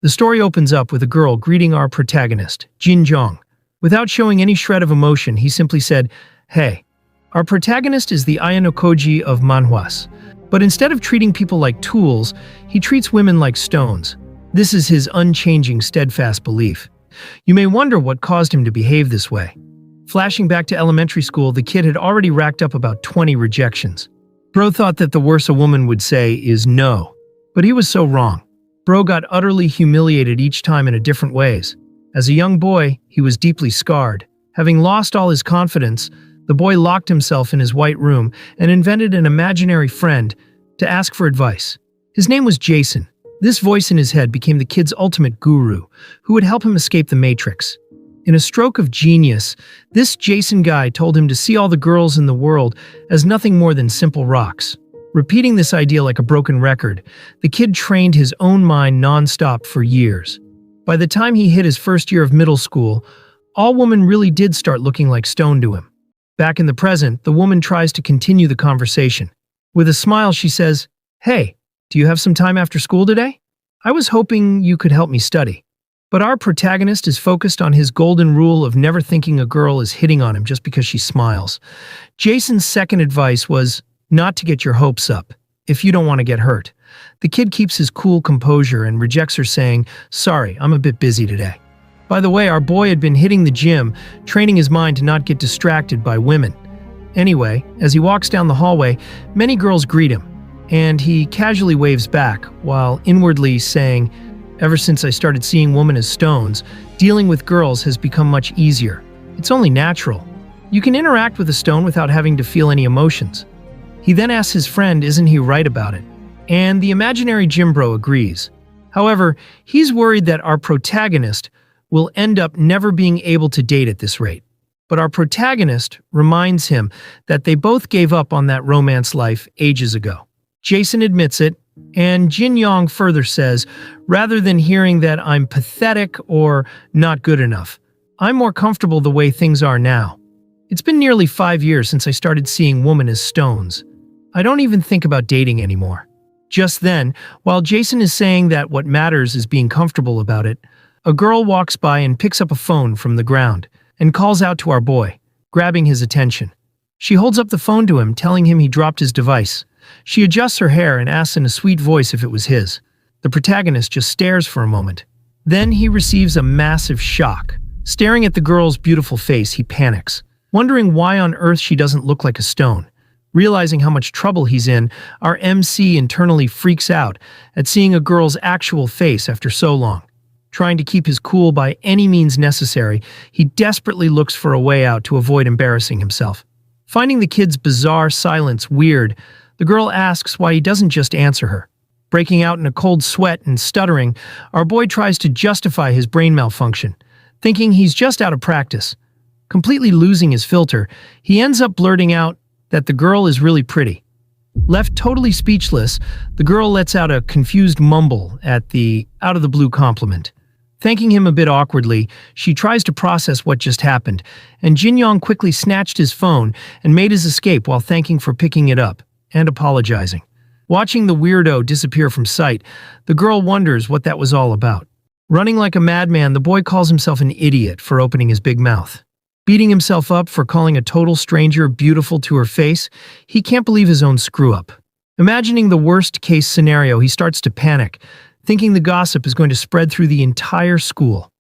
The story opens up with a girl greeting our protagonist, Jin Jong. Without showing any shred of emotion, he simply said, "Hey." Our protagonist is the Ayanokoji of Manhuas, but instead of treating people like tools, he treats women like stones. This is his unchanging, steadfast belief. You may wonder what caused him to behave this way. Flashing back to elementary school, the kid had already racked up about 20 rejections. Bro thought that the worst a woman would say is no, but he was so wrong. Bro got utterly humiliated each time in different ways. As a young boy, he was deeply scarred. Having lost all his confidence, the boy locked himself in his white room and invented an imaginary friend to ask for advice. His name was Jason. This voice in his head became the kid's ultimate guru, who would help him escape the Matrix. In a stroke of genius, this Jason guy told him to see all the girls in the world as nothing more than simple rocks. Repeating this idea like a broken record, the kid trained his own mind non-stop for years. By the time he hit his first year of middle school, all women really did start looking like stone to him. Back in the present, the woman tries to continue the conversation. With a smile, she says, "Hey, do you have some time after school today? I was hoping you could help me study." But our protagonist is focused on his golden rule of never thinking a girl is hitting on him just because she smiles. Jason's second advice was not to get your hopes up, if you don't want to get hurt. The kid keeps his cool composure and rejects her saying, "Sorry, I'm a bit busy today." By the way, our boy had been hitting the gym, training his mind to not get distracted by women. Anyway, as he walks down the hallway, many girls greet him, and he casually waves back, while inwardly saying, "Ever since I started seeing women as stones, dealing with girls has become much easier. It's only natural. You can interact with a stone without having to feel any emotions." He then asks his friend, isn't he right about it? And the imaginary gym bro agrees. However, he's worried that our protagonist will end up never being able to date at this rate. But our protagonist reminds him that they both gave up on that romance life ages ago. Jason admits it, and Jin Yong further says, "Rather than hearing that I'm pathetic or not good enough, I'm more comfortable the way things are now. It's been nearly 5 years since I started seeing women as stones. I don't even think about dating anymore." Just then, while Jason is saying that what matters is being comfortable about it, a girl walks by and picks up a phone from the ground and calls out to our boy, grabbing his attention. She holds up the phone to him, telling him he dropped his device. She adjusts her hair and asks in a sweet voice if it was his. The protagonist just stares for a moment. Then he receives a massive shock. Staring at the girl's beautiful face, he panics, wondering why on earth she doesn't look like a stone. Realizing how much trouble he's in, our MC internally freaks out at seeing a girl's actual face after so long. Trying to keep his cool by any means necessary, he desperately looks for a way out to avoid embarrassing himself. Finding the kid's bizarre silence weird, the girl asks why he doesn't just answer her. Breaking out in a cold sweat and stuttering, our boy tries to justify his brain malfunction, thinking he's just out of practice. Completely losing his filter, he ends up blurting out that the girl is really pretty. Left totally speechless, the girl lets out a confused mumble at the out-of-the-blue compliment. Thanking him a bit awkwardly, she tries to process what just happened, and Jin Yong quickly snatched his phone and made his escape while thanking for picking it up and apologizing. Watching the weirdo disappear from sight, the girl wonders what that was all about. Running like a madman, the boy calls himself an idiot for opening his big mouth. Beating himself up for calling a total stranger beautiful to her face, he can't believe his own screw-up. Imagining the worst-case scenario, he starts to panic, thinking the gossip is going to spread through the entire school.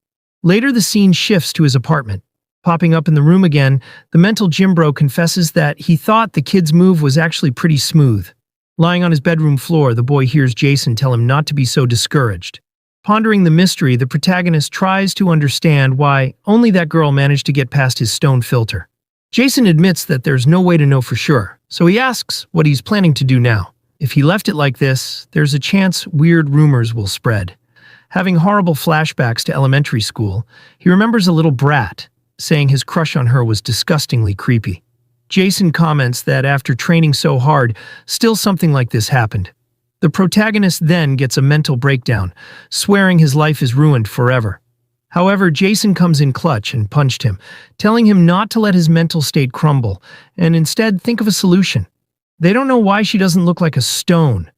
Later, the scene shifts to his apartment. Popping up in the room again, the mental gym bro confesses that he thought the kid's move was actually pretty smooth. Lying on his bedroom floor, the boy hears Jason tell him not to be so discouraged. Pondering the mystery, the protagonist tries to understand why only that girl managed to get past his stone filter. Jason admits that there's no way to know for sure, so he asks what he's planning to do now. If he left it like this, there's a chance weird rumors will spread. Having horrible flashbacks to elementary school, he remembers a little brat, saying his crush on her was disgustingly creepy. Jason comments that after training so hard, still something like this happened. The protagonist then gets a mental breakdown, swearing his life is ruined forever. However, Jason comes in clutch and punched him, telling him not to let his mental state crumble, and instead think of a solution. They don't know why she doesn't look like a stone,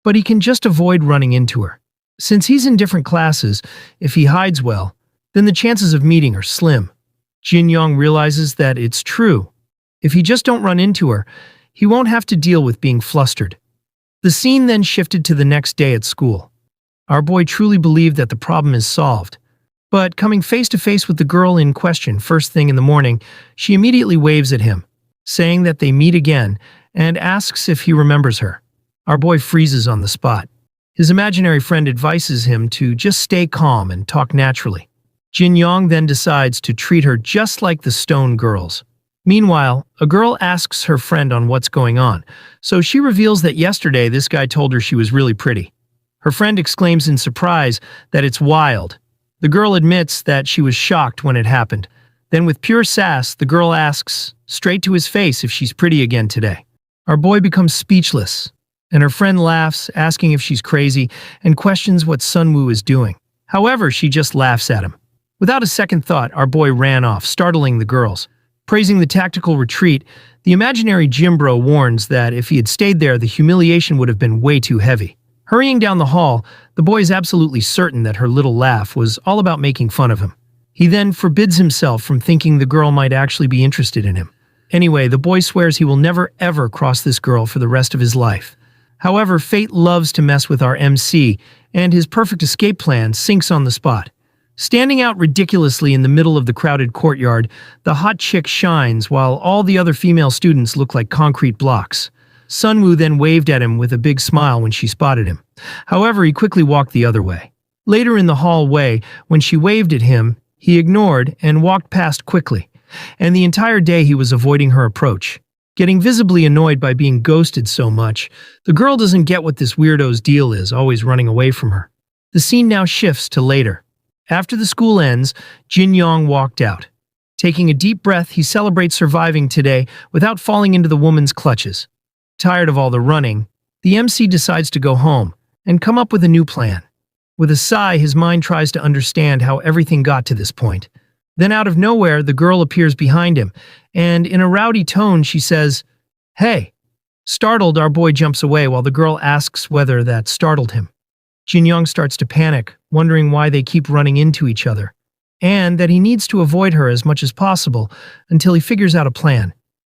but he can just avoid running into her. Since he's in different classes, if he hides well, then the chances of meeting are slim. Jin Yong realizes that it's true. If he just don't run into her, he won't have to deal with being flustered. The scene then shifted to the next day at school. Our boy truly believed that the problem is solved. But coming face to face with the girl in question first thing in the morning, she immediately waves at him, saying that they meet again, and asks if he remembers her. Our boy freezes on the spot. His imaginary friend advises him to just stay calm and talk naturally. Jin Yong then decides to treat her just like the stone girls. Meanwhile, a girl asks her friend on what's going on, so she reveals that yesterday this guy told her she was really pretty. Her friend exclaims in surprise that it's wild. The girl admits that she was shocked when it happened. Then with pure sass, the girl asks, straight to his face, if she's pretty again today. Our boy becomes speechless, and her friend laughs, asking if she's crazy, and questions what Sunwoo is doing. However, she just laughs at him. Without a second thought, our boy ran off, startling the girls. Praising the tactical retreat, the imaginary Jimbro warns that if he had stayed there, the humiliation would have been way too heavy. Hurrying down the hall, the boy is absolutely certain that her little laugh was all about making fun of him. He then forbids himself from thinking the girl might actually be interested in him. Anyway, the boy swears he will never ever cross this girl for the rest of his life. However, fate loves to mess with our MC, and his perfect escape plan sinks on the spot. Standing out ridiculously in the middle of the crowded courtyard, the hot chick shines while all the other female students look like concrete blocks. Sunwoo then waved at him with a big smile when she spotted him. However, he quickly walked the other way. Later in the hallway, when she waved at him, he ignored and walked past quickly. And the entire day he was avoiding her approach. Getting visibly annoyed by being ghosted so much, the girl doesn't get what this weirdo's deal is, always running away from her. The scene now shifts to later. After the school ends, Jin Yong walked out. Taking a deep breath, he celebrates surviving today without falling into the woman's clutches. Tired of all the running, the MC decides to go home and come up with a new plan. With a sigh, his mind tries to understand how everything got to this point. Then out of nowhere, the girl appears behind him, and in a rowdy tone, she says, "Hey." Startled, our boy jumps away while the girl asks whether that startled him. Jin Yong starts to panic, wondering why they keep running into each other, and that he needs to avoid her as much as possible until he figures out a plan.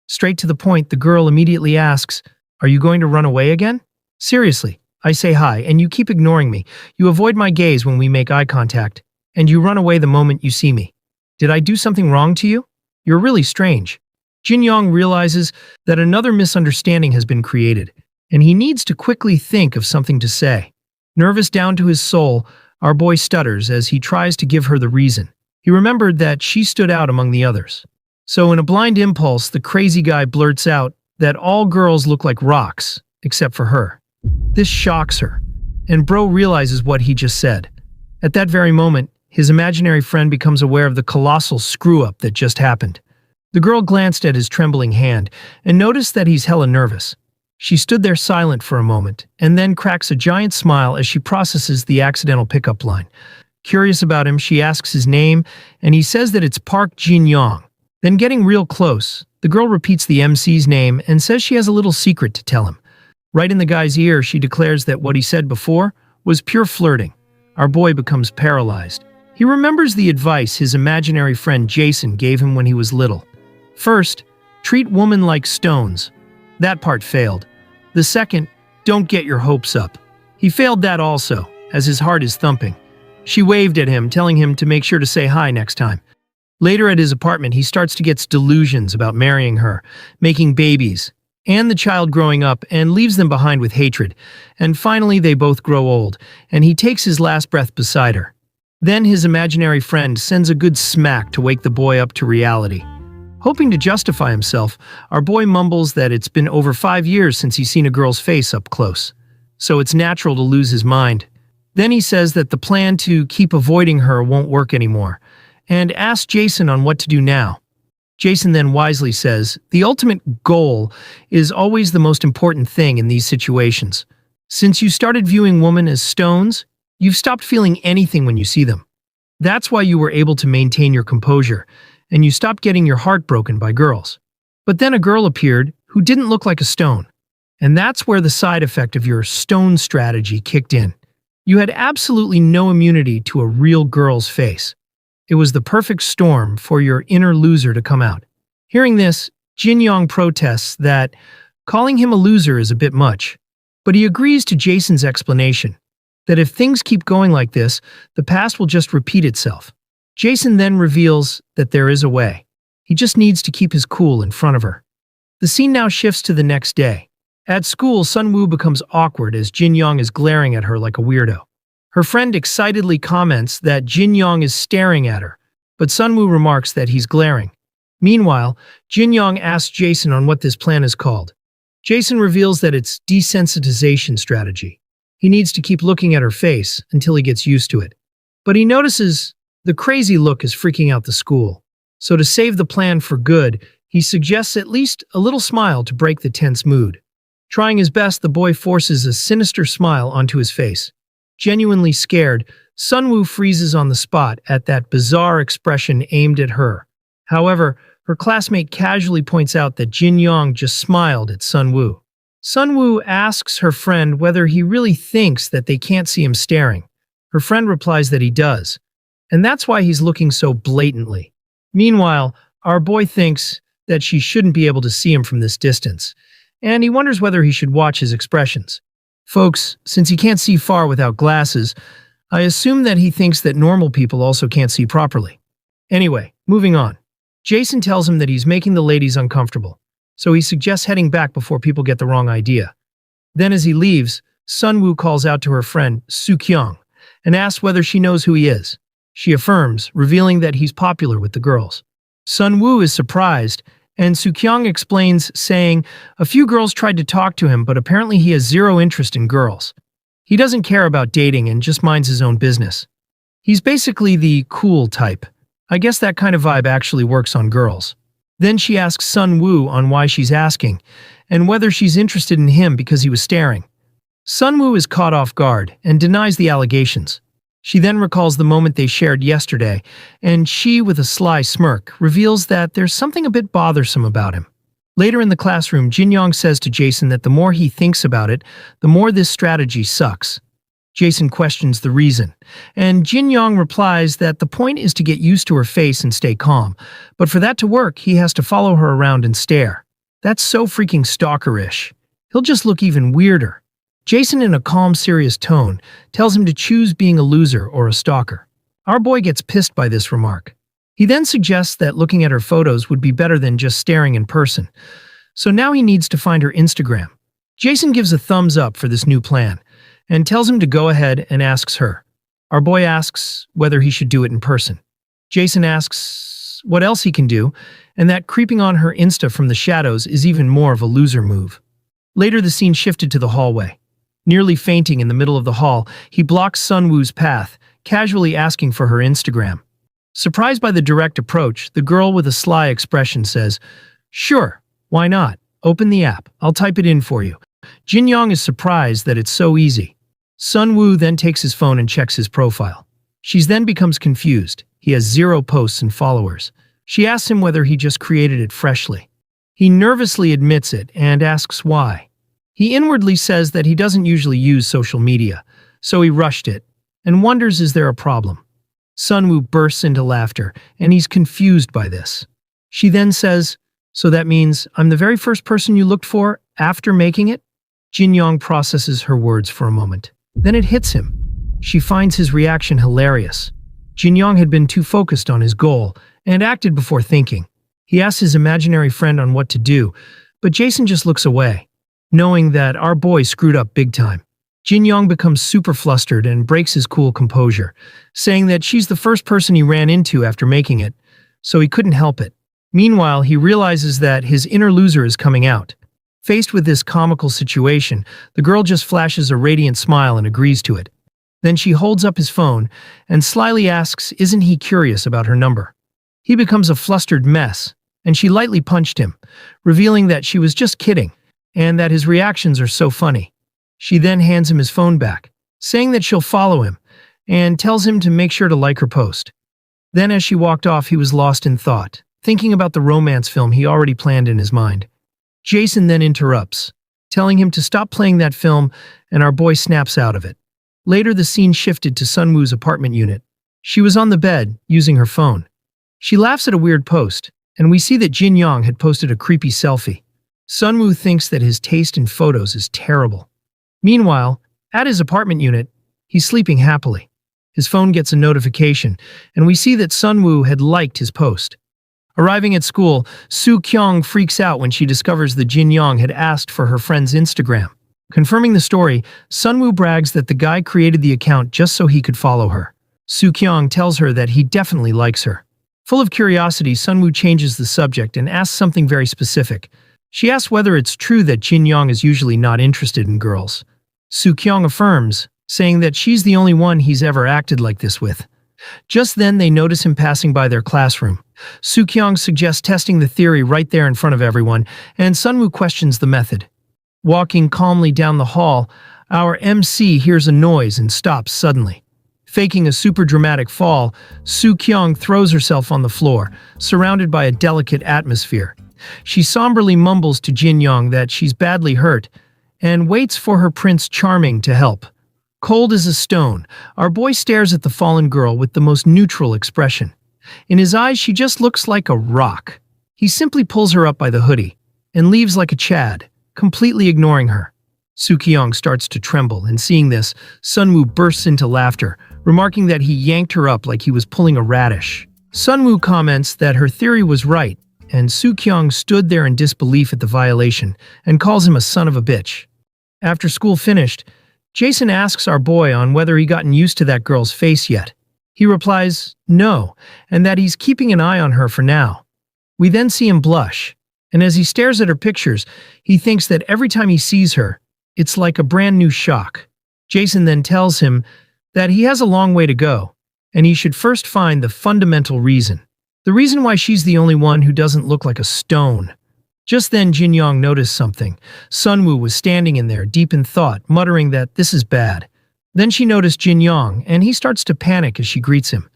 Straight to the point, the girl immediately asks, "Are you going to run away again?" "Seriously, I say hi, and you keep ignoring me. You avoid my gaze when we make eye contact, and you run away the moment you see me. Did I do something wrong to you? You're really strange." Jin Yong realizes that another misunderstanding has been created, and he needs to quickly think of something to say. Nervous down to his soul, our boy stutters as he tries to give her the reason. He remembered that she stood out among the others. So in a blind impulse, the crazy guy blurts out that all girls look like rocks, except for her. This shocks her, and Bro realizes what he just said. At that very moment, his imaginary friend becomes aware of the colossal screw-up that just happened. The girl glanced at his trembling hand and noticed that he's hella nervous. She stood there silent for a moment, and then cracks a giant smile as she processes the accidental pickup line. Curious about him, she asks his name, and he says that it's Park Jin Yong. Then getting real close, the girl repeats the MC's name and says she has a little secret to tell him. Right in the guy's ear, she declares that what he said before was pure flirting. Our boy becomes paralyzed. He remembers the advice his imaginary friend Jason gave him when he was little. First, treat women like stones. That part failed. The second, don't get your hopes up. He failed that also, as his heart is thumping. She waved at him, telling him to make sure to say hi next time. Later at his apartment, he starts to get delusions about marrying her, making babies, and the child growing up, and leaves them behind with hatred. And finally, they both grow old, and he takes his last breath beside her. Then his imaginary friend sends a good smack to wake the boy up to reality. Hoping to justify himself, our boy mumbles that it's been over 5 years since he's seen a girl's face up close, so it's natural to lose his mind. Then he says that the plan to keep avoiding her won't work anymore, and asks Jason on what to do now. Jason then wisely says, the ultimate goal is always the most important thing in these situations. Since you started viewing women as stones, you've stopped feeling anything when you see them. That's why you were able to maintain your composure, and you stopped getting your heart broken by girls. But then a girl appeared who didn't look like a stone. And that's where the side effect of your stone strategy kicked in. You had absolutely no immunity to a real girl's face. It was the perfect storm for your inner loser to come out. Hearing this, Jin Yong protests that calling him a loser is a bit much, but he agrees to Jason's explanation, that if things keep going like this, the past will just repeat itself. Jason then reveals that there is a way. He just needs to keep his cool in front of her. The scene now shifts to the next day. At school, Sunwoo becomes awkward as Jin Yong is glaring at her like a weirdo. Her friend excitedly comments that Jin Yong is staring at her, but Sunwoo remarks that he's glaring. Meanwhile, Jin Yong asks Jason on what this plan is called. Jason reveals that it's desensitization strategy. He needs to keep looking at her face until he gets used to it. But he notices the crazy look is freaking out the school. So to save the plan for good, he suggests at least a little smile to break the tense mood. Trying his best, the boy forces a sinister smile onto his face. Genuinely scared, Sunwoo freezes on the spot at that bizarre expression aimed at her. However, her classmate casually points out that Jin Yong just smiled at Sunwoo. Sunwoo asks her friend whether he really thinks that they can't see him staring. Her friend replies that he does, and that's why he's looking so blatantly. Meanwhile, our boy thinks that she shouldn't be able to see him from this distance, and he wonders whether he should watch his expressions. Folks, since he can't see far without glasses, I assume that he thinks that normal people also can't see properly. Anyway, moving on. Jason tells him that he's making the ladies uncomfortable, so he suggests heading back before people get the wrong idea. Then as he leaves, Sunwoo calls out to her friend, Soo-kyung, and asks whether she knows who he is. She affirms, revealing that he's popular with the girls. Sunwoo is surprised, and Soo-kyung explains, saying, a few girls tried to talk to him, but apparently he has zero interest in girls. He doesn't care about dating and just minds his own business. He's basically the cool type. I guess that kind of vibe actually works on girls. Then she asks Sunwoo on why she's asking, and whether she's interested in him because he was staring. Sunwoo is caught off guard and denies the allegations. She then recalls the moment they shared yesterday, and she, with a sly smirk, reveals that there's something a bit bothersome about him. Later in the classroom, Jin Yong says to Jason that the more he thinks about it, the more this strategy sucks. Jason questions the reason, and Jin Yong replies that the point is to get used to her face and stay calm, but for that to work, he has to follow her around and stare. That's so freaking stalkerish. He'll just look even weirder. Jason, in a calm, serious tone, tells him to choose being a loser or a stalker. Our boy gets pissed by this remark. He then suggests that looking at her photos would be better than just staring in person, so now he needs to find her Instagram. Jason gives a thumbs up for this new plan, and tells him to go ahead and asks her. Our boy asks whether he should do it in person. Jason asks what else he can do, and that creeping on her Insta from the shadows is even more of a loser move. Later, the scene shifted to the hallway. Nearly fainting in the middle of the hall, he blocks Sunwoo's path, casually asking for her Instagram. Surprised by the direct approach, the girl with a sly expression says, "Sure, why not? Open the app. I'll type it in for you." Jin Yong is surprised that it's so easy. Sunwoo then takes his phone and checks his profile. She then becomes confused. He has 0 posts and followers. She asks him whether he just created it freshly. He nervously admits it and asks why. He inwardly says that he doesn't usually use social media, so he rushed it, and wonders is there a problem. Sunwoo bursts into laughter, and he's confused by this. She then says, "So that means I'm the very first person you looked for after making it?" Jin Yong processes her words for a moment. Then it hits him. She finds his reaction hilarious. Jin Yong had been too focused on his goal and acted before thinking. He asks his imaginary friend on what to do, but Jason just looks away, knowing that our boy screwed up big time. Jin Yong becomes super flustered and breaks his cool composure, saying that she's the first person he ran into after making it, so he couldn't help it. Meanwhile, he realizes that his inner loser is coming out. Faced with this comical situation, the girl just flashes a radiant smile and agrees to it. Then she holds up his phone and slyly asks, isn't he curious about her number? He becomes a flustered mess, and she lightly punched him, revealing that she was just kidding, and that his reactions are so funny. She then hands him his phone back, saying that she'll follow him, and tells him to make sure to like her post. Then as she walked off, he was lost in thought, thinking about the romance film he already planned in his mind. Jason then interrupts, telling him to stop playing that film, and our boy snaps out of it. Later, the scene shifted to Sunwoo's apartment unit. She was on the bed, using her phone. She laughs at a weird post, and we see that Jin Young had posted a creepy selfie. Sunwoo thinks that his taste in photos is terrible. Meanwhile, at his apartment unit, he's sleeping happily. His phone gets a notification, and we see that Sunwoo had liked his post. Arriving at school, Soo Kyung freaks out when she discovers that Jin Young had asked for her friend's Instagram. Confirming the story, Sunwoo brags that the guy created the account just so he could follow her. Soo Kyung tells her that he definitely likes her. Full of curiosity, Sunwoo changes the subject and asks something very specific. She asks whether it's true that Jin Young is usually not interested in girls. Soo Kyung affirms, saying that she's the only one he's ever acted like this with. Just then, they notice him passing by their classroom. Soo Kyung suggests testing the theory right there in front of everyone, and Sunwoo questions the method. Walking calmly down the hall, our MC hears a noise and stops suddenly. Faking a super dramatic fall, Soo Kyung throws herself on the floor, surrounded by a delicate atmosphere. She somberly mumbles to Jin Young that she's badly hurt, and waits for her Prince Charming to help. Cold as a stone, our boy stares at the fallen girl with the most neutral expression. In his eyes, she just looks like a rock. He simply pulls her up by the hoodie, and leaves like a Chad, completely ignoring her. Soo Kyung starts to tremble, and seeing this, Sunwoo bursts into laughter, remarking that he yanked her up like he was pulling a radish. Sunwoo comments that her theory was right, and Soo Kyung stood there in disbelief at the violation, and calls him a son of a bitch. After school finished, Jason asks our boy on whether he gotten used to that girl's face yet. He replies, no, and that he's keeping an eye on her for now. We then see him blush, and as he stares at her pictures, he thinks that every time he sees her, it's like a brand new shock. Jason then tells him that he has a long way to go, and he should first find the fundamental reason. The reason why she's the only one who doesn't look like a stone. Just then, Jin Young noticed something. Sunwoo was standing in there, deep in thought, muttering that this is bad. Then she noticed Jin Young, and he starts to panic as she greets him.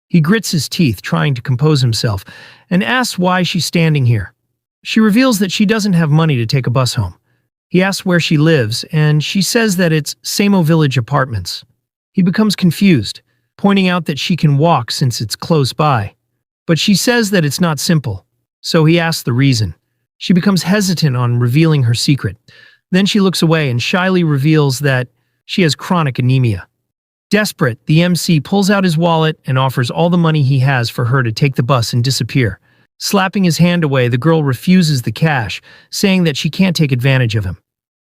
He grits his teeth, trying to compose himself, and asks why she's standing here. She reveals that she doesn't have money to take a bus home. He asks where she lives, and she says that it's Samo Village Apartments. He becomes confused, pointing out that she can walk since it's close by. But she says that it's not simple, so he asks the reason. She becomes hesitant on revealing her secret. Then she looks away and shyly reveals that she has chronic anemia. Desperate, the MC pulls out his wallet and offers all the money he has for her to take the bus and disappear. Slapping his hand away, the girl refuses the cash, saying that she can't take advantage of him.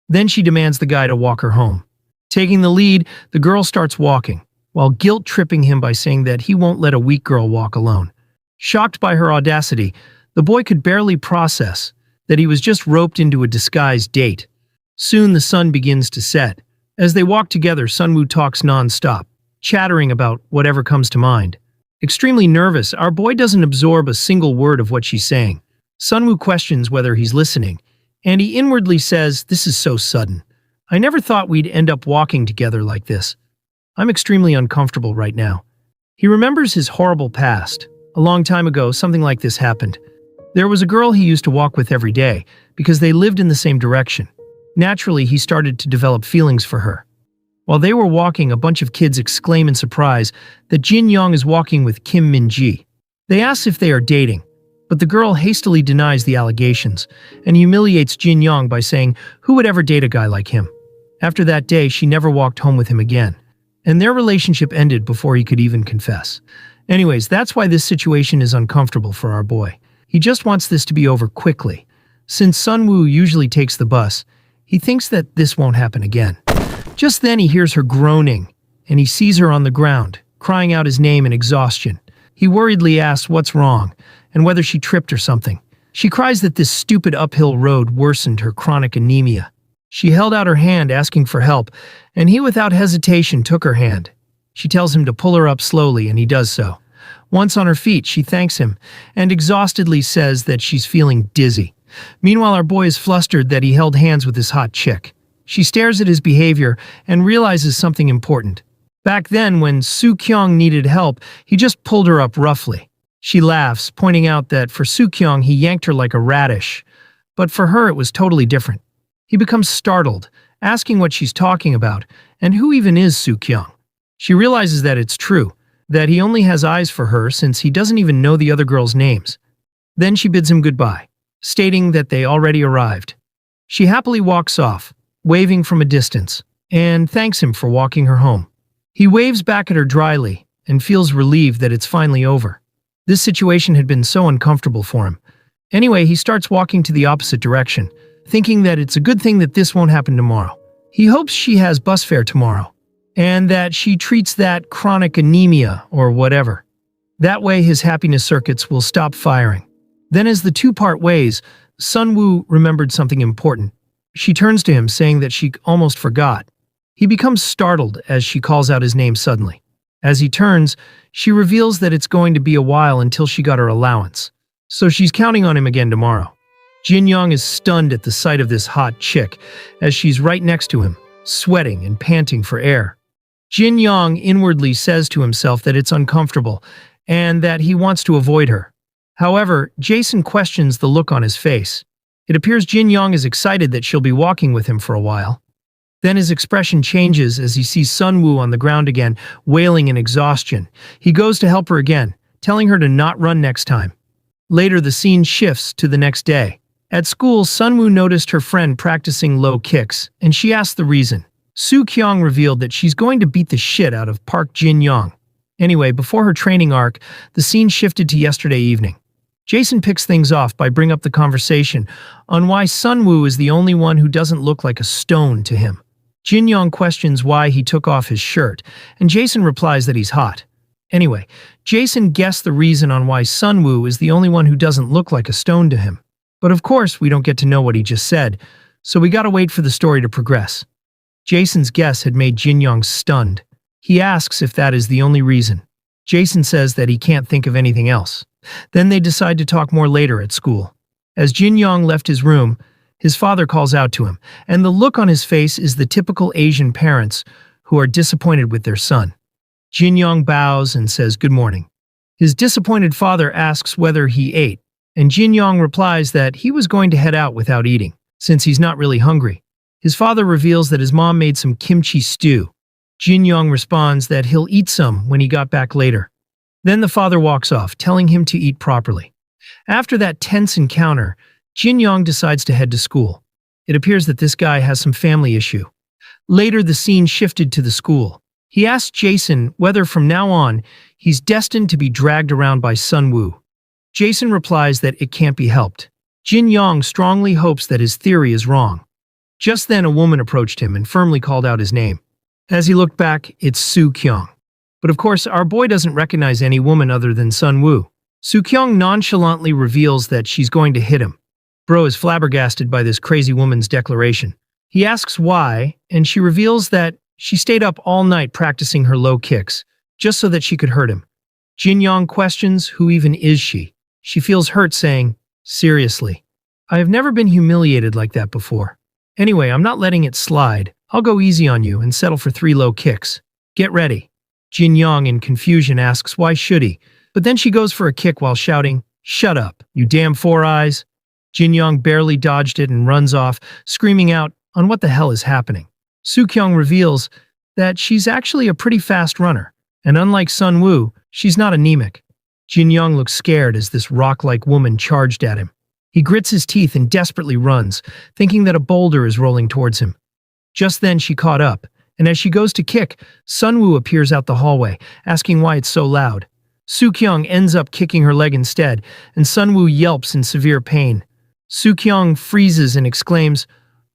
Then she demands the guy to walk her home. Taking the lead, the girl starts walking, while guilt-tripping him by saying that he won't let a weak girl walk alone. Shocked by her audacity, the boy could barely process that he was just roped into a disguised date. Soon the sun begins to set. As they walk together, Sunwoo talks non-stop, chattering about whatever comes to mind. Extremely nervous, our boy doesn't absorb a single word of what she's saying. Sunwoo questions whether he's listening, and he inwardly says, "This is so sudden. I never thought we'd end up walking together like this. I'm extremely uncomfortable right now." He remembers his horrible past. A long time ago, something like this happened. There was a girl he used to walk with every day because they lived in the same direction. Naturally, he started to develop feelings for her. While they were walking, a bunch of kids exclaim in surprise that Jin Young is walking with Kim Min-ji. They ask if they are dating, but the girl hastily denies the allegations and humiliates Jin Young by saying, who would ever date a guy like him? After that day, she never walked home with him again, and their relationship ended before he could even confess. Anyways, that's why this situation is uncomfortable for our boy. He just wants this to be over quickly. Since Sunwoo usually takes the bus, he thinks that this won't happen again. Just then he hears her groaning, and he sees her on the ground, crying out his name in exhaustion. He worriedly asks what's wrong, and whether she tripped or something. She cries that this stupid uphill road worsened her chronic anemia. She held out her hand asking for help, and he without hesitation took her hand. She tells him to pull her up slowly, and he does so. Once on her feet, she thanks him, and exhaustedly says that she's feeling dizzy. Meanwhile, our boy is flustered that he held hands with this hot chick. She stares at his behavior and realizes something important. Back then, when Soo Kyung needed help, he just pulled her up roughly. She laughs, pointing out that for Soo Kyung he yanked her like a radish, but for her it was totally different. He becomes startled, asking what she's talking about, and who even is Soo-kyung. She realizes that it's true, that he only has eyes for her since he doesn't even know the other girls' names. Then she bids him goodbye, stating that they already arrived. She happily walks off, waving from a distance, and thanks him for walking her home. He waves back at her dryly and feels relieved that it's finally over. This situation had been so uncomfortable for him. Anyway, he starts walking to the opposite direction, thinking that it's a good thing that this won't happen tomorrow. He hopes she has bus fare tomorrow, and that she treats that chronic anemia or whatever. That way his happiness circuits will stop firing. Then as the two part ways, Sunwoo remembered something important. She turns to him saying that she almost forgot. He becomes startled as she calls out his name suddenly. As he turns, she reveals that it's going to be a while until she got her allowance, so she's counting on him again tomorrow. Jin-young is stunned at the sight of this hot chick, as she's right next to him, sweating and panting for air. Jin-young inwardly says to himself that it's uncomfortable, and that he wants to avoid her. However, Jason questions the look on his face. It appears Jin-young is excited that she'll be walking with him for a while. Then his expression changes as he sees Sunwoo on the ground again, wailing in exhaustion. He goes to help her again, telling her to not run next time. Later, the scene shifts to the next day. At school, Sunwoo noticed her friend practicing low kicks, and she asked the reason. Soo-kyung revealed that she's going to beat the shit out of Park Jin-young. Anyway, before her training arc, the scene shifted to yesterday evening. Jason picks things off by bringing up the conversation on why Sunwoo is the only one who doesn't look like a stone to him. Jin-young questions why he took off his shirt, and Jason replies that he's hot. Anyway, Jason guessed the reason on why Sunwoo is the only one who doesn't look like a stone to him. But of course, we don't get to know what he just said, so we gotta wait for the story to progress. Jason's guess had made Jin-young stunned. He asks if that is the only reason. Jason says that he can't think of anything else. Then they decide to talk more later at school. As Jin-young left his room, his father calls out to him, and the look on his face is the typical Asian parents who are disappointed with their son. Jin-young bows and says good morning. His disappointed father asks whether he ate, and Jin-young replies that he was going to head out without eating, since he's not really hungry. His father reveals that his mom made some kimchi stew. Jin-young responds that he'll eat some when he got back later. Then the father walks off, telling him to eat properly. After that tense encounter, Jin-young decides to head to school. It appears that this guy has some family issue. Later, the scene shifted to the school. He asks Jason whether from now on, he's destined to be dragged around by Sunwoo. Jason replies that it can't be helped. Jin-young strongly hopes that his theory is wrong. Just then, a woman approached him and firmly called out his name. As he looked back, it's Soo-kyung. But of course, our boy doesn't recognize any woman other than Sunwoo. Soo-kyung nonchalantly reveals that she's going to hit him. Bro is flabbergasted by this crazy woman's declaration. He asks why, and she reveals that she stayed up all night practicing her low kicks, just so that she could hurt him. Jin-young questions who even is she. She feels hurt, saying, seriously, I have never been humiliated like that before. Anyway, I'm not letting it slide. I'll go easy on you and settle for 3 low kicks. Get ready. Jin-young in confusion asks why should he, but then she goes for a kick while shouting, shut up, you damn 4 eyes. Jin-young barely dodged it and runs off, screaming out on what the hell is happening. Soo-kyung reveals that she's actually a pretty fast runner, and unlike Sunwoo, she's not anemic. Jin-young looks scared as this rock-like woman charged at him. He grits his teeth and desperately runs, thinking that a boulder is rolling towards him. Just then she caught up, and as she goes to kick, Sunwoo appears out the hallway, asking why it's so loud. Soo-kyung ends up kicking her leg instead, and Sunwoo yelps in severe pain. Soo-kyung freezes and exclaims,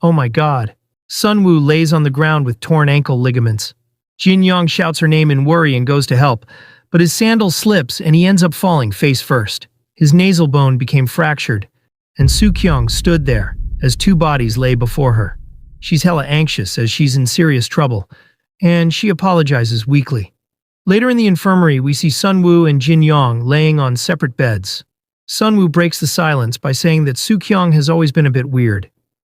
oh my god. Sunwoo lays on the ground with torn ankle ligaments. Jin-young shouts her name in worry and goes to help, but his sandal slips and he ends up falling face first. His nasal bone became fractured, and Soo-kyung stood there as 2 bodies lay before her. She's hella anxious as she's in serious trouble, and she apologizes weakly. Later in the infirmary, we see Sunwoo and Jin-young laying on separate beds. Sunwoo breaks the silence by saying that Soo-kyung has always been a bit weird.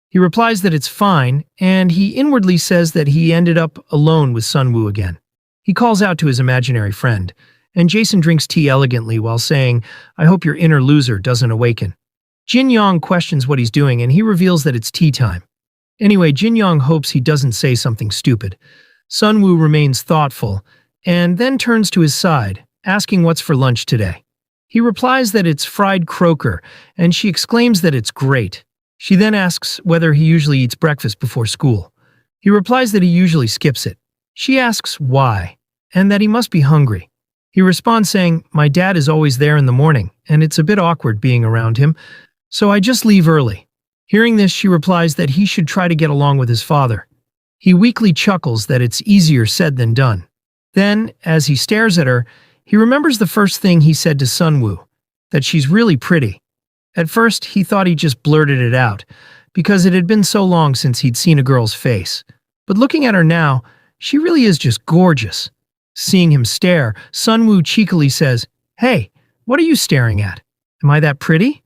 He replies that it's fine, and he inwardly says that he ended up alone with Sunwoo again. He calls out to his imaginary friend, and Jason drinks tea elegantly while saying, I hope your inner loser doesn't awaken. Jin-young questions what he's doing, and he reveals that it's tea time. Anyway, Jin Yong hopes he doesn't say something stupid. Sunwoo remains thoughtful and then turns to his side, asking what's for lunch today. He replies that it's fried croaker, and she exclaims that it's great. She then asks whether he usually eats breakfast before school. He replies that he usually skips it. She asks why, and that he must be hungry. He responds saying, "My dad is always there in the morning, and it's a bit awkward being around him, so I just leave early." Hearing this, she replies that he should try to get along with his father. He weakly chuckles that it's easier said than done. Then, as he stares at her, he remembers the first thing he said to Sunwoo, that she's really pretty. At first, he thought he just blurted it out, because it had been so long since he'd seen a girl's face. But looking at her now, she really is just gorgeous. Seeing him stare, Sunwoo cheekily says, "Hey, what are you staring at? Am I that pretty?"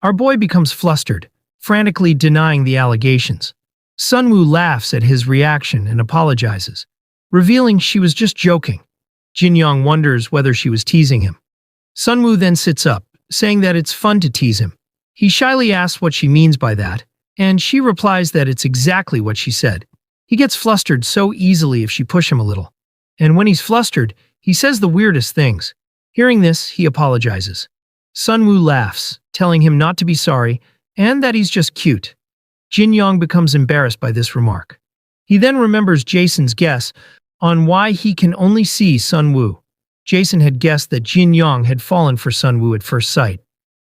Our boy becomes flustered, frantically denying the allegations. Sunwoo laughs at his reaction and apologizes, revealing she was just joking. Jin Yong wonders whether she was teasing him. Sunwoo then sits up, saying that it's fun to tease him. He shyly asks what she means by that, and she replies that it's exactly what she said. He gets flustered so easily if she push him a little. And when he's flustered, he says the weirdest things. Hearing this, he apologizes. Sunwoo laughs, telling him not to be sorry, and that he's just cute. Jin Yong becomes embarrassed by this remark. He then remembers Jason's guess on why he can only see Sunwoo. Jason had guessed that Jin Yong had fallen for Sunwoo at first sight.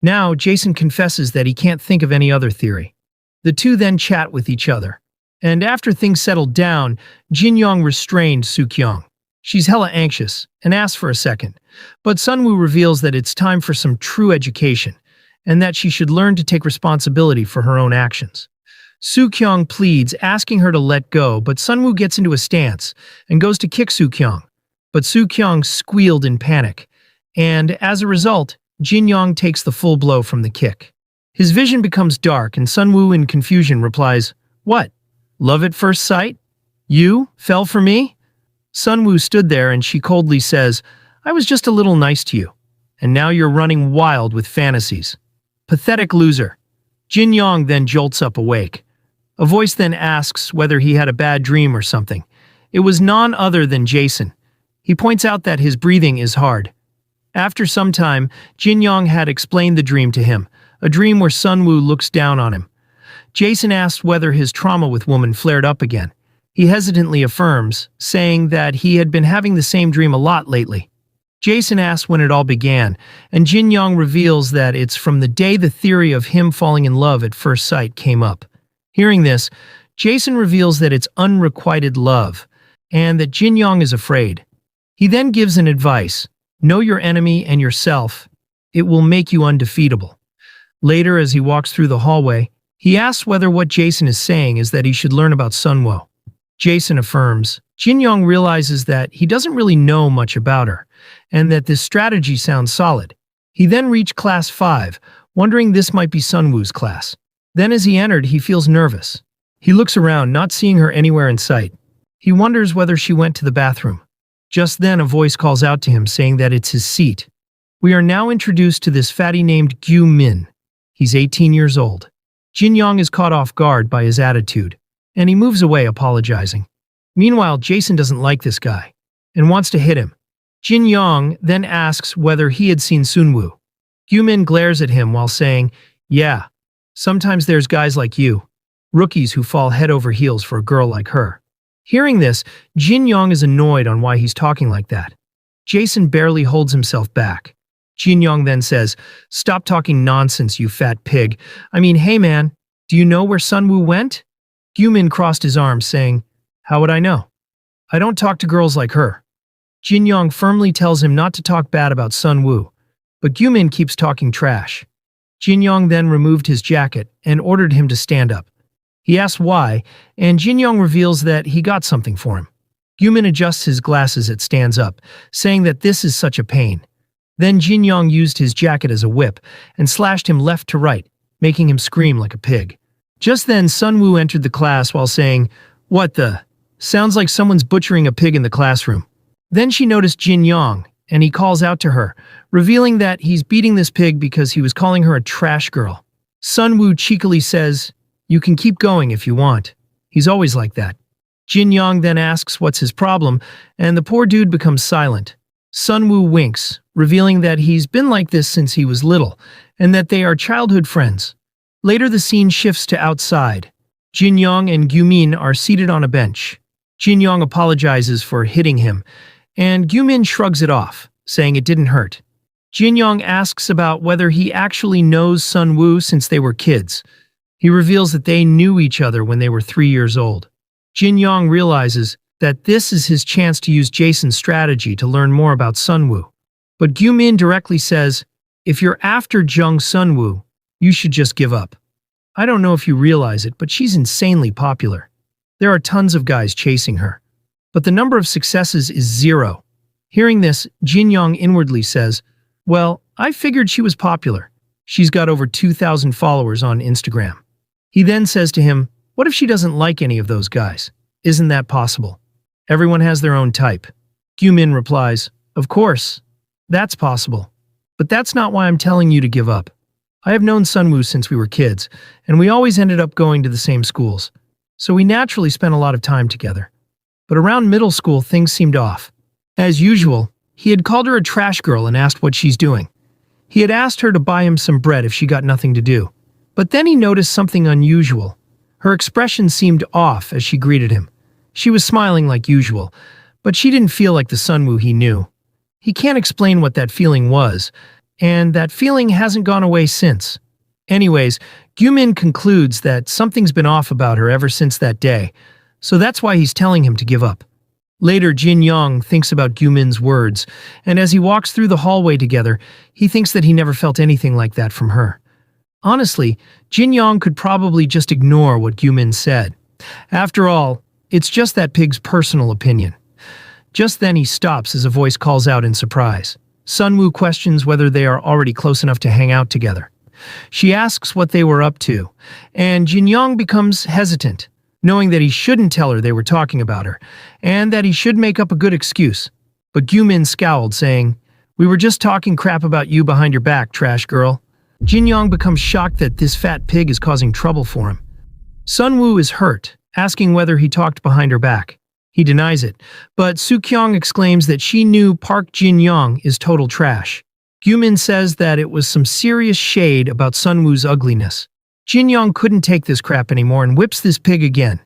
Now, Jason confesses that he can't think of any other theory. The two then chat with each other. And after things settled down, Jin Yong restrained Sookyong. She's hella anxious and asks for a second, but Sunwoo reveals that it's time for some true education and that she should learn to take responsibility for her own actions. Sookyong pleads, asking her to let go, but Sunwoo gets into a stance and goes to kick Sookyong. But Sookyong squealed in panic, and as a result, Jin Yong takes the full blow from the kick. His vision becomes dark, and Sunwoo in confusion replies, "What? Love at first sight? You fell for me?" Sunwoo stood there and she coldly says, "I was just a little nice to you, and now you're running wild with fantasies. Pathetic loser." Jin Yong then jolts up awake. A voice then asks whether he had a bad dream or something. It was none other than Jason. He points out that his breathing is hard. After some time, Jin Yong had explained the dream to him, a dream where Sunwoo looks down on him. Jason asks whether his trauma with woman flared up again. He hesitantly affirms, saying that he had been having the same dream a lot lately. Jason asks when it all began, and Jin Yong reveals that it's from the day the theory of him falling in love at first sight came up. Hearing this, Jason reveals that it's unrequited love, and that Jin Yong is afraid. He then gives an advice: know your enemy and yourself. It will make you undefeatable. Later, as he walks through the hallway, he asks whether what Jason is saying is that he should learn about Sunwoo. Jason affirms. Jin Yong realizes that he doesn't really know much about her, and that this strategy sounds solid. He then reached Class 5, wondering this might be Sunwoo's class. Then as he entered, he feels nervous. He looks around, not seeing her anywhere in sight. He wonders whether she went to the bathroom. Just then, a voice calls out to him, saying that it's his seat. We are now introduced to this fatty named Gyu Min. He's 18 years old. Jin Yong is caught off guard by his attitude, and he moves away apologizing. Meanwhile, Jason doesn't like this guy, and wants to hit him. Jin Yong then asks whether he had seen Sunwoo. Gyu Min glares at him while saying, "Yeah, sometimes there's guys like you, rookies who fall head over heels for a girl like her." Hearing this, Jin Yong is annoyed on why he's talking like that. Jason barely holds himself back. Jin Yong then says, "Stop talking nonsense, you fat pig. I mean, hey man, do you know where Sunwoo went?" Gyu Min crossed his arms, saying, "How would I know? I don't talk to girls like her." Jin Yong firmly tells him not to talk bad about Sunwoo, but Gyu Min keeps talking trash. Jin Yong then removed his jacket and ordered him to stand up. He asks why, and Jin Yong reveals that he got something for him. Gyu Min adjusts his glasses and stands up, saying that this is such a pain. Then Jin Yong used his jacket as a whip and slashed him left to right, making him scream like a pig. Just then, Sunwoo entered the class while saying, "What the? Sounds like someone's butchering a pig in the classroom." Then she noticed Jin Yong, and he calls out to her, revealing that he's beating this pig because he was calling her a trash girl. Sunwoo cheekily says, "You can keep going if you want." He's always like that. Jin Yong then asks what's his problem, and the poor dude becomes silent. Sunwoo winks, revealing that he's been like this since he was little, and that they are childhood friends. Later the scene shifts to outside. Jin Yong and Gyumin are seated on a bench. Jin Yong apologizes for hitting him, and Gyumin shrugs it off, saying it didn't hurt. Jin Yong asks about whether he actually knows Sunwoo since they were kids. He reveals that they knew each other when they were 3 years old. Jin Yong realizes that this is his chance to use Jason's strategy to learn more about Sunwoo. But Gyumin directly says, if you're after Jung Sunwoo, you should just give up. I don't know if you realize it, but she's insanely popular. There are tons of guys chasing her. But the number of successes is 0. Hearing this, Jin Yong inwardly says, well, I figured she was popular. She's got over 2,000 followers on Instagram. He then says to him, what if she doesn't like any of those guys? Isn't that possible? Everyone has their own type. Gyumin replies, of course, that's possible. But that's not why I'm telling you to give up. I have known Sunwoo since we were kids, and we always ended up going to the same schools. So we naturally spent a lot of time together. But around middle school, things seemed off. As usual, he had called her a trash girl and asked what she's doing. He had asked her to buy him some bread if she got nothing to do. But then he noticed something unusual. Her expression seemed off as she greeted him. She was smiling like usual, but she didn't feel like the Sunwoo he knew. He can't explain what that feeling was, and that feeling hasn't gone away since. Anyways, Gyumin concludes that something's been off about her ever since that day, so that's why he's telling him to give up. Later, Jin Yong thinks about Gyumin's words, and as he walks through the hallway together, he thinks that he never felt anything like that from her. Honestly, Jin Yong could probably just ignore what Gyumin said. After all, it's just that pig's personal opinion. Just then he stops as a voice calls out in surprise. Sunwoo questions whether they are already close enough to hang out together. She asks what they were up to, and Jin Yong becomes hesitant, knowing that he shouldn't tell her they were talking about her, and that he should make up a good excuse. But Gyumin scowled, saying, we were just talking crap about you behind your back, trash girl. Jin Yong becomes shocked that this fat pig is causing trouble for him. Sunwoo is hurt, asking whether he talked behind her back. He denies it, but Soo-kyung exclaims that she knew Park Jin Yong is total trash. Gyumin says that it was some serious shade about Sunwoo's ugliness. Jin Yong couldn't take this crap anymore and whips this pig again.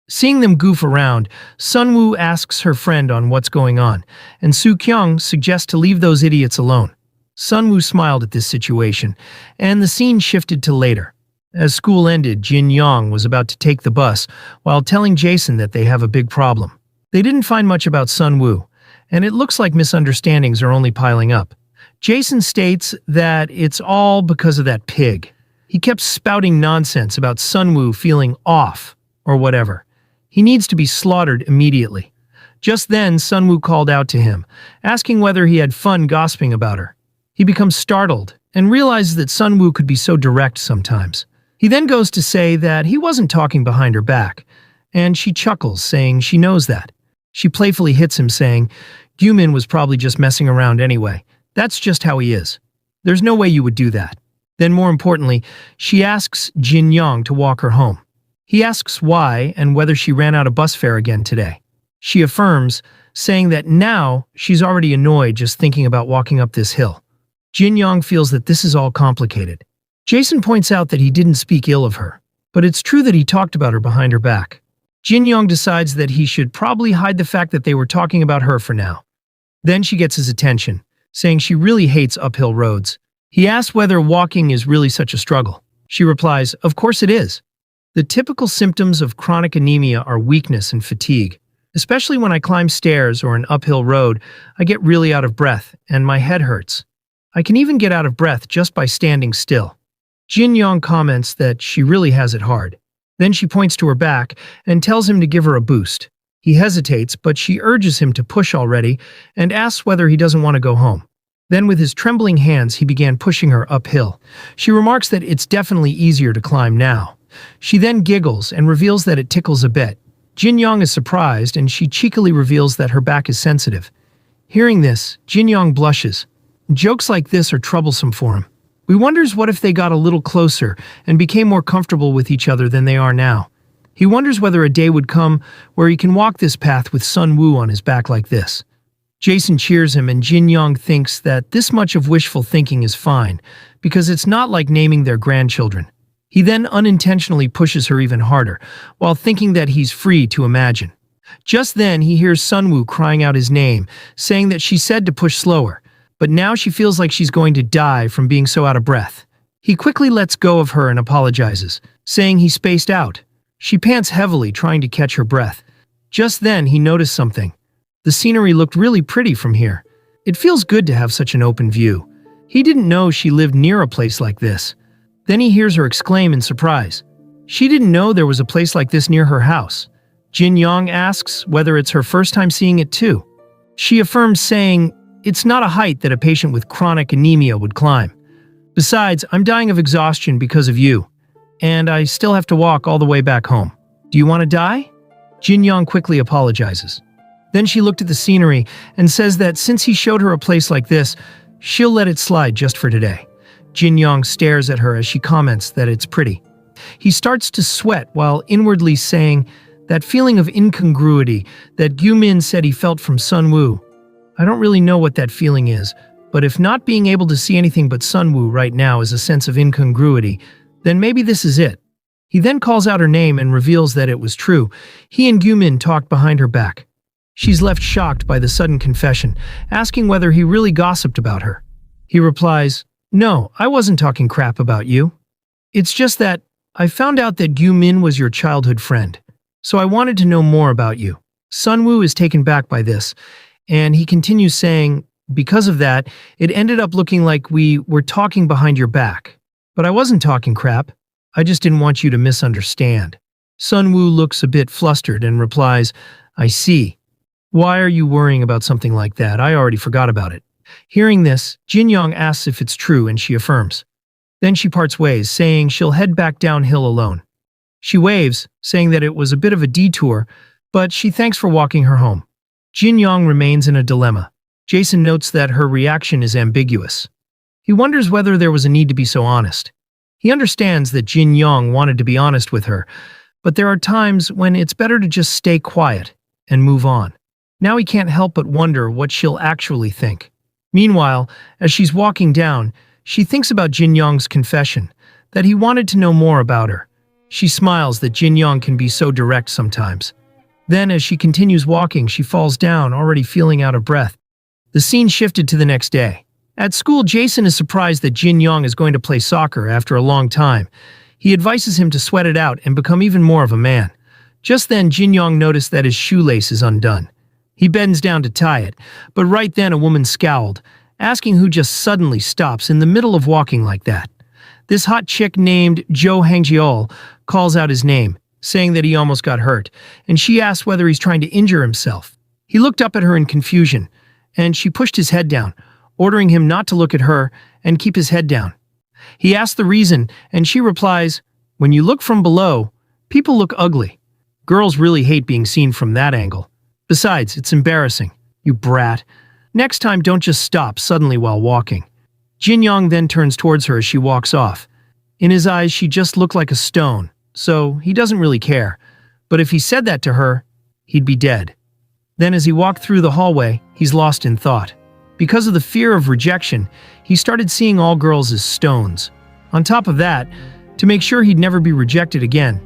Seeing them goof around, Sunwoo asks her friend on what's going on, and Soo-kyung suggests to leave those idiots alone. Sunwoo smiled at this situation, and the scene shifted to later. As school ended, Jin Yong was about to take the bus while telling Jason that they have a big problem. They didn't find much about Sunwoo, and it looks like misunderstandings are only piling up. Jason states that it's all because of that pig. He kept spouting nonsense about Sunwoo feeling off, or whatever. He needs to be slaughtered immediately. Just then, Sunwoo called out to him, asking whether he had fun gossiping about her. He becomes startled and realizes that Sunwoo could be so direct sometimes. He then goes to say that he wasn't talking behind her back, and she chuckles, saying she knows that. She playfully hits him, saying, Gyumin was probably just messing around anyway. That's just how he is. There's no way you would do that. Then more importantly, she asks Jin Yong to walk her home. He asks why and whether she ran out of bus fare again today. She affirms, saying that now she's already annoyed just thinking about walking up this hill. Jin Yong feels that this is all complicated. Jason points out that he didn't speak ill of her, but it's true that he talked about her behind her back. Jin Yong decides that he should probably hide the fact that they were talking about her for now. Then she gets his attention, saying she really hates uphill roads. He asks whether walking is really such a struggle. She replies, of course it is. The typical symptoms of chronic anemia are weakness and fatigue. Especially when I climb stairs or an uphill road, I get really out of breath and my head hurts. I can even get out of breath just by standing still. Jin Yong comments that she really has it hard. Then she points to her back and tells him to give her a boost. He hesitates, but she urges him to push already and asks whether he doesn't want to go home. Then with his trembling hands, he began pushing her uphill. She remarks that it's definitely easier to climb now. She then giggles and reveals that it tickles a bit. Jin Yong is surprised, and she cheekily reveals that her back is sensitive. Hearing this, Jin Yong blushes. Jokes like this are troublesome for him. He wonders what if they got a little closer and became more comfortable with each other than they are now. He wonders whether a day would come where he can walk this path with Sun Woo on his back like this. Jason cheers him, and Jin Young thinks that this much of wishful thinking is fine, because it's not like naming their grandchildren. He then unintentionally pushes her even harder, while thinking that he's free to imagine. Just then, he hears Sun Woo crying out his name, saying that she said to push slower, but now she feels like she's going to die from being so out of breath. He quickly lets go of her and apologizes, saying he spaced out. She pants heavily, trying to catch her breath. Just then, he noticed something. The scenery looked really pretty from here. It feels good to have such an open view. He didn't know she lived near a place like this. Then he hears her exclaim in surprise. She didn't know there was a place like this near her house. Jin Young asks whether it's her first time seeing it too. She affirms, saying, "It's not a height that a patient with chronic anemia would climb. Besides, I'm dying of exhaustion because of you, and I still have to walk all the way back home. Do you want to die?" Jin Young quickly apologizes. Then she looked at the scenery and says that since he showed her a place like this, she'll let it slide just for today. Jin Young stares at her as she comments that it's pretty. He starts to sweat while inwardly saying that feeling of incongruity that Gyu-min said he felt from Sun Woo. I don't really know what that feeling is, but if not being able to see anything but Sun Woo right now is a sense of incongruity, then maybe this is it. He then calls out her name and reveals that it was true. He and Gyu-min talked behind her back. She's left shocked by the sudden confession, asking whether he really gossiped about her. He replies, "No, I wasn't talking crap about you. It's just that I found out that Gyu-min was your childhood friend, so I wanted to know more about you." Sun Woo is taken back by this, and he continues saying, "Because of that, it ended up looking like we were talking behind your back. But I wasn't talking crap. I just didn't want you to misunderstand." Sun Woo looks a bit flustered and replies, "I see. Why are you worrying about something like that? I already forgot about it." Hearing this, Jin Young asks if it's true, and she affirms. Then she parts ways, saying she'll head back downhill alone. She waves, saying that it was a bit of a detour, but she thanks for walking her home. Jin Young remains in a dilemma. Jason notes that her reaction is ambiguous. He wonders whether there was a need to be so honest. He understands that Jin Young wanted to be honest with her, but there are times when it's better to just stay quiet and move on. Now he can't help but wonder what she'll actually think. Meanwhile, as she's walking down, she thinks about Jin Young's confession, that he wanted to know more about her. She smiles that Jin Young can be so direct sometimes. Then, as she continues walking, she falls down, already feeling out of breath. The scene shifted to the next day. At school, Jason is surprised that Jin Young is going to play soccer after a long time. He advises him to sweat it out and become even more of a man. Just then, Jin Young noticed that his shoelace is undone. He bends down to tie it, but right then a woman scowled, asking who just suddenly stops in the middle of walking like that. This hot chick named Jo Hangjeol calls out his name, saying that he almost got hurt, and she asks whether he's trying to injure himself. He looked up at her in confusion, and she pushed his head down, ordering him not to look at her and keep his head down. He asks the reason, and she replies, "When you look from below, people look ugly. Girls really hate being seen from that angle. Besides, it's embarrassing. You brat. Next time, don't just stop suddenly while walking." Jin Young then turns towards her as she walks off. In his eyes, she just looked like a stone, so he doesn't really care. But if he said that to her, he'd be dead. Then as he walked through the hallway, he's lost in thought. Because of the fear of rejection, he started seeing all girls as stones. On top of that, to make sure he'd never be rejected again,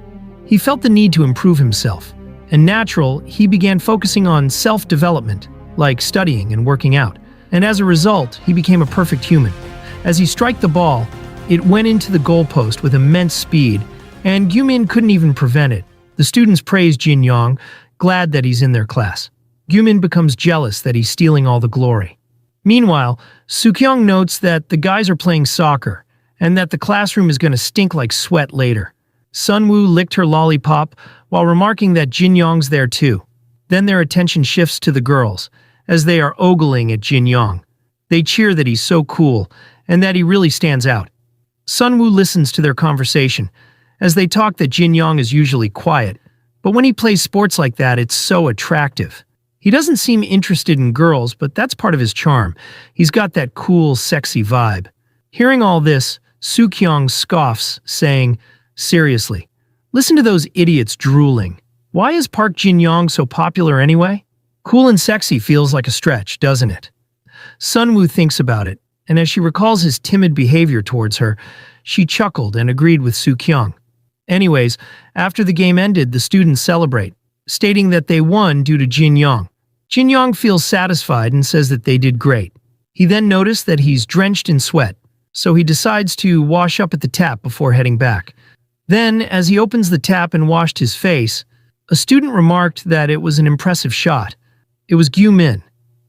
he felt the need to improve himself. And natural, he began focusing on self-development, like studying and working out. And as a result, he became a perfect human. As he struck the ball, it went into the goalpost with immense speed, and Gyu-min couldn't even prevent it. The students praise Jin Young, glad that he's in their class. Gyu-min becomes jealous that he's stealing all the glory. Meanwhile, Soo-kyung notes that the guys are playing soccer, and that the classroom is going to stink like sweat later. Sun Woo licked her lollipop while remarking that Jin Young's there too. Then their attention shifts to the girls, as they are ogling at Jin Young. They cheer that he's so cool, and that he really stands out. Sun Woo listens to their conversation, as they talk that Jin Young is usually quiet, but when he plays sports like that, it's so attractive. He doesn't seem interested in girls, but that's part of his charm. He's got that cool, sexy vibe. Hearing all this, Soo-kyung scoffs, saying, "Seriously, Listen to those idiots drooling. Why is Park Jin-young so popular anyway? Cool and sexy feels like a stretch, doesn't it? Sunwoo thinks about it, and as she recalls his timid behavior towards her, she chuckled and agreed with Soo-kyung. Anyways, after the game ended, the students celebrate, stating that they won due to Jin-young. Jin-young feels satisfied and says that they did great. He then noticed that he's drenched in sweat, so he decides to wash up at the tap before heading back. Then, as he opens the tap and washed his face, a student remarked that it was an impressive shot. It was Gyu-min.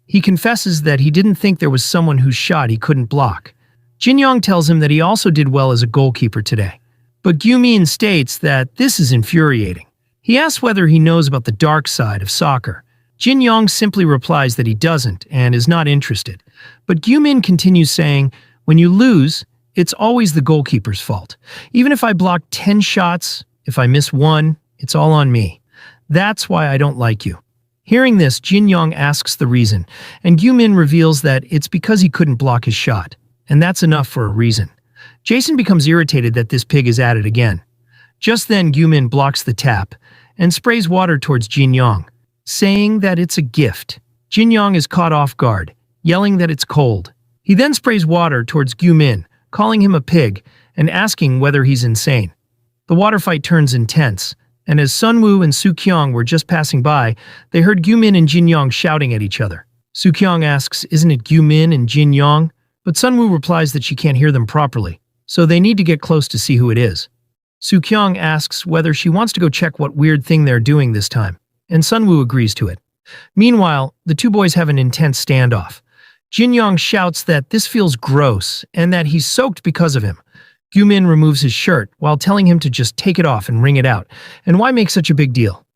He confesses that he didn't think there was someone whose shot he couldn't block. Jin-young tells him that he also did well as a goalkeeper today. But Gyu-min states that this is infuriating. He asks whether he knows about the dark side of soccer. Jin-young simply replies that he doesn't and is not interested. But Gyu-min continues saying, "When you lose, it's always the goalkeeper's fault. Even if I block 10 shots, if I miss one, it's all on me. That's why I don't like you." Hearing this, Jin-young asks the reason, and Gyu-min reveals that it's because he couldn't block his shot. And that's enough for a reason. Jason becomes irritated that this pig is at it again. Just then, Gyu-min blocks the tap and sprays water towards Jin-young, saying that it's a gift. Jin-young is caught off guard, yelling that it's cold. He then sprays water towards Gyu-min, calling him a pig and asking whether he's insane. The water fight turns intense, and as Sunwoo and Soo-kyung were just passing by, they heard Gyu-min and Jin-young shouting at each other. Soo-kyung asks, "Isn't it Gyu-min and Jin-young?" But Sunwoo replies that she can't hear them properly, so they need to get close to see who it is. Soo-kyung asks whether she wants to go check what weird thing they're doing this time, and Sunwoo agrees to it. Meanwhile, the two boys have an intense standoff. Jin-young shouts that this feels gross and that he's soaked because of him. Gyu-min removes his shirt while telling him to just take it off and wring it out, and why make such a big deal?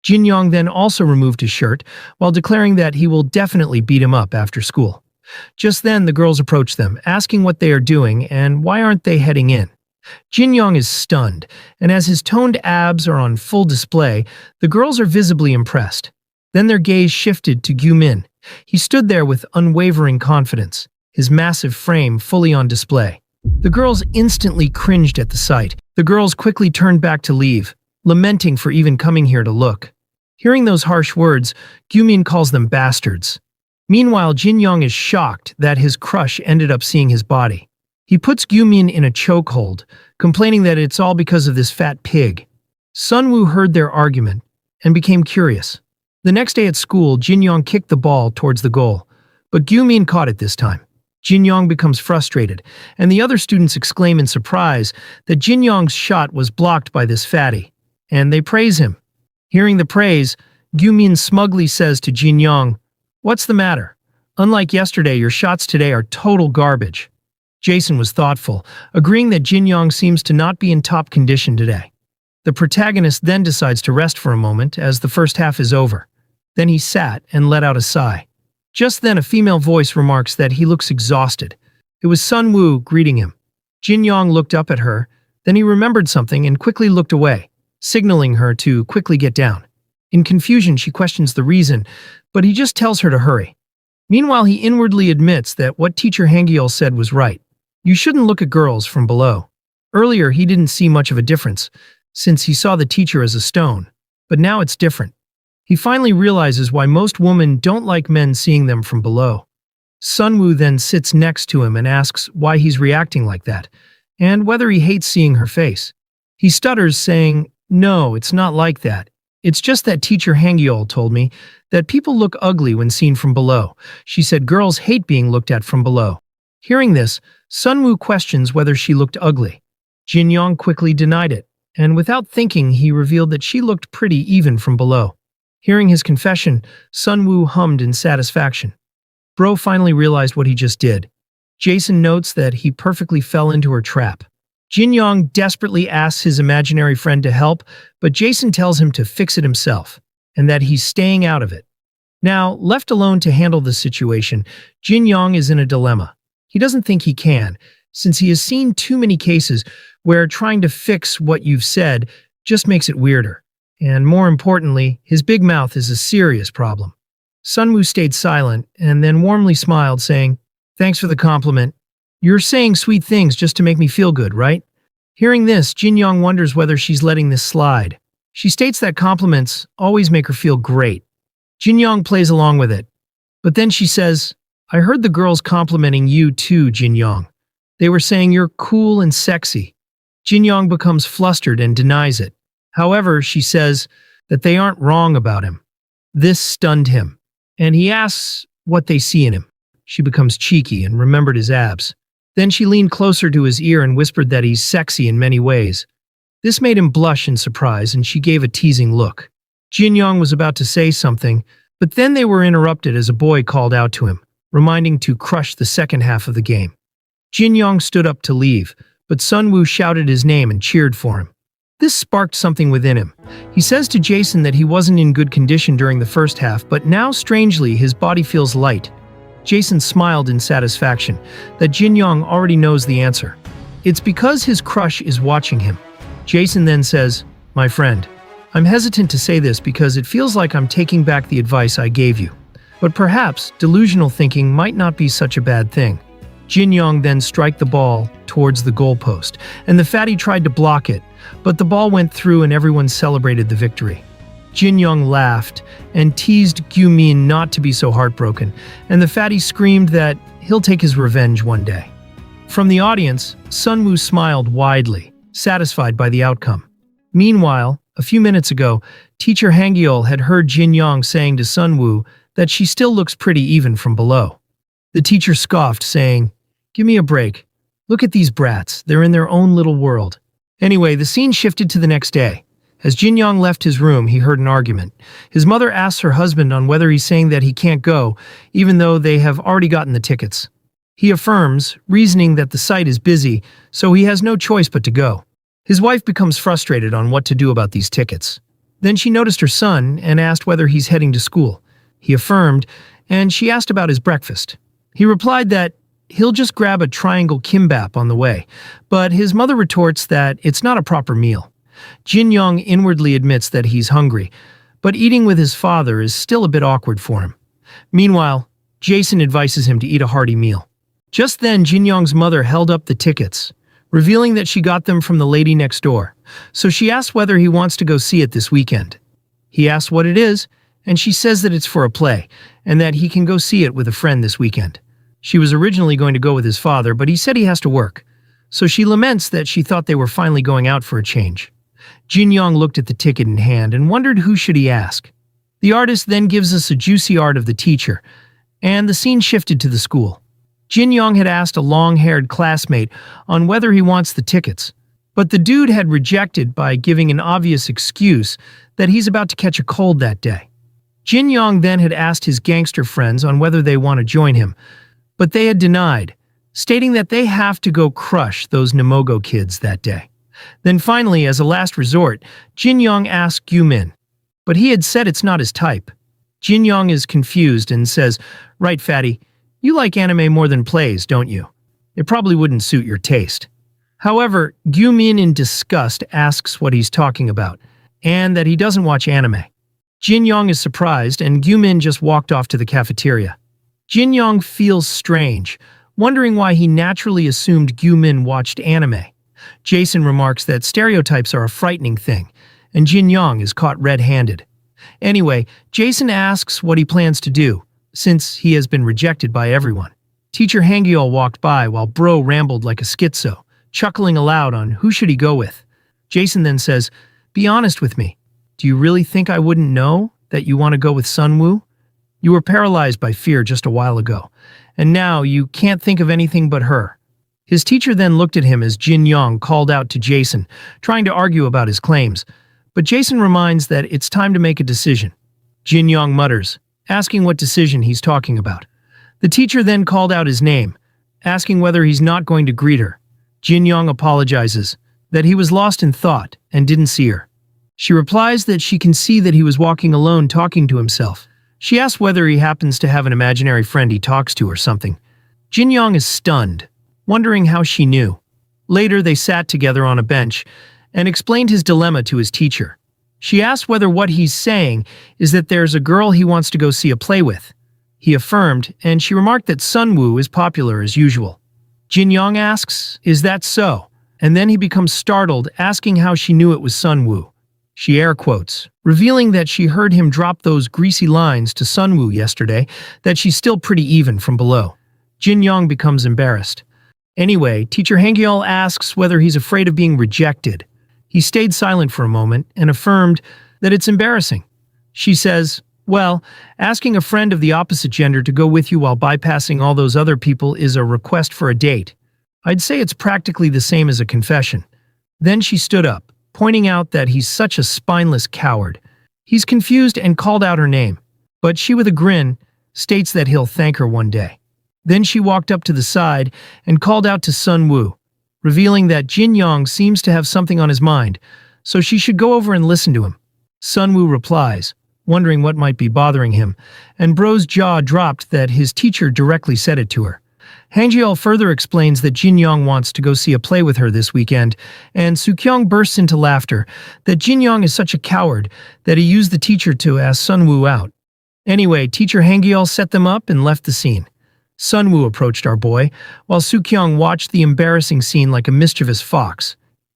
Jin-young then also removed his shirt while declaring that he will definitely beat him up after school. Just then, the girls approach them, asking what they are doing and why aren't they heading in. Jin-young is stunned, and as his toned abs are on full display, the girls are visibly impressed. Then their gaze shifted to Gyu-min. He stood there with unwavering confidence, his massive frame fully on display. The girls instantly cringed at the sight. The girls quickly turned back to leave, lamenting for even coming here to look. Hearing those harsh words, Gyu-min calls them bastards. Meanwhile, Jin-young is shocked that his crush ended up seeing his body. He puts Gyu-min in a chokehold, complaining that it's all because of this fat pig. Sunwoo heard their argument and became curious. The next day at school, Jin-young kicked the ball towards the goal, but Gyu-min caught it this time. Jin-young becomes frustrated, and the other students exclaim in surprise that Jin-young's shot was blocked by this fatty, and they praise him. Hearing the praise, Gyu-min smugly says to Jin-young, "What's the matter? Unlike yesterday, your shots today are total garbage." Jason was thoughtful, agreeing that Jin-young seems to not be in top condition today. The protagonist then decides to rest for a moment as the first half is over. Then he sat and let out a sigh. Just then a female voice remarks that he looks exhausted. It was Sunwoo greeting him. Jin-young looked up at her, then he remembered something and quickly looked away, signaling her to quickly get down. In confusion, she questions the reason, but he just tells her to hurry. Meanwhile, he inwardly admits that what teacher Hangyeol said was right. You shouldn't look at girls from below. Earlier, he didn't see much of a difference, since he saw the teacher as a stone, but now it's different. He finally realizes why most women don't like men seeing them from below. Sunwoo then sits next to him and asks why he's reacting like that, and whether he hates seeing her face. He stutters, saying, "No, it's not like that. It's just that teacher Hangyeol told me that people look ugly when seen from below. She said girls hate being looked at from below." Hearing this, Sunwoo questions whether she looked ugly. Jin-young quickly denied it, and without thinking, he revealed that she looked pretty even from below. Hearing his confession, Sunwoo hummed in satisfaction. Bro finally realized what he just did. Jason notes that he perfectly fell into her trap. Jin-young desperately asks his imaginary friend to help, but Jason tells him to fix it himself, and that he's staying out of it. Now, left alone to handle the situation, Jin-young is in a dilemma. He doesn't think he can, since he has seen too many cases where trying to fix what you've said just makes it weirder. And more importantly, his big mouth is a serious problem. Sunwoo stayed silent and then warmly smiled, saying, "Thanks for the compliment. You're saying sweet things just to make me feel good, right?" Hearing this, Jin Yong wonders whether she's letting this slide. She states that compliments always make her feel great. Jin Yong plays along with it. But then she says, I heard the girls complimenting you too, Jin Yong. They were saying you're cool and sexy. Jin Yong becomes flustered and denies it. However, she says that they aren't wrong about him. This stunned him, and he asks what they see in him. She becomes cheeky and remembered his abs. Then she leaned closer to his ear and whispered that he's sexy in many ways. This made him blush in surprise, and she gave a teasing look. Jin Yong was about to say something, but then they were interrupted as a boy called out to him, reminding to crush the second half of the game. Jin Yong stood up to leave, but Sunwoo shouted his name and cheered for him. This sparked something within him. He says to Jason that he wasn't in good condition during the first half, but now, strangely, his body feels light. Jason smiled in satisfaction that Jin Yong already knows the answer. It's because his crush is watching him. Jason then says, My friend, I'm hesitant to say this because it feels like I'm taking back the advice I gave you. But perhaps delusional thinking might not be such a bad thing. Jin Yong then struck the ball towards the goalpost, and the fatty tried to block it, but the ball went through and everyone celebrated the victory. Jin Yong laughed and teased Gyu Min not to be so heartbroken, and the fatty screamed that he'll take his revenge one day. From the audience, Sunwoo smiled widely, satisfied by the outcome. Meanwhile, a few minutes ago, teacher Hangyeol had heard Jin Yong saying to Sunwoo that she still looks pretty even from below. The teacher scoffed, saying, Give me a break. Look at these brats, they're in their own little world. Anyway, the scene shifted to the next day. As Jin Yong left his room, he heard an argument. His mother asks her husband on whether he's saying that he can't go, even though they have already gotten the tickets. He affirms, reasoning that the site is busy, so he has no choice but to go. His wife becomes frustrated on what to do about these tickets. Then she noticed her son and asked whether he's heading to school. He affirmed, and she asked about his breakfast. He replied that he'll just grab a triangle kimbap on the way, but his mother retorts that it's not a proper meal. Jin Yong inwardly admits that he's hungry, but eating with his father is still a bit awkward for him. Meanwhile, Jason advises him to eat a hearty meal. Just then, Jin Yong's mother held up the tickets, revealing that she got them from the lady next door, so she asks whether he wants to go see it this weekend. He asks what it is, and she says that it's for a play, and that he can go see it with a friend this weekend. She was originally going to go with his father, but he said he has to work, so she laments that she thought they were finally going out for a change. Jin Yong looked at the ticket in hand and wondered who should he ask. The artist then gives us a juicy art of the teacher, and the scene shifted to the school. Jin Yong had asked a long-haired classmate on whether he wants the tickets, but the dude had rejected by giving an obvious excuse that he's about to catch a cold that day. Jin Yong then had asked his gangster friends on whether they want to join him, but they had denied, stating that they have to go crush those Nemogo kids that day. Then finally, as a last resort, Jin Yong asked Gyu Min, but he had said it's not his type. Jin Yong is confused and says, Right, fatty, you like anime more than plays, don't you? It probably wouldn't suit your taste. However, Gyu Min in disgust asks what he's talking about, and that he doesn't watch anime. Jin Yong is surprised, and Gyu Min just walked off to the cafeteria. Jin Yong feels strange, wondering why he naturally assumed Gyu Min watched anime. Jason remarks that stereotypes are a frightening thing, and Jin Yong is caught red-handed. Anyway, Jason asks what he plans to do, since he has been rejected by everyone. Teacher Hangyeol walked by while Bro rambled like a schizo, chuckling aloud on who should he go with. Jason then says, Be honest with me. Do you really think I wouldn't know that you want to go with Sunwoo? You were paralyzed by fear just a while ago, and now you can't think of anything but her. His teacher then looked at him as Jin Yong called out to Jason, trying to argue about his claims, but Jason reminds that it's time to make a decision. Jin Yong mutters, asking what decision he's talking about. The teacher then called out his name, asking whether he's not going to greet her. Jin Yong apologizes, that he was lost in thought and didn't see her. She replies that she can see that he was walking alone talking to himself. She asks whether he happens to have an imaginary friend he talks to or something. Jin Yong is stunned, wondering how she knew. Later, they sat together on a bench and explained his dilemma to his teacher. She asked whether what he's saying is that there's a girl he wants to go see a play with. He affirmed, and she remarked that Sunwoo is popular as usual. Jin Yong asks, Is that so? and then he becomes startled, asking how she knew it was Sunwoo. She air quotes, revealing that she heard him drop those greasy lines to Sunwoo yesterday, that she's still pretty even from below. Jin Young becomes embarrassed. Anyway, teacher Hangyeol asks whether he's afraid of being rejected. He stayed silent for a moment and affirmed that it's embarrassing. She says, well, asking a friend of the opposite gender to go with you while bypassing all those other people is a request for a date. I'd say it's practically the same as a confession. Then she stood up, pointing out that he's such a spineless coward. He's confused and called out her name, but she with a grin states that he'll thank her one day. Then she walked up to the side and called out to Sunwoo, revealing that Jin Young seems to have something on his mind, so she should go over and listen to him. Sunwoo replies, wondering what might be bothering him, and Bro's jaw dropped that his teacher directly said it to her. Hangyeol further explains that Jin Young wants to go see a play with her this weekend, and Sukyung bursts into laughter that Jin Young is such a coward that he used the teacher to ask Sunwoo out. Anyway, teacher Hangyeol set them up and left the scene. Sunwoo approached our boy, while Sukyung watched the embarrassing scene like a mischievous fox.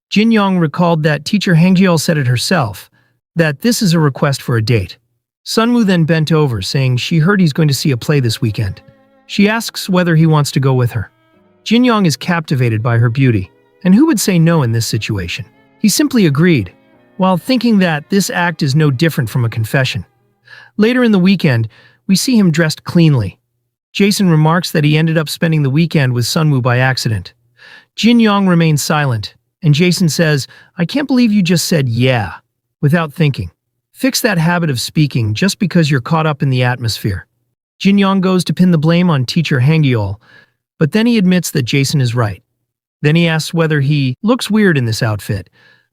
Jin Young recalled that teacher Hangyeol said it herself, that this is a request for a date. Sunwoo then bent over, saying she heard he's going to see a play this weekend. She asks whether he wants to go with her. Jin Young is captivated by her beauty, and who would say no in this situation? He simply agreed, while thinking that this act is no different from a confession. Later in the weekend, we see him dressed cleanly. Jason remarks that he ended up spending the weekend with Sunwoo by accident. Jin Young remains silent, and Jason says, I can't believe you just said yeah, without thinking. Fix that habit of speaking just because you're caught up in the atmosphere. Jin Young goes to pin the blame on teacher Hangyeol, but then he admits that Jason is right. Then he asks whether he looks weird in this outfit,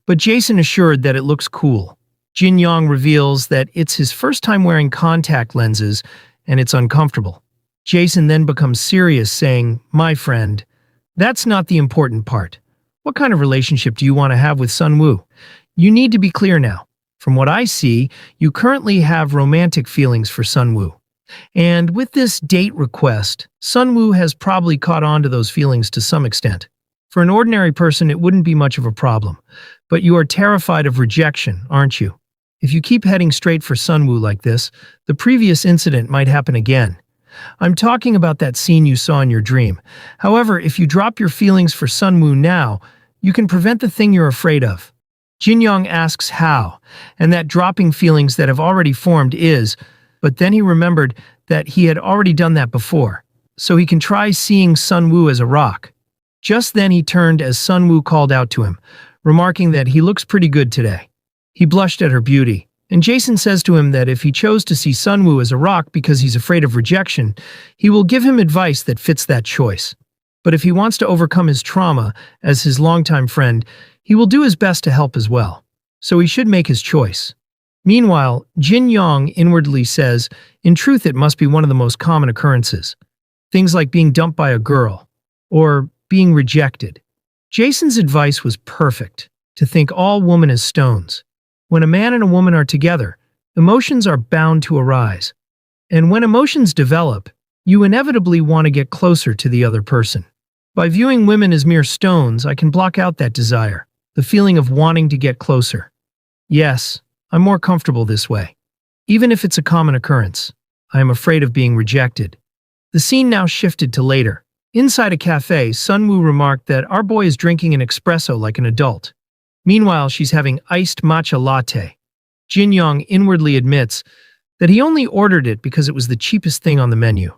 but Jason assured that it looks cool. Jin Young reveals that it's his first time wearing contact lenses, and it's uncomfortable. Jason then becomes serious, saying, my friend, that's not the important part. What kind of relationship do you want to have with Sunwoo? You need to be clear now. From what I see, you currently have romantic feelings for Sunwoo. And with this date request, Sunwoo has probably caught on to those feelings to some extent. For an ordinary person, it wouldn't be much of a problem. But you are terrified of rejection, aren't you? If you keep heading straight for Sunwoo like this, the previous incident might happen again. I'm talking about that scene you saw in your dream. However, if you drop your feelings for Sunwoo now, you can prevent the thing you're afraid of. Jin Young asks how, and that dropping feelings that have already formed is, but then he remembered that he had already done that before, so he can try seeing Sunwoo as a rock. Just then he turned as Sunwoo called out to him, remarking that he looks pretty good today. He blushed at her beauty, and Jason says to him that if he chose to see Sunwoo as a rock because he's afraid of rejection, he will give him advice that fits that choice. But if he wants to overcome his trauma as his longtime friend, he will do his best to help as well. So he should make his choice. Meanwhile, Jin Young inwardly says, in truth it must be one of the most common occurrences. Things like being dumped by a girl, or being rejected. Jason's advice was perfect, to think all women as stones. When a man and a woman are together, emotions are bound to arise. And when emotions develop, you inevitably want to get closer to the other person. By viewing women as mere stones, I can block out that desire, the feeling of wanting to get closer. Yes, I'm more comfortable this way. Even if it's a common occurrence, I am afraid of being rejected. The scene now shifted to later. Inside a cafe, Sunwoo remarked that our boy is drinking an espresso like an adult. Meanwhile, she's having iced matcha latte. Jin Young inwardly admits that he only ordered it because it was the cheapest thing on the menu.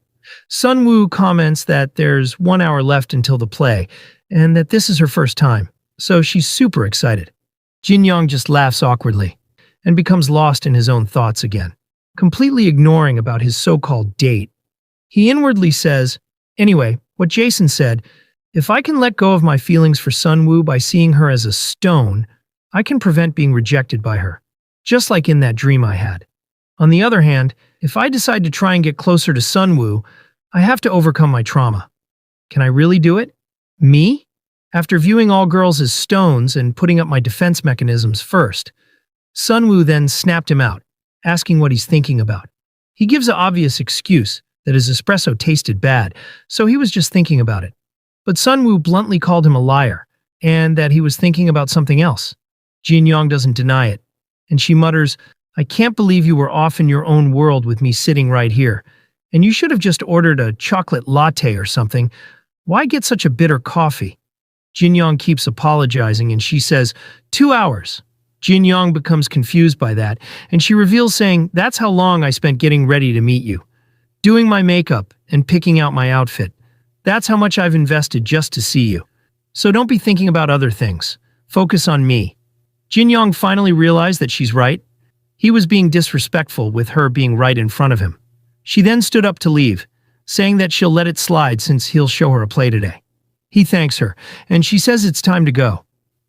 Sunwoo comments that there's 1 hour left until the play, and that this is her first time, so she's super excited. Jin Young just laughs awkwardly, and becomes lost in his own thoughts again, completely ignoring about his so-called date. He inwardly says, anyway, what Jason said, if I can let go of my feelings for Sunwoo by seeing her as a stone, I can prevent being rejected by her, just like in that dream I had. On the other hand, if I decide to try and get closer to Sunwoo, I have to overcome my trauma. Can I really do it? Me? After viewing all girls as stones and putting up my defense mechanisms first, Sunwoo then snapped him out, asking what he's thinking about. He gives an obvious excuse that his espresso tasted bad, so he was just thinking about it. But Sunwoo bluntly called him a liar, and that he was thinking about something else. Jin Yong doesn't deny it, and she mutters, "I can't believe you were off in your own world with me sitting right here, and you should have just ordered a chocolate latte or something. Why get such a bitter coffee?" Jin Yong keeps apologizing, and she says, 2 hours. Jin Yong becomes confused by that, and she reveals saying, "That's how long I spent getting ready to meet you. Doing my makeup and picking out my outfit. That's how much I've invested just to see you. So don't be thinking about other things. Focus on me." Jin Yong finally realized that she's right. He was being disrespectful with her being right in front of him. She then stood up to leave, saying that she'll let it slide since he'll show her a play today. He thanks her, and she says it's time to go.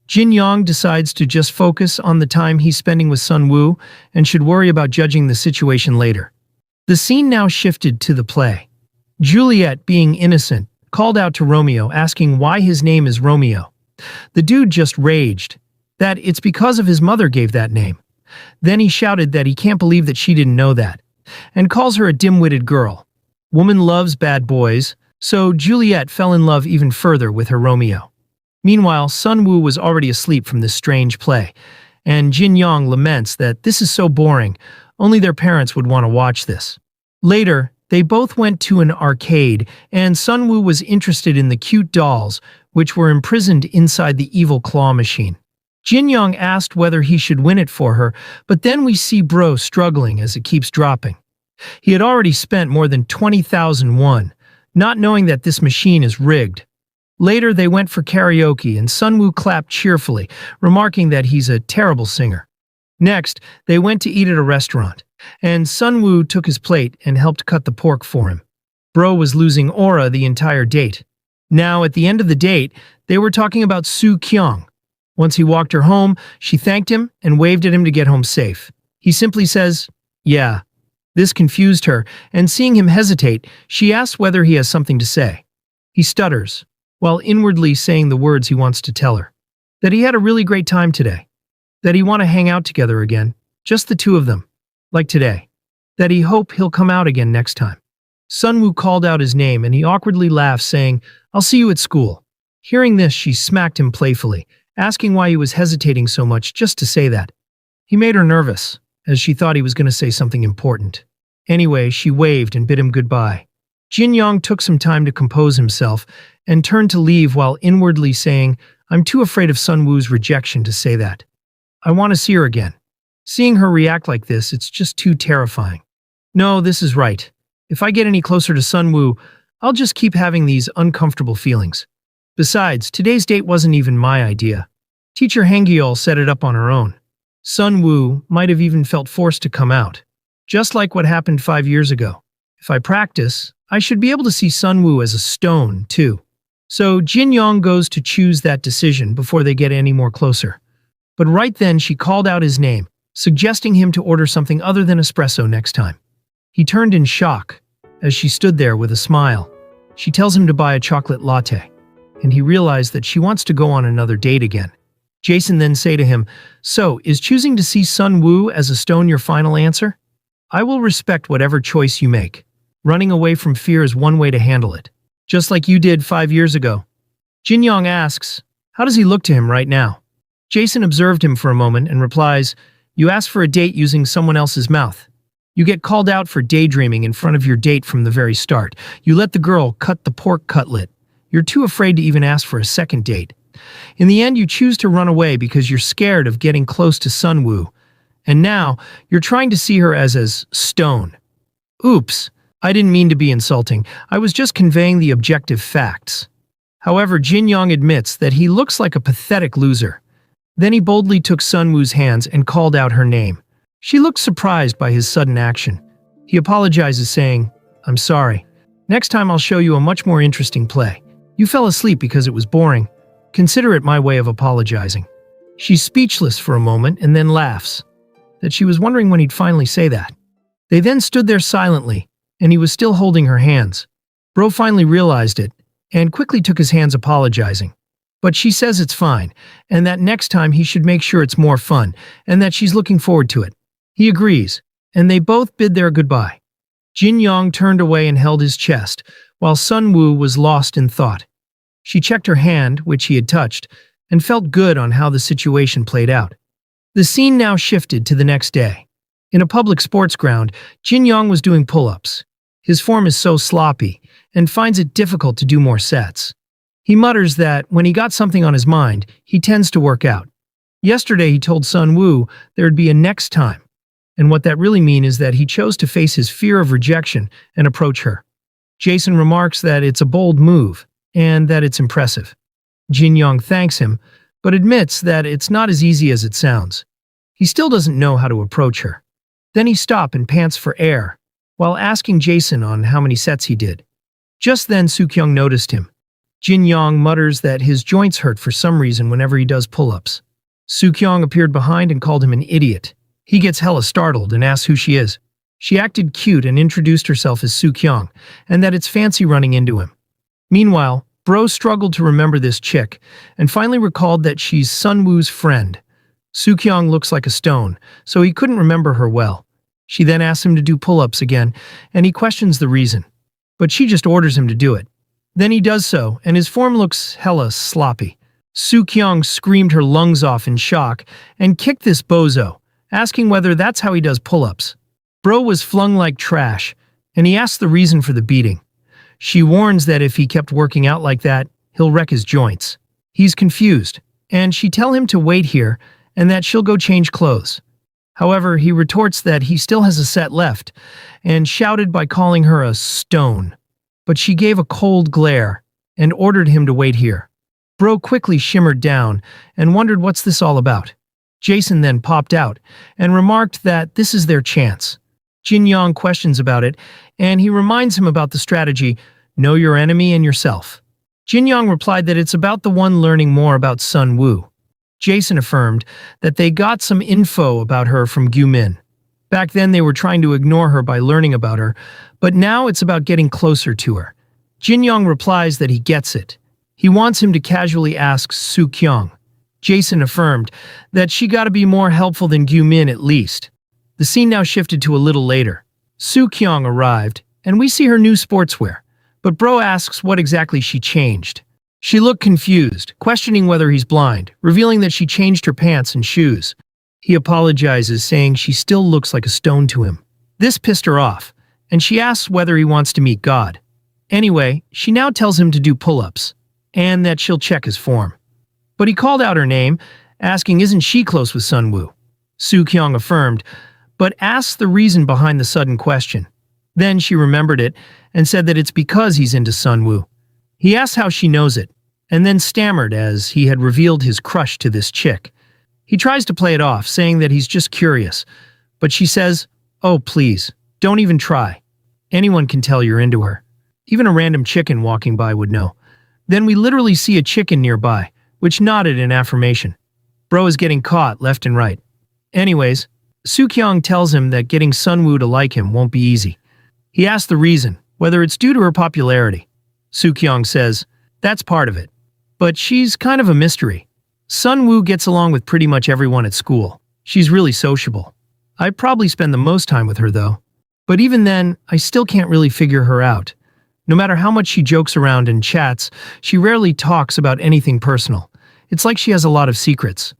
Jin Yong decides to just focus on the time he's spending with Sun Woo and should worry about judging the situation later. The scene now shifted to the play. Juliet, being innocent, called out to Romeo asking why his name is Romeo. The dude just raged, that it's because of his mother gave that name. Then he shouted that he can't believe that she didn't know that, and calls her a dim-witted girl. Woman loves bad boys, so Juliet fell in love even further with her Romeo. Meanwhile, Sun Woo was already asleep from this strange play, and Jin Yong laments that this is so boring, only their parents would want to watch this. Later, they both went to an arcade, and Sun Woo was interested in the cute dolls, which were imprisoned inside the evil claw machine. Jin Yong asked whether he should win it for her, but then we see Bro struggling as it keeps dropping. He had already spent more than 20,000 won, not knowing that this machine is rigged. Later, they went for karaoke, and Sun Woo clapped cheerfully, remarking that he's a terrible singer. Next, they went to eat at a restaurant, and Sun Woo took his plate and helped cut the pork for him. Bro was losing aura the entire date. Now, at the end of the date, they were talking about Soo Kyung. Once he walked her home, she thanked him and waved at him to get home safe. He simply says, "Yeah." This confused her, and seeing him hesitate, she asks whether he has something to say. He stutters, while inwardly saying the words he wants to tell her. That he had a really great time today. That he want to hang out together again, just the two of them, like today. That he hope he'll come out again next time. Sun Woo called out his name, and he awkwardly laughed, saying, "I'll see you at school." Hearing this, she smacked him playfully, asking why he was hesitating so much just to say that. He made her nervous, as she thought he was going to say something important. Anyway, she waved and bid him goodbye. Jin Yong took some time to compose himself and turned to leave while inwardly saying, "I'm too afraid of Sun Woo's rejection to say that. I want to see her again. Seeing her react like this, it's just too terrifying. No, this is right. If I get any closer to Sun Woo, I'll just keep having these uncomfortable feelings. Besides, today's date wasn't even my idea. Teacher Hangyeol set it up on her own. Sun Woo might have even felt forced to come out. Just like what happened 5 years ago. If I practice, I should be able to see Sun Woo as a stone, too." So Jin Yong goes to choose that decision before they get any more closer. But right then she called out his name, suggesting him to order something other than espresso next time. He turned in shock, as she stood there with a smile. She tells him to buy a chocolate latte, and he realized that she wants to go on another date again. Jason then say to him, "So, is choosing to see Sun Woo as a stone your final answer? I will respect whatever choice you make. Running away from fear is one way to handle it, just like you did 5 years ago." Jin Yong asks, "How does he look to him right now?" Jason observed him for a moment and replies, "You ask for a date using someone else's mouth. You get called out for daydreaming in front of your date from the very start. You let the girl cut the pork cutlet. You're too afraid to even ask for a second date. In the end, you choose to run away because you're scared of getting close to Sun Woo. And now, you're trying to see her as stone. Oops, I didn't mean to be insulting. I was just conveying the objective facts." However, Jin Yong admits that he looks like a pathetic loser. Then he boldly took Sun Woo's hands and called out her name. She looked surprised by his sudden action. He apologizes, saying, "I'm sorry. Next time I'll show you a much more interesting play. You fell asleep because it was boring. Consider it my way of apologizing." She's speechless for a moment and then laughs. That she was wondering when he'd finally say that. They then stood there silently, and he was still holding her hands. Bro finally realized it, and quickly took his hands apologizing. But she says it's fine, and that next time he should make sure it's more fun, and that she's looking forward to it. He agrees, and they both bid their goodbye. Jin Yong turned away and held his chest, while Sun Woo was lost in thought. She checked her hand, which he had touched, and felt good on how the situation played out. The scene now shifted to the next day. In a public sports ground, Jin Yong was doing pull-ups. His form is so sloppy, and finds it difficult to do more sets. He mutters that when he got something on his mind, he tends to work out. Yesterday he told Sun Woo there'd be a next time, and what that really means is that he chose to face his fear of rejection and approach her. Jason remarks that it's a bold move, and that it's impressive. Jin Yong thanks him, but admits that it's not as easy as it sounds. He still doesn't know how to approach her. Then he stops and pants for air, while asking Jason on how many sets he did. Just then Soo-kyung noticed him. Jin Yong mutters that his joints hurt for some reason whenever he does pull-ups. Soo-kyung appeared behind and called him an idiot. He gets hella startled and asks who she is. She acted cute and introduced herself as Soo-kyung, and that it's fancy running into him. Meanwhile, Bro struggled to remember this chick, and finally recalled that she's Sun Woo's friend. Soo-kyung looks like a stone, so he couldn't remember her well. She then asks him to do pull-ups again, and he questions the reason. But she just orders him to do it. Then he does so, and his form looks hella sloppy. Soo-kyung screamed her lungs off in shock and kicked this bozo, asking whether that's how he does pull-ups. Bro was flung like trash, and he asks the reason for the beating. She warns that if he kept working out like that, he'll wreck his joints. He's confused, and she tells him to wait here and that she'll go change clothes. However, he retorts that he still has a set left, and shouted by calling her a stone. But she gave a cold glare and ordered him to wait here. Bro quickly shimmered down and wondered what's this all about. Jason then popped out and remarked that this is their chance. Jin Yong questions about it, and he reminds him about the strategy, know your enemy and yourself. Jin Yong replied that it's about the one learning more about Sun Woo. Jason affirmed that they got some info about her from Gyu-min. Back then they were trying to ignore her by learning about her, but now it's about getting closer to her. Jin Yong replies that he gets it. He wants him to casually ask Soo-kyung. Jason affirmed that she gotta be more helpful than Gyu-min at least. The scene now shifted to a little later. Soo-kyung arrived, and we see her new sportswear, but Bro asks what exactly she changed. She looked confused, questioning whether he's blind, revealing that she changed her pants and shoes. He apologizes, saying she still looks like a stone to him. This pissed her off, and she asks whether he wants to meet God. Anyway, she now tells him to do pull-ups, and that she'll check his form. But he called out her name, asking isn't she close with Sun Woo. Soo-kyung affirmed, but asked the reason behind the sudden question. Then she remembered it, and said that it's because he's into Sun Woo. He asked how she knows it, and then stammered as he had revealed his crush to this chick. He tries to play it off, saying that he's just curious, but she says, oh please, don't even try. Anyone can tell you're into her. Even a random chicken walking by would know. Then we literally see a chicken nearby, which nodded in affirmation. Bro is getting caught left and right. Anyways, Soo-kyung tells him that getting Sun Woo to like him won't be easy. He asks the reason, whether it's due to her popularity. Soo-kyung says, that's part of it. But she's kind of a mystery. Sun Woo gets along with pretty much everyone at school. She's really sociable. I'd probably spend the most time with her though. But even then, I still can't really figure her out. No matter how much she jokes around and chats, she rarely talks about anything personal. It's like she has a lot of secrets.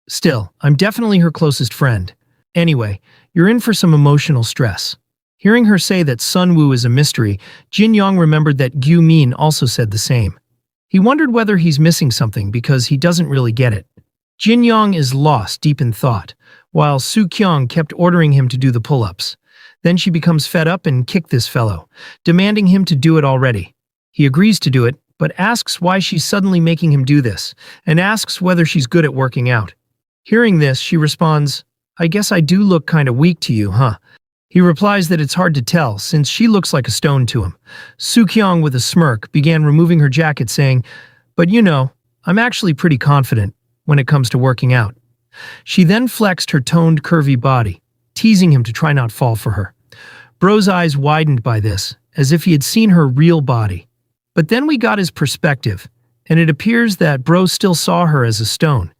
Still, I'm definitely her closest friend. Anyway, you're in for some emotional stress. Hearing her say that Sun Woo is a mystery, Jin Yong remembered that Gyu-min also said the same. He wondered whether he's missing something because he doesn't really get it. Jin Yong is lost deep in thought, while Soo-kyung kept ordering him to do the pull-ups. Then she becomes fed up and kicked this fellow, demanding him to do it already. He agrees to do it, but asks why she's suddenly making him do this, and asks whether she's good at working out. Hearing this, she responds, I guess I do look kinda weak to you, huh? He replies that it's hard to tell, since she looks like a stone to him. Soo-kyung, with a smirk, began removing her jacket, saying, but you know, I'm actually pretty confident when it comes to working out. She then flexed her toned, curvy body, teasing him to try not fall for her. Bro's eyes widened by this, as if he had seen her real body. But then we got his perspective, and it appears that Bro still saw her as a stone.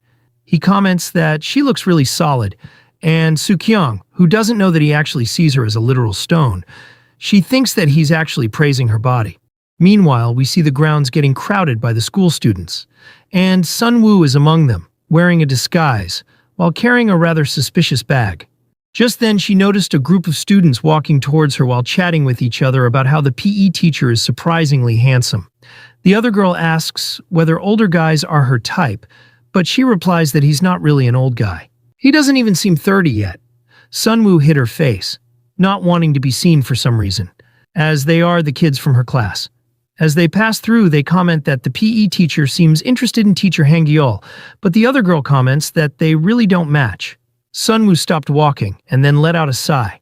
He comments that she looks really solid, and Soo-kyung, who doesn't know that he actually sees her as a literal stone, she thinks that he's actually praising her body. Meanwhile, we see the grounds getting crowded by the school students, and Sunwoo is among them, wearing a disguise, while carrying a rather suspicious bag. Just then, she noticed a group of students walking towards her while chatting with each other about how the PE teacher is surprisingly handsome. The other girl asks whether older guys are her type, but she replies that he's not really an old guy. He doesn't even seem 30 yet. Sunwoo hid her face, not wanting to be seen for some reason, as they are the kids from her class. As they pass through, they comment that the PE teacher seems interested in teacher Hangyeol, but the other girl comments that they really don't match. Sunwoo stopped walking and then let out a sigh.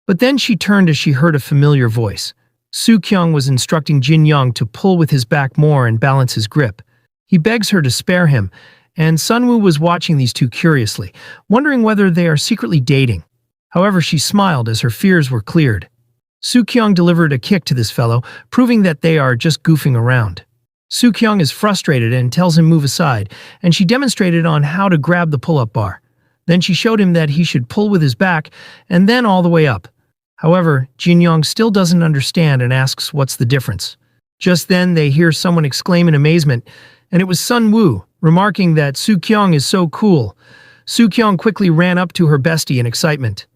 But then she turned as she heard a familiar voice. Soo-kyung was instructing Jin-young to pull with his back more and balance his grip. He begs her to spare him, and Sunwoo was watching these two curiously, wondering whether they are secretly dating. However, she smiled as her fears were cleared. Soo-kyung delivered a kick to this fellow, proving that they are just goofing around. Soo-kyung is frustrated and tells him move aside, and she demonstrated on how to grab the pull-up bar. Then she showed him that he should pull with his back, and then all the way up. However, Jin-young still doesn't understand and asks what's the difference. Just then, they hear someone exclaim in amazement, and it was Sunwoo, remarking that Soo-kyung is so cool. Soo-kyung quickly ran up to her bestie in excitement.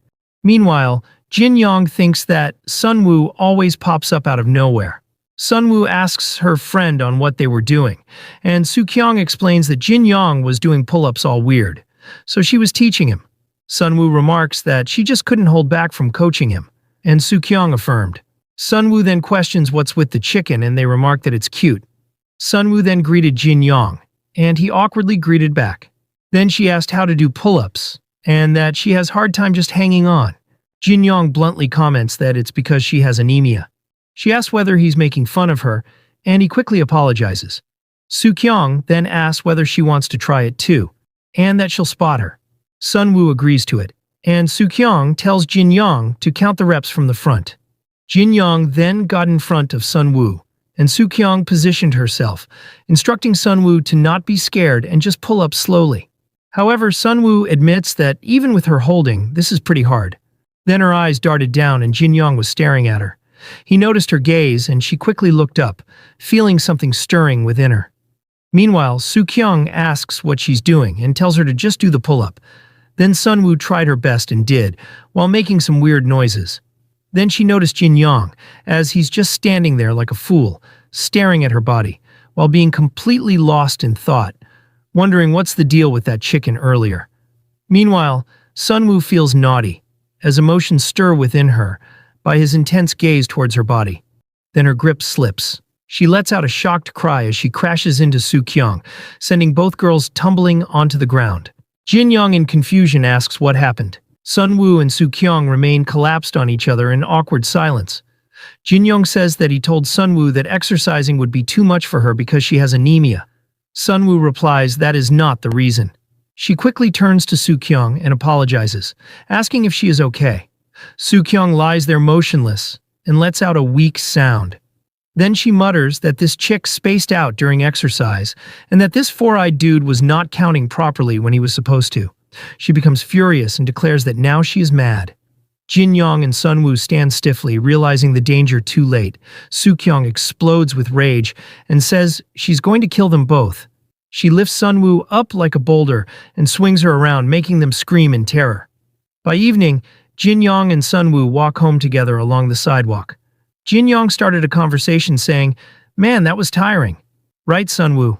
Meanwhile, Jin-young thinks that Sunwoo always pops up out of nowhere. Sunwoo asks her friend on what they were doing, and Soo-kyung explains that Jin-young was doing pull-ups all weird, so she was teaching him. Sunwoo remarks that she just couldn't hold back from coaching him, and Soo-kyung affirmed. Sunwoo then questions what's with the chicken, and they remark that it's cute. Sunwoo then greeted Jin-young, and he awkwardly greeted back. Then she asked how to do pull-ups, and that she has hard time just hanging on. Jin-young bluntly comments that it's because she has anemia. She asks whether he's making fun of her, and he quickly apologizes. Soo-kyung then asks whether she wants to try it too, and that she'll spot her. Sunwoo agrees to it, and Soo-kyung tells Jin-young to count the reps from the front. Jin-young then got in front of Sunwoo, and Soo-kyung positioned herself, instructing Sunwoo to not be scared and just pull up slowly. However, Sunwoo admits that even with her holding, this is pretty hard. Then her eyes darted down and Jin-young was staring at her. He noticed her gaze and she quickly looked up, feeling something stirring within her. Meanwhile, Soo-kyung asks what she's doing and tells her to just do the pull-up. Then Sunwoo tried her best and did, while making some weird noises. Then she noticed Jin-young, as he's just standing there like a fool, staring at her body, while being completely lost in thought, wondering what's the deal with that chicken earlier. Meanwhile, Sunwoo feels naughty, as emotions stir within her by his intense gaze towards her body. Then her grip slips. She lets out a shocked cry as she crashes into Soo-kyung, sending both girls tumbling onto the ground. Jin-young in confusion asks what happened. Sunwoo and Soo-kyung remain collapsed on each other in awkward silence. Jin-young says that he told Sunwoo that exercising would be too much for her because she has anemia. Sunwoo replies that is not the reason. She quickly turns to Soo-kyung and apologizes, asking if she is okay. Soo-kyung lies there motionless and lets out a weak sound. Then she mutters that this chick spaced out during exercise and that this four-eyed dude was not counting properly when he was supposed to. She becomes furious and declares that now she is mad. Jin-young and Sunwoo stand stiffly, realizing the danger too late. Soo-kyung explodes with rage and says she's going to kill them both. She lifts Sunwoo up like a boulder and swings her around, making them scream in terror. By evening, Jin-young and Sunwoo walk home together along the sidewalk. Jin-young started a conversation saying, "Man, that was tiring. Right, Sunwoo?"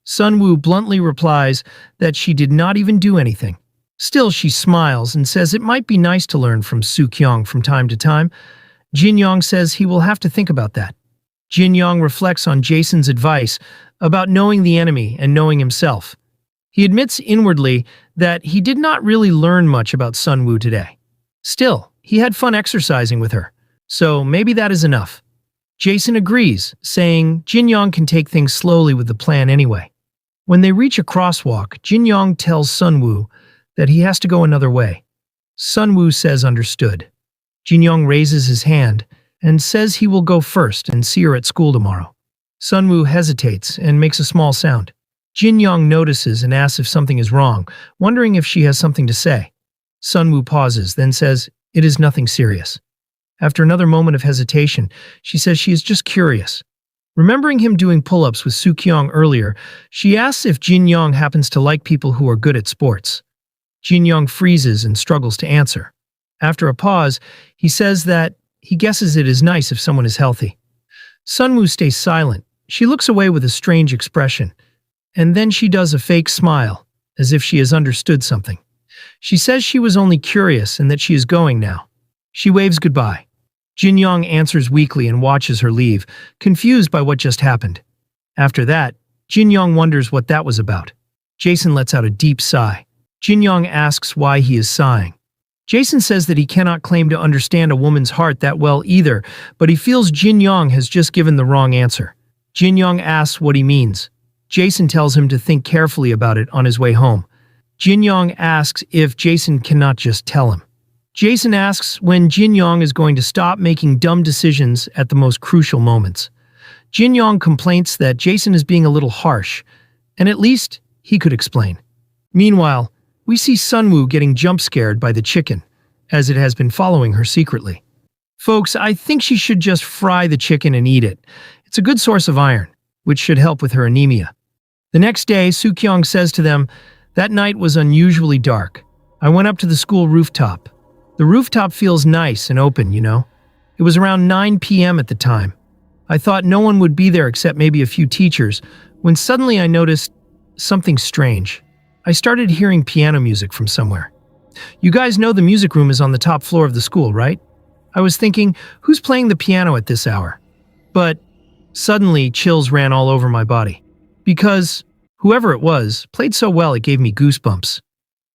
Sunwoo bluntly replies that she did not even do anything. Still, she smiles and says it might be nice to learn from Soo-kyung from time to time. Jin-young says he will have to think about that. Jin-young reflects on Jason's advice about knowing the enemy and knowing himself. He admits inwardly that he did not really learn much about Sunwoo today. Still, he had fun exercising with her, so maybe that is enough. Jason agrees, saying Jin-young can take things slowly with the plan anyway. When they reach a crosswalk, Jin-young tells Sunwoo that he has to go another way. Sunwoo says understood. Jin-young raises his hand and says he will go first and see her at school tomorrow. Sunwoo hesitates and makes a small sound. Jin-young notices and asks if something is wrong, wondering if she has something to say. Sunwoo pauses, then says, "It is nothing serious." After another moment of hesitation, she says she is just curious. Remembering him doing pull-ups with Soo-kyung earlier, she asks if Jin-young happens to like people who are good at sports. Jin-young freezes and struggles to answer. After a pause, he says that he guesses it is nice if someone is healthy. Sunwoo stays silent. She looks away with a strange expression, and then she does a fake smile, as if she has understood something. She says she was only curious and that she is going now. She waves goodbye. Jin-young answers weakly and watches her leave, confused by what just happened. After that, Jin-young wonders what that was about. Jason lets out a deep sigh. Jin-young asks why he is sighing. Jason says that he cannot claim to understand a woman's heart that well either, but he feels Jin-young has just given the wrong answer. Jin-young asks what he means. Jason tells him to think carefully about it on his way home. Jin-young asks if Jason cannot just tell him. Jason asks when Jin-young is going to stop making dumb decisions at the most crucial moments. Jin-young complains that Jason is being a little harsh, and at least he could explain. Meanwhile, we see Sunwoo getting jump-scared by the chicken, as it has been following her secretly. Folks, I think she should just fry the chicken and eat it. It's a good source of iron, which should help with her anemia. The next day, Soo-kyung says to them, "That night was unusually dark. I went up to the school rooftop. The rooftop feels nice and open, you know. It was around 9 p.m. at the time. I thought no one would be there except maybe a few teachers, when suddenly I noticed something strange. I started hearing piano music from somewhere. You guys know the music room is on the top floor of the school, right? I was thinking, who's playing the piano at this hour? But suddenly, chills ran all over my body. Because whoever it was played so well it gave me goosebumps."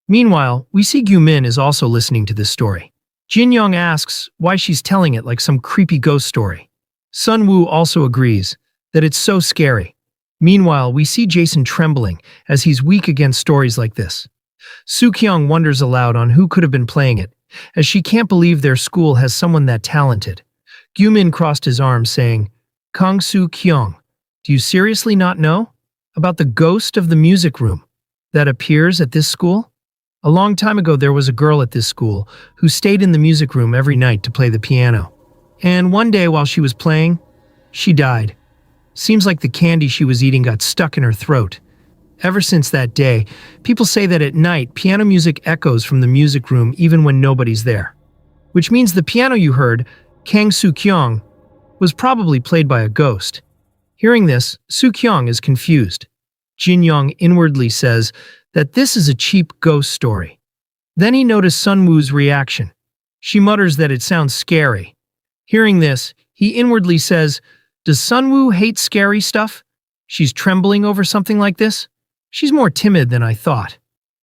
Meanwhile, we see Gyu-min is also listening to this story. Jin-young asks why she's telling it like some creepy ghost story. Sunwoo also agrees that it's so scary. Meanwhile, we see Jason trembling as he's weak against stories like this. Soo-kyung wonders aloud on who could have been playing it, as she can't believe their school has someone that talented. Gyu-min crossed his arms saying, "Kang Soo-kyung, do you seriously not know about the ghost of the music room that appears at this school? A long time ago there was a girl at this school who stayed in the music room every night to play the piano. And one day while she was playing, she died. Seems like the candy she was eating got stuck in her throat. Ever since that day, people say that at night piano music echoes from the music room even when nobody's there. Which means the piano you heard, Kang Soo-kyung, was probably played by a ghost." Hearing this, Soo-kyung is confused. Jin-young inwardly says that this is a cheap ghost story. Then he noticed Sunwoo's reaction. She mutters that it sounds scary. Hearing this, he inwardly says, "Does Sunwoo hate scary stuff? She's trembling over something like this? She's more timid than I thought."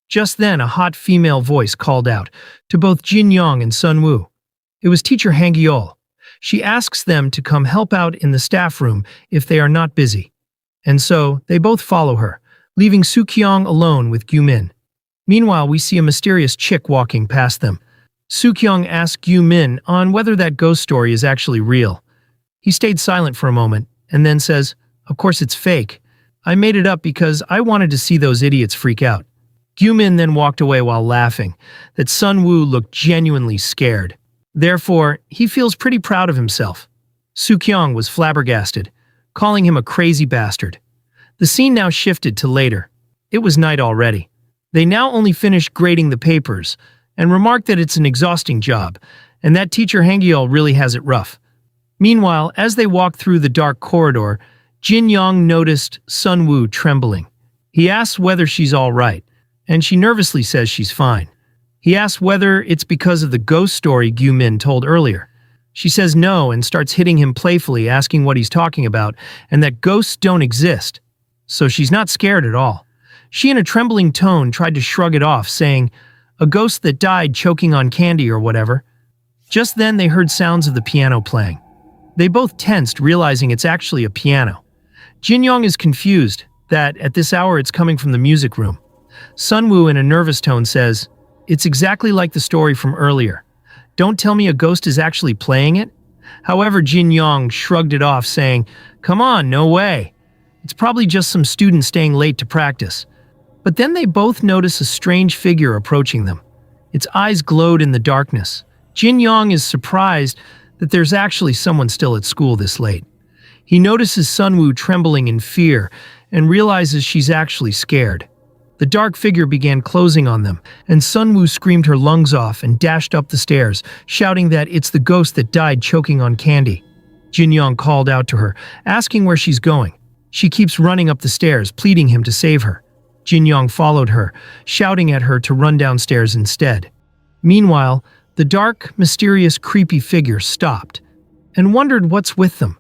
Just then, a hot female voice called out to both Jin-young and Sunwoo. It was teacher Hang-yeol. She asks them to come help out in the staff room if they are not busy. And so, they both follow her, leaving Soo-kyung alone with Gyu-min. Meanwhile, we see a mysterious chick walking past them. Soo-kyung asks Gyu-min on whether that ghost story is actually real. He stayed silent for a moment, and then says, "Of course it's fake. I made it up because I wanted to see those idiots freak out." Gyu-min then walked away while laughing, that Sunwoo looked genuinely scared. Therefore, he feels pretty proud of himself. Soo-kyung was flabbergasted, calling him a crazy bastard. The scene now shifted to later. It was night already. They now only finished grading the papers, and remarked that it's an exhausting job, and that teacher Hang-yeol really has it rough. Meanwhile, as they walked through the dark corridor, Jin-young noticed Sunwoo trembling. He asks whether she's all right, and she nervously says she's fine. He asks whether it's because of the ghost story Gyu-min told earlier. She says no and starts hitting him playfully, asking what he's talking about, and that ghosts don't exist. So she's not scared at all. She, in a trembling tone, tried to shrug it off, saying, "A ghost that died choking on candy or whatever." Just then they heard sounds of the piano playing. They both tensed, realizing it's actually a piano. Jin-young is confused that at this hour it's coming from the music room. Sunwoo, in a nervous tone, says, "It's exactly like the story from earlier. Don't tell me a ghost is actually playing it?" However, Jin-young shrugged it off, saying, "Come on, no way. It's probably just some student staying late to practice." But then they both notice a strange figure approaching them. Its eyes glowed in the darkness. Jin-young is surprised that there's actually someone still at school this late. He notices Sunwoo trembling in fear and realizes she's actually scared. The dark figure began closing on them, and Sunwoo screamed her lungs off and dashed up the stairs, shouting that it's the ghost that died choking on candy. Jin-young called out to her, asking where she's going. She keeps running up the stairs, pleading him to save her. Jin-young followed her, shouting at her to run downstairs instead. Meanwhile, the dark, mysterious, creepy figure stopped and wondered what's with them.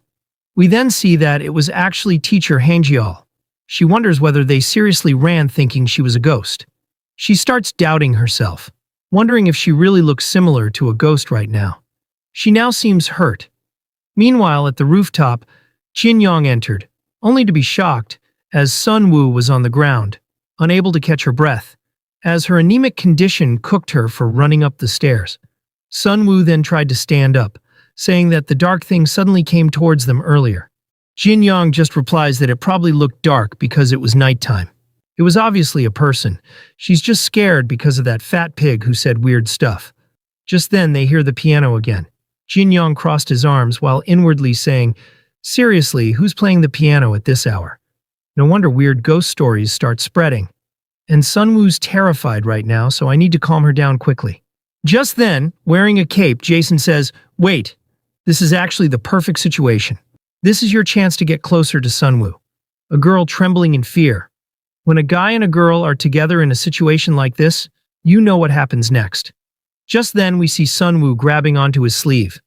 We then see that it was actually teacher Hangyeol. She wonders whether they seriously ran thinking she was a ghost. She starts doubting herself, wondering if she really looks similar to a ghost right now. She now seems hurt. Meanwhile, at the rooftop, Jin-young entered, only to be shocked as Sunwoo was on the ground, unable to catch her breath, as her anemic condition cooked her for running up the stairs. Sunwoo then tried to stand up, saying that the dark thing suddenly came towards them earlier. Jin-young just replies that it probably looked dark because it was nighttime. It was obviously a person. She's just scared because of that fat pig who said weird stuff. Just then they hear the piano again. Jin-young crossed his arms while inwardly saying, "Seriously, who's playing the piano at this hour? No wonder weird ghost stories start spreading. And Sunwoo's terrified right now, so I need to calm her down quickly." Just then, wearing a cape, Jason says, "Wait, this is actually the perfect situation. This is your chance to get closer to Sunwoo." A girl trembling in fear. When a guy and a girl are together in a situation like this, you know what happens next. Just then we see Sunwoo grabbing onto his sleeve.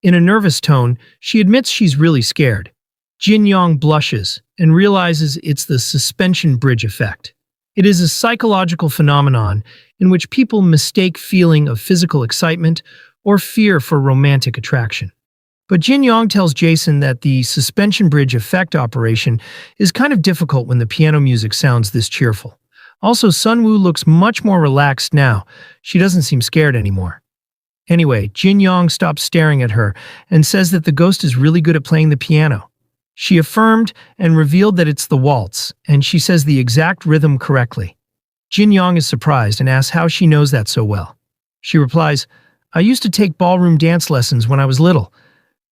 In a nervous tone, she admits she's really scared. Jin-young blushes and realizes it's the suspension bridge effect. It is a psychological phenomenon in which people mistake feeling of physical excitement or fear for romantic attraction. But Jin-young tells Jason that the suspension bridge effect operation is kind of difficult when the piano music sounds this cheerful. Also, Sunwoo looks much more relaxed now. She doesn't seem scared anymore. Anyway, Jin-young stops staring at her and says that the ghost is really good at playing the piano. She affirmed and revealed that it's the waltz, and she says the exact rhythm correctly. Jin-young is surprised and asks how she knows that so well. She replies, "I used to take ballroom dance lessons when I was little.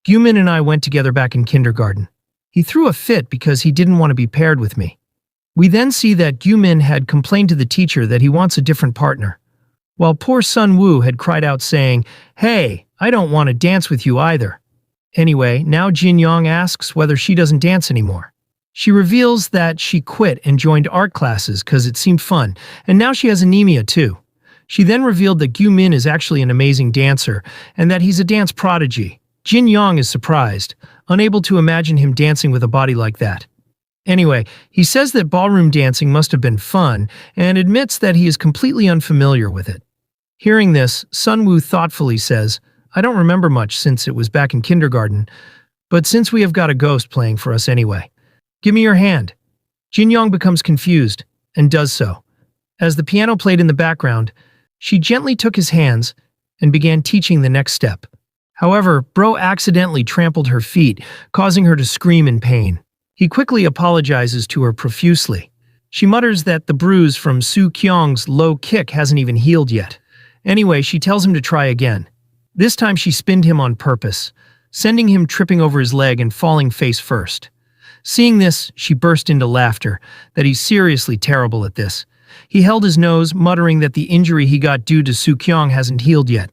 Gumin and I went together back in kindergarten. He threw a fit because he didn't want to be paired with me." We then see that Gumin had complained to the teacher that he wants a different partner, while poor Sunwoo had cried out saying, "Hey, I don't want to dance with you either." Anyway, now Jin-young asks whether she doesn't dance anymore. She reveals that she quit and joined art classes because it seemed fun, and now she has anemia too. She then revealed that Gumin is actually an amazing dancer and that he's a dance prodigy. Jin-young is surprised, unable to imagine him dancing with a body like that. Anyway, he says that ballroom dancing must have been fun and admits that he is completely unfamiliar with it. Hearing this, Sunwoo thoughtfully says, "I don't remember much since it was back in kindergarten, but since we have got a ghost playing for us anyway, give me your hand." Jin-young becomes confused and does so. As the piano played in the background, she gently took his hands and began teaching the next step. However, Bro accidentally trampled her feet, causing her to scream in pain. He quickly apologizes to her profusely. She mutters that the bruise from Soo Kyung's low kick hasn't even healed yet. Anyway, she tells him to try again. This time she spinned him on purpose, sending him tripping over his leg and falling face first. Seeing this, she burst into laughter, that he's seriously terrible at this. He held his nose, muttering that the injury he got due to Soo Kyung hasn't healed yet.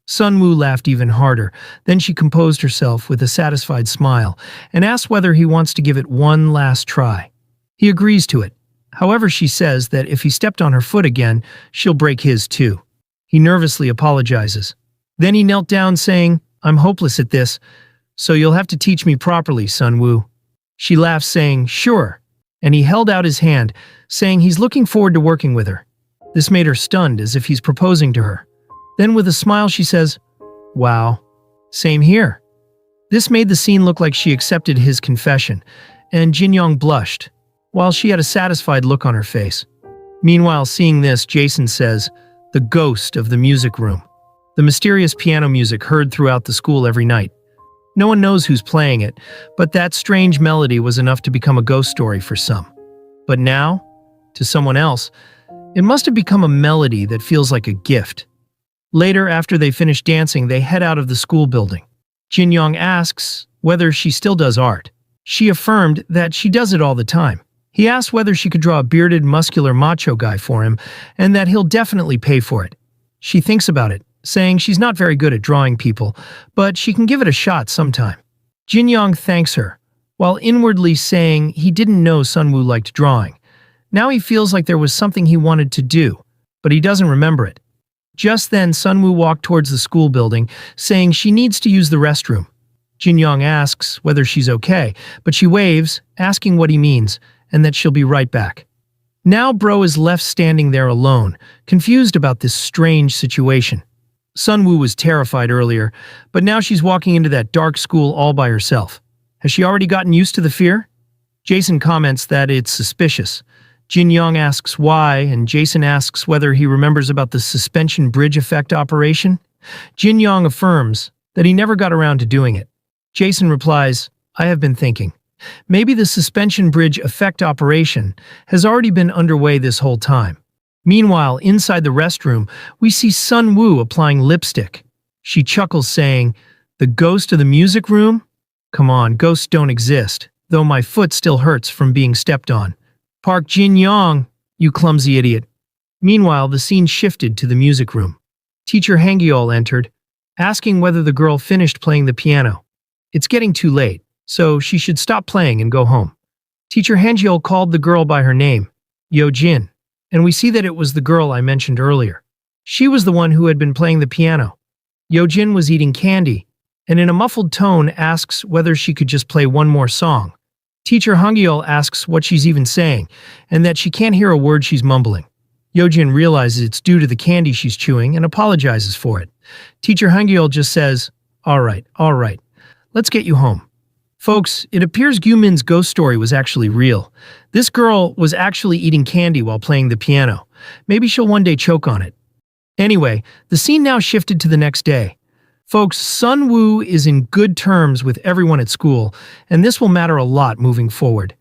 Sunwoo laughed even harder. Then she composed herself with a satisfied smile and asked whether he wants to give it one last try. He agrees to it. However, she says that if he stepped on her foot again, she'll break his too. He nervously apologizes. Then he knelt down saying, "I'm hopeless at this, so you'll have to teach me properly, Sunwoo." She laughed saying, "Sure," and he held out his hand, saying he's looking forward to working with her. This made her stunned as if he's proposing to her. Then with a smile she says, "Wow, same here." This made the scene look like she accepted his confession, and Jin-young blushed, while she had a satisfied look on her face. Meanwhile, seeing this, Jason says, "The ghost of the music room." The mysterious piano music heard throughout the school every night. No one knows who's playing it, but that strange melody was enough to become a ghost story for some. But now, to someone else, it must have become a melody that feels like a gift. Later, after they finish dancing, they head out of the school building. Jin-young asks whether she still does art. She affirmed that she does it all the time. He asked whether she could draw a bearded, muscular macho guy for him, and that he'll definitely pay for it. She thinks about it, saying she's not very good at drawing people, but she can give it a shot sometime. Jin Yong thanks her, while inwardly saying he didn't know Sunwoo liked drawing. Now he feels like there was something he wanted to do, but he doesn't remember it. Just then, Sunwoo walked towards the school building, saying she needs to use the restroom. Jin Yong asks whether she's okay, but she waves, asking what he means, and that she'll be right back. Now Bro is left standing there alone, confused about this strange situation. Sunwoo was terrified earlier, but now she's walking into that dark school all by herself. Has she already gotten used to the fear? Jason comments that it's suspicious. Jin Yong asks why, and Jason asks whether he remembers about the suspension bridge effect operation. Jin Yong affirms that he never got around to doing it. Jason replies, I have been thinking. Maybe the suspension bridge effect operation has already been underway this whole time. Meanwhile, inside the restroom, we see Sunwoo applying lipstick. She chuckles, saying, "The ghost of the music room? Come on, ghosts don't exist, though my foot still hurts from being stepped on. Park Jin Yong, you clumsy idiot." Meanwhile, the scene shifted to the music room. Teacher Hangyeol entered, asking whether the girl finished playing the piano. It's getting too late, so she should stop playing and go home. Teacher Hangyeol called the girl by her name, Yo Jin, and we see that it was the girl I mentioned earlier. She was the one who had been playing the piano. Yo Jin was eating candy, and in a muffled tone asks whether she could just play one more song. Teacher Hangyeol asks what she's even saying, and that she can't hear a word she's mumbling. Yojin realizes it's due to the candy she's chewing and apologizes for it. Teacher Hangyeol just says, all right, let's get you home. Folks, it appears Gyumin's ghost story was actually real. This girl was actually eating candy while playing the piano. Maybe she'll one day choke on it. Anyway, the scene now shifted to the next day. Folks, Sunwoo is in good terms with everyone at school, and this will matter a lot moving forward.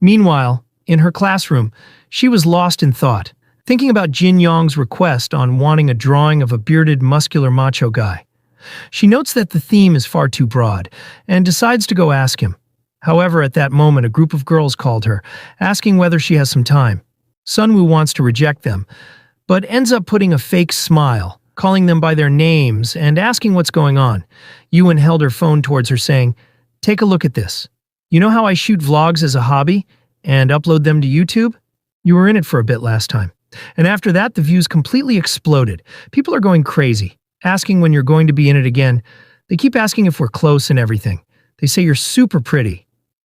Meanwhile, in her classroom, she was lost in thought, thinking about Jin Yong's request on wanting a drawing of a bearded, muscular macho guy. She notes that the theme is far too broad, and decides to go ask him. However, at that moment, a group of girls called her, asking whether she has some time. Sunwoo wants to reject them, but ends up putting a fake smile, calling them by their names, and asking what's going on. Ewan held her phone towards her, saying, "Take a look at this. You know how I shoot vlogs as a hobby and upload them to YouTube? You were in it for a bit last time." And after that, the views completely exploded. People are going crazy, asking when you're going to be in it again. They keep asking if we're close and everything. They say you're super pretty.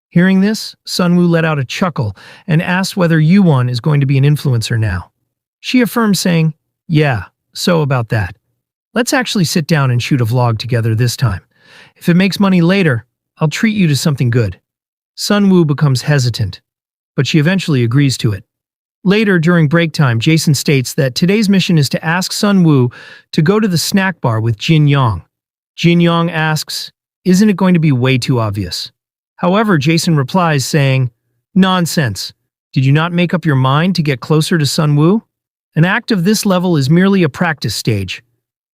Hearing this, Sunwoo let out a chuckle and asked whether Yuwon is going to be an influencer now. She affirmed, saying, "Yeah, so about that. Let's actually sit down and shoot a vlog together this time. If it makes money later, I'll treat you to something good." Sunwoo becomes hesitant, but she eventually agrees to it. Later, during break time, Jason states that today's mission is to ask Sunwoo to go to the snack bar with Jin Yong. Jin Yong asks, "Isn't it going to be way too obvious?" However, Jason replies saying, "Nonsense. Did you not make up your mind to get closer to Sunwoo? An act of this level is merely a practice stage."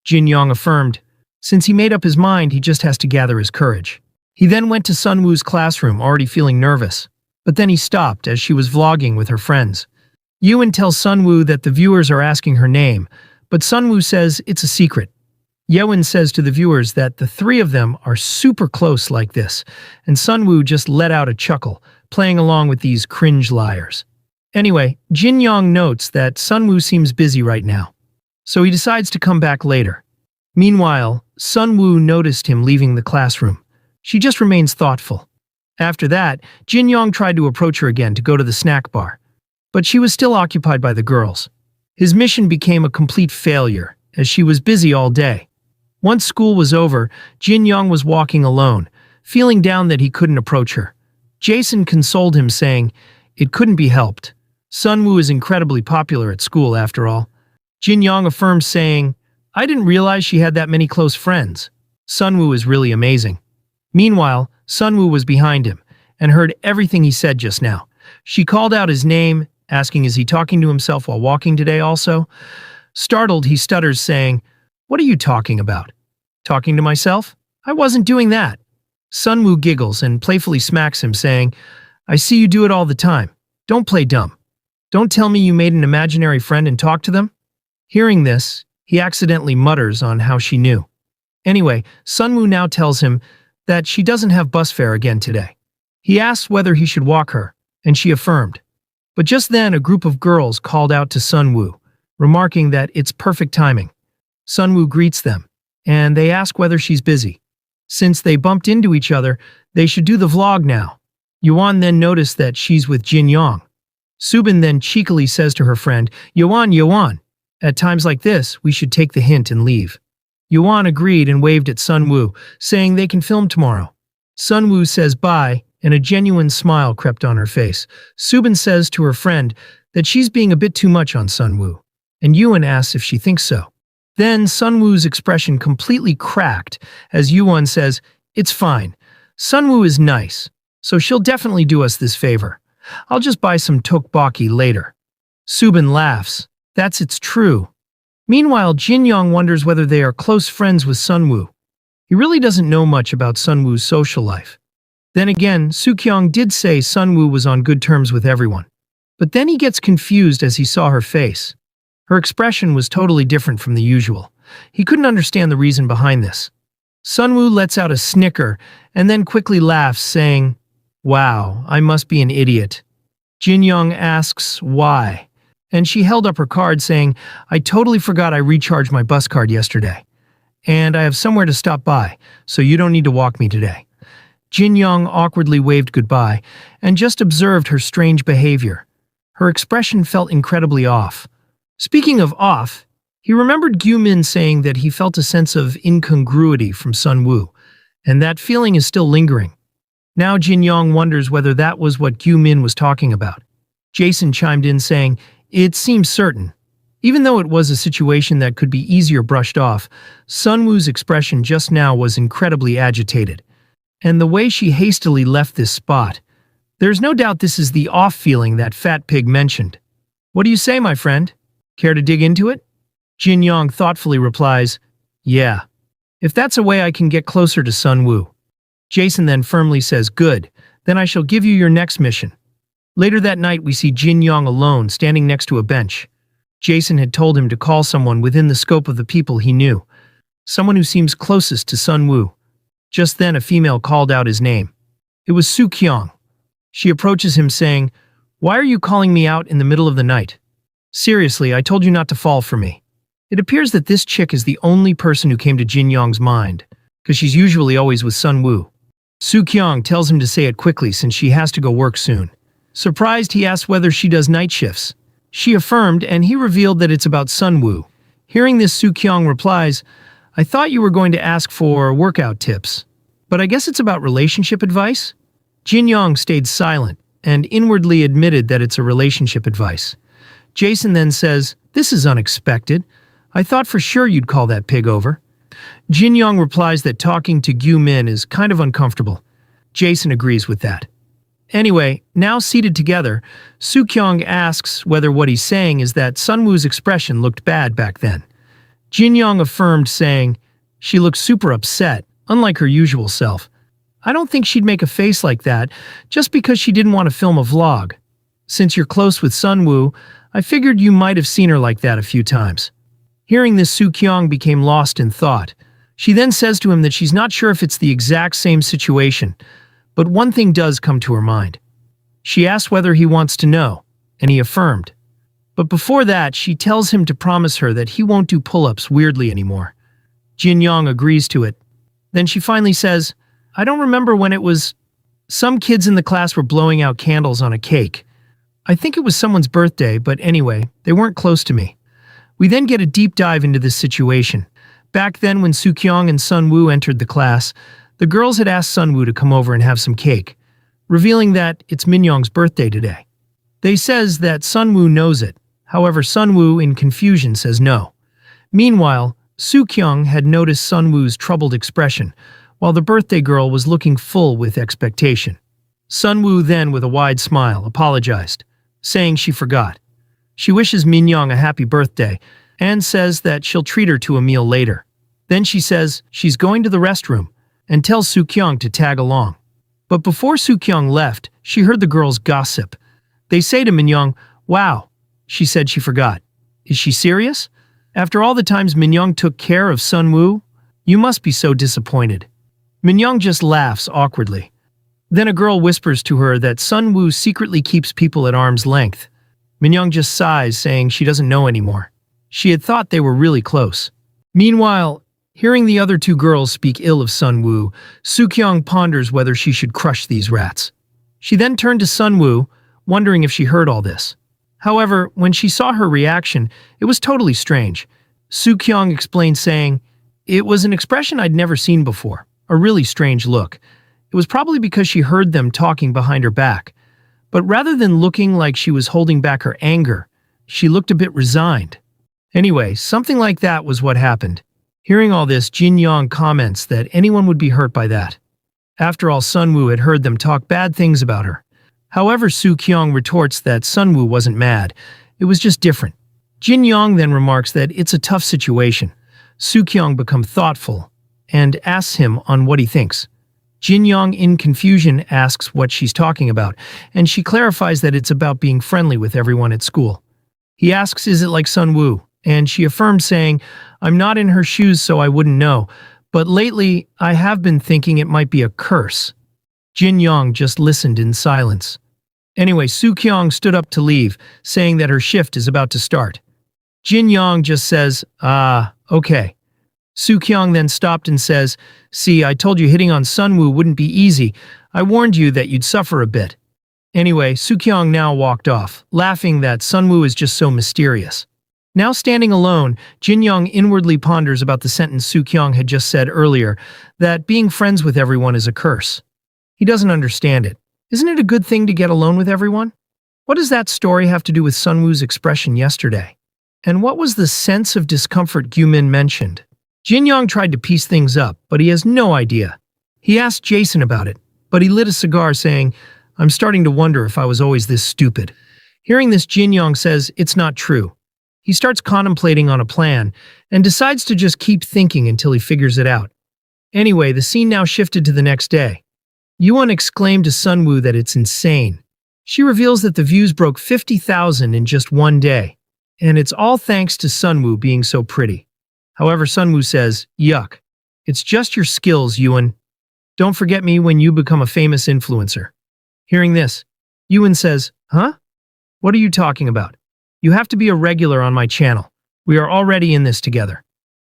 Jin Yong affirmed, since he made up his mind, he just has to gather his courage. He then went to Sunwoo's classroom, already feeling nervous, but then he stopped as she was vlogging with her friends. Ewan tells Sunwoo that the viewers are asking her name, but Sunwoo says it's a secret. Yewen says to the viewers that the three of them are super close like this, and Sunwoo just let out a chuckle, playing along with these cringe liars. Anyway, Jin Yong notes that Sunwoo seems busy right now, so he decides to come back later. Meanwhile, Sunwoo noticed him leaving the classroom. She just remains thoughtful. After that, Jin Yong tried to approach her again to go to the snack bar, but she was still occupied by the girls. His mission became a complete failure, as she was busy all day. Once school was over, Jin Yong was walking alone, feeling down that he couldn't approach her. Jason consoled him, saying, "It couldn't be helped. Sunwoo is incredibly popular at school after all." Jin Yong affirmed, saying, "I didn't realize she had that many close friends. Sunwoo is really amazing." Meanwhile, Sunwoo was behind him and heard everything he said just now. She called out his name, asking is he talking to himself while walking today also? Startled, he stutters, saying, "What are you talking about?" "Talking to myself? I wasn't doing that." Sunwoo giggles and playfully smacks him, saying, I see you do it all the time. Don't play dumb. Don't tell me you made an imaginary friend and talked to them? Hearing this, he accidentally mutters on how she knew. Anyway, Sunwoo now tells him that she doesn't have bus fare again today. He asks whether he should walk her, and she affirmed. But just then a group of girls called out to Sunwoo, remarking that it's perfect timing. Sunwoo greets them, and they ask whether she's busy. Since they bumped into each other, they should do the vlog now. Yuan then noticed that she's with Jin Yong. Subin then cheekily says to her friend, Yuan, at times like this, we should take the hint and leave. Yuan agreed and waved at Sunwoo, saying they can film tomorrow. Sunwoo says bye, and a genuine smile crept on her face. Subin says to her friend that she's being a bit too much on Sunwoo, and Yuan asks if she thinks so. Then Sunwoo's expression completely cracked as Yuan says, it's fine. Sunwoo is nice, so she'll definitely do us this favor. I'll just buy some tteokbokki later. Subin laughs. It's true. Meanwhile, Jin Yong wonders whether they are close friends with Sunwoo. He really doesn't know much about Sunwoo's social life. Then again, Sukyong did say Sunwoo was on good terms with everyone. But then he gets confused as he saw her face. Her expression was totally different from the usual. He couldn't understand the reason behind this. Sunwoo lets out a snicker and then quickly laughs, saying, Wow, I must be an idiot. Jin Yong asks why, and she held up her card saying, I totally forgot I recharged my bus card yesterday, and I have somewhere to stop by, so you don't need to walk me today. Jin Yong awkwardly waved goodbye and just observed her strange behavior. Her expression felt incredibly off. Speaking of off, he remembered Gyu-min saying that he felt a sense of incongruity from Sunwoo, and that feeling is still lingering. Now Jin Yong wonders whether that was what Gyu-min was talking about. Jason chimed in saying, it seems certain. Even though it was a situation that could be easier brushed off, Sunwoo's expression just now was incredibly agitated. And the way she hastily left this spot. There's no doubt this is the off feeling that Fat Pig mentioned. What do you say, my friend? Care to dig into it? Jin Yong thoughtfully replies, yeah. If that's a way I can get closer to Sunwoo. Jason then firmly says, good, then I shall give you your next mission. Later that night we see Jin Yong alone standing next to a bench. Jason had told him to call someone within the scope of the people he knew. Someone who seems closest to Sunwoo. Just then a female called out his name. It was Sukyong. She approaches him saying, why are you calling me out in the middle of the night? Seriously, I told you not to fall for me. It appears that this chick is the only person who came to Jin Yong's mind, because she's usually always with Sunwoo. Sukyong tells him to say it quickly since she has to go work soon. Surprised, he asks whether she does night shifts. She affirmed, and he revealed that it's about Sunwoo. Hearing this, Sukyong replies, I thought you were going to ask for workout tips, but I guess it's about relationship advice? Jin Yong stayed silent and inwardly admitted that it's a relationship advice. Jason then says, this is unexpected. I thought for sure you'd call that pig over. Jin Yong replies that talking to Gyu-min is kind of uncomfortable. Jason agrees with that. Anyway, now seated together, Sukyong asks whether what he's saying is that Sunwoo's expression looked bad back then. Jin Yong affirmed, saying, she looks super upset, unlike her usual self. I don't think she'd make a face like that just because she didn't want to film a vlog. Since you're close with Sunwoo, I figured you might have seen her like that a few times. Hearing this, Sukyong became lost in thought. She then says to him that she's not sure if it's the exact same situation, but one thing does come to her mind. She asks whether he wants to know, and he affirmed. But before that, she tells him to promise her that he won't do pull-ups weirdly anymore. Jin Yong agrees to it. Then she finally says, I don't remember when it was. Some kids in the class were blowing out candles on a cake. I think it was someone's birthday, but anyway, they weren't close to me. We then get a deep dive into this situation. Back then, when Sukyong and Sunwoo entered the class, the girls had asked Sunwoo to come over and have some cake, revealing that it's Minyoung's birthday today. They says that Sunwoo knows it. However, Sunwoo, in confusion, says no. Meanwhile, Sukyong had noticed Sunwoo's troubled expression, while the birthday girl was looking full with expectation. Sunwoo then, with a wide smile, apologized, saying she forgot. She wishes Minyoung a happy birthday and says that she'll treat her to a meal later. Then she says she's going to the restroom, and tells Soo-kyung to tag along. But before Soo-kyung left, she heard the girls gossip. They say to Min-young, "Wow," she said she forgot. "Is she serious? After all the times Min-young took care of Sun-woo? You must be so disappointed." Min-young just laughs awkwardly. Then a girl whispers to her that Sun-woo secretly keeps people at arm's length. Min-young just sighs, saying she doesn't know anymore. She had thought they were really close. Meanwhile, hearing the other two girls speak ill of Sun-woo, Soo-kyung ponders whether she should crush these rats. She then turned to Sun-woo, wondering if she heard all this. However, when she saw her reaction, it was totally strange. Soo-kyung explained, saying, "It was an expression I'd never seen before, a really strange look. It was probably because she heard them talking behind her back. But rather than looking like she was holding back her anger, she looked a bit resigned." Anyway, something like that was what happened. Hearing all this, Jin-young comments that anyone would be hurt by that. After all, Sun-woo had heard them talk bad things about her. However, Soo-kyung retorts that Sun-woo wasn't mad. It was just different. Jin-young then remarks that it's a tough situation. Soo-kyung becomes thoughtful and asks him on what he thinks. Jin-young, in confusion, asks what she's talking about, and she clarifies that it's about being friendly with everyone at school. He asks, "Is it like Sun-woo?" And she affirms, saying, "I'm not in her shoes, so I wouldn't know. But lately, I have been thinking it might be a curse." Jin-young just listened in silence. Anyway, Soo-kyung stood up to leave, saying that her shift is about to start. Jin-young just says, okay. Soo-kyung then stopped and says, "See, I told you hitting on Sun-woo wouldn't be easy. I warned you that you'd suffer a bit." Anyway, Soo-kyung now walked off, laughing that Sun-woo is just so mysterious. Now standing alone, Jin-young inwardly ponders about the sentence Soo-kyung had just said earlier, that being friends with everyone is a curse. He doesn't understand it. Isn't it a good thing to get alone with everyone? What does that story have to do with Sun-woo's expression yesterday? And what was the sense of discomfort Gyu-min mentioned? Jin-young tried to piece things up, but he has no idea. He asked Jason about it, but he lit a cigar saying, "I'm starting to wonder if I was always this stupid." Hearing this, Jin-young says it's not true. He starts contemplating on a plan and decides to just keep thinking until he figures it out. Anyway, the scene now shifted to the next day. Yuan exclaimed to Sun-woo that it's insane. She reveals that the views broke 50,000 in just one day, and it's all thanks to Sun-woo being so pretty. However, Sun-woo says, "Yuck. It's just your skills, Yuan. Don't forget me when you become a famous influencer." Hearing this, Yuan says, "Huh? What are you talking about? You have to be a regular on my channel. We are already in this together."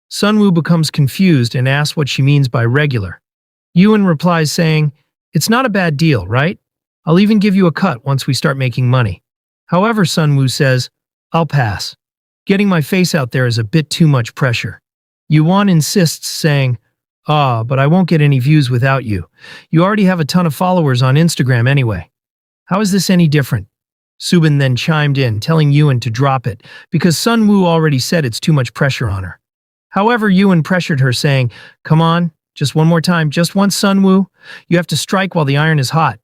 Sun-woo becomes confused and asks what she means by regular. Yuan replies saying, "It's not a bad deal, right? I'll even give you a cut once we start making money." However, Sun-woo says, "I'll pass. Getting my face out there is a bit too much pressure." Yuan insists, saying, But I won't get any views without you. You already have a ton of followers on Instagram anyway. How is this any different?" Subin then chimed in, telling Yuan to drop it, because Sun-woo already said it's too much pressure on her. However, Yuan pressured her, saying, "Come on, just one more time, just once, Sun-woo. You have to strike while the iron is hot.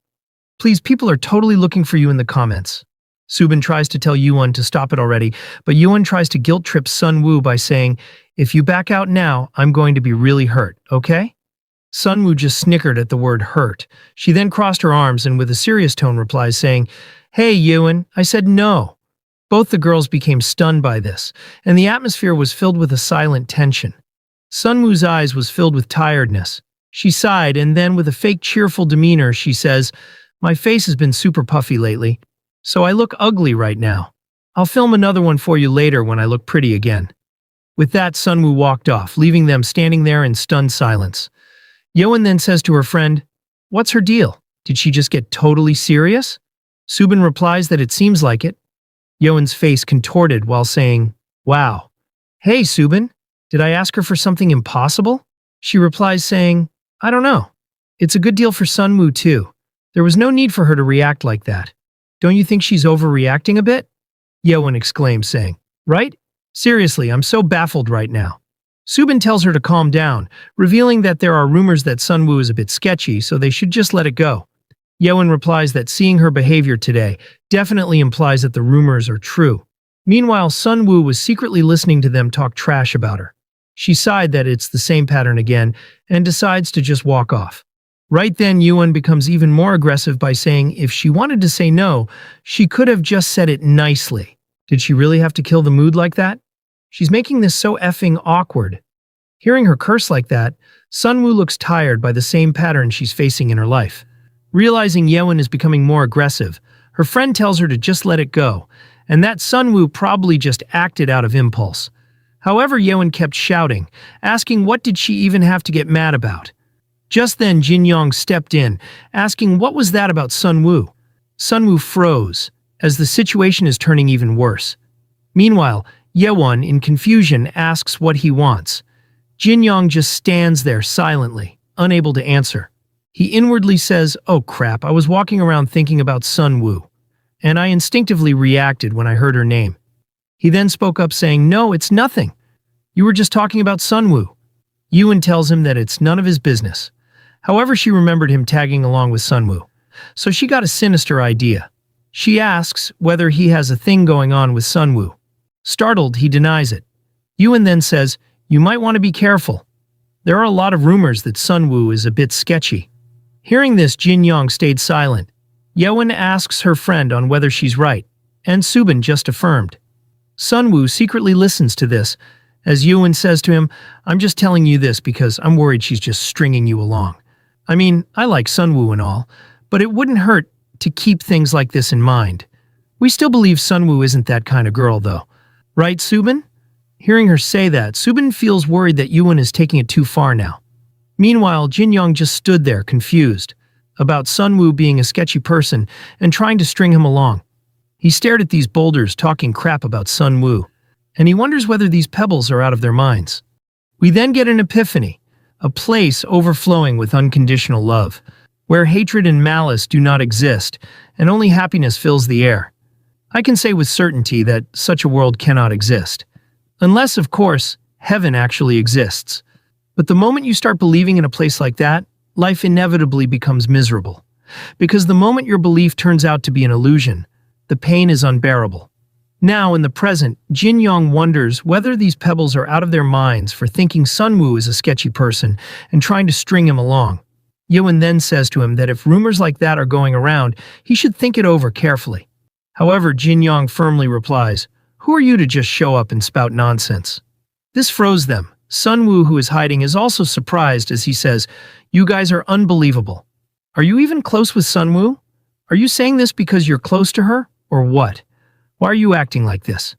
Please, people are totally looking for you in the comments." Subin tries to tell Yuan to stop it already, but Yuan tries to guilt-trip Sun-woo by saying, "If you back out now, I'm going to be really hurt, okay?" Sun-woo just snickered at the word hurt. She then crossed her arms and with a serious tone replies, saying, "Hey, Yuan, I said no." Both the girls became stunned by this, and the atmosphere was filled with a silent tension. Sun-woo's eyes was filled with tiredness. She sighed, and then with a fake cheerful demeanor, she says, "My face has been super puffy lately, so I look ugly right now. I'll film another one for you later when I look pretty again." With that, Sun-woo walked off, leaving them standing there in stunned silence. Yuan then says to her friend, "What's her deal? Did she just get totally serious?" Subin replies that it seems like it. Yuan's face contorted while saying, "Wow. Hey, Subin, did I ask her for something impossible?" She replies saying, "I don't know. It's a good deal for Sun-woo too. There was no need for her to react like that. Don't you think she's overreacting a bit?" Yuan exclaims, saying, "Right? Seriously, I'm so baffled right now." Subin tells her to calm down, revealing that there are rumors that Sun-woo is a bit sketchy, so they should just let it go. Yuan replies that seeing her behavior today definitely implies that the rumors are true. Meanwhile, Sun-woo was secretly listening to them talk trash about her. She sighed that it's the same pattern again and decides to just walk off. Right then, Yuan becomes even more aggressive by saying if she wanted to say no, she could have just said it nicely. Did she really have to kill the mood like that? She's making this so effing awkward. Hearing her curse like that, Sunwoo looks tired by the same pattern she's facing in her life. Realizing Yeon is becoming more aggressive, her friend tells her to just let it go, and that Sunwoo probably just acted out of impulse. However, Yeon kept shouting, asking what did she even have to get mad about. Just then, Jin Yong stepped in, asking what was that about Sunwoo. Sunwoo froze, as the situation is turning even worse. Meanwhile, Yeon, in confusion, asks what he wants. Jin Yong just stands there silently, unable to answer. He inwardly says, "Oh crap, I was walking around thinking about Sunwoo, and I instinctively reacted when I heard her name." He then spoke up saying, "No, it's nothing. You were just talking about Sunwoo." Yuan tells him that it's none of his business. However, she remembered him tagging along with Sunwoo, so she got a sinister idea. She asks whether he has a thing going on with Sunwoo. Startled, he denies it. Yuan then says, "You might want to be careful. There are a lot of rumors that Sunwoo is a bit sketchy." Hearing this, Jin Yong stayed silent. Yeon asks her friend on whether she's right, and Subin just affirmed. Sunwoo secretly listens to this, as Yuan says to him, "I'm just telling you this because I'm worried she's just stringing you along. I mean, I like Sunwoo and all, but it wouldn't hurt to keep things like this in mind. We still believe Sunwoo isn't that kind of girl, though. Right, Subin?" Hearing her say that, Subin feels worried that Yuan is taking it too far now. Meanwhile, Jin Yong just stood there, confused, about Sunwoo being a sketchy person and trying to string him along. He stared at these boulders talking crap about Sunwoo, and he wonders whether these pebbles are out of their minds. We then get an epiphany, a place overflowing with unconditional love, where hatred and malice do not exist, and only happiness fills the air. I can say with certainty that such a world cannot exist. Unless, of course, heaven actually exists. But the moment you start believing in a place like that, life inevitably becomes miserable. Because the moment your belief turns out to be an illusion, the pain is unbearable. Now, in the present, Jin Yong wonders whether these pebbles are out of their minds for thinking Sunwoo is a sketchy person and trying to string him along. Yeon then says to him that if rumors like that are going around, he should think it over carefully. However, Jin Yong firmly replies, "Who are you to just show up and spout nonsense?" This froze them. Sunwoo, who is hiding, is also surprised as he says, "You guys are unbelievable. Are you even close with Sunwoo? Are you saying this because you're close to her, or what? Why are you acting like this?"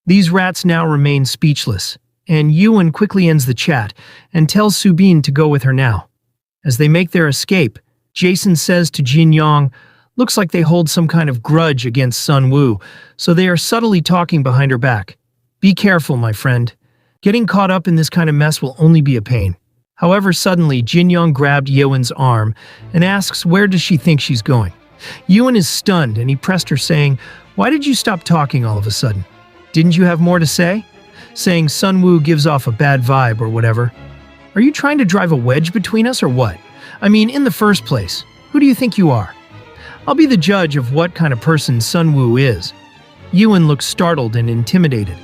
These rats now remain speechless, and Yuan quickly ends the chat and tells Subin to go with her now. As they make their escape, Jason says to Jin Yong, "Looks like they hold some kind of grudge against Sunwoo, so they are subtly talking behind her back. Be careful, my friend. Getting caught up in this kind of mess will only be a pain." However, suddenly, Jin Yong grabbed Yeon's arm and asks where does she think she's going. Yeon is stunned and he pressed her saying, "Why did you stop talking all of a sudden? Didn't you have more to say?" Saying Sunwoo gives off a bad vibe or whatever. "Are you trying to drive a wedge between us or what? I mean, in the first place, who do you think you are? I'll be the judge of what kind of person Sunwoo is." Yeon looks startled and intimidated.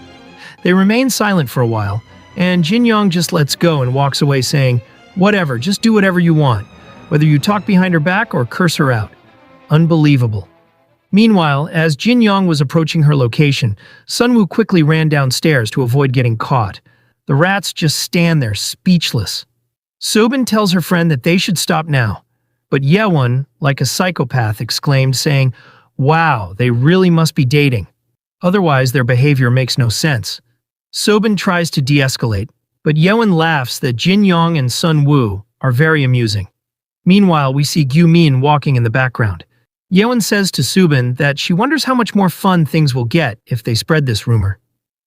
They remain silent for a while, and Jin Yong just lets go and walks away saying, "Whatever, just do whatever you want, whether you talk behind her back or curse her out." Unbelievable. Meanwhile, as Jin Yong was approaching her location, Sunwoo quickly ran downstairs to avoid getting caught. The rats just stand there, speechless. Sobin tells her friend that they should stop now, but Yeon, like a psychopath, exclaimed, saying, "Wow, they really must be dating. Otherwise, their behavior makes no sense." Sobin tries to de-escalate, but Yeon laughs that Jin Yong and Sunwoo are very amusing. Meanwhile, we see Gyu-min walking in the background. Yeon says to Subin that she wonders how much more fun things will get if they spread this rumor.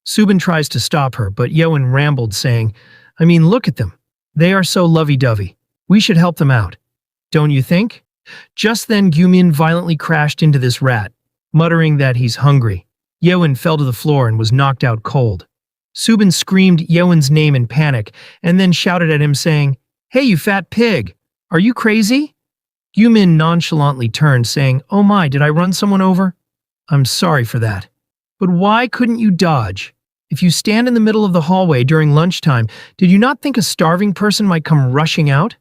Subin tries to stop her, but Yeon rambled, saying, "I mean, look at them. They are so lovey-dovey. We should help them out. Don't you think?" Just then, Gyu-min violently crashed into this rat, muttering that he's hungry. Yeon fell to the floor and was knocked out cold. Subin screamed Yeon's name in panic and then shouted at him, saying, "Hey, you fat pig! Are you crazy?" Gyu-min nonchalantly turned, saying, "Oh my, did I run someone over? I'm sorry for that. But why couldn't you dodge? If you stand in the middle of the hallway during lunchtime, did you not think a starving person might come rushing out?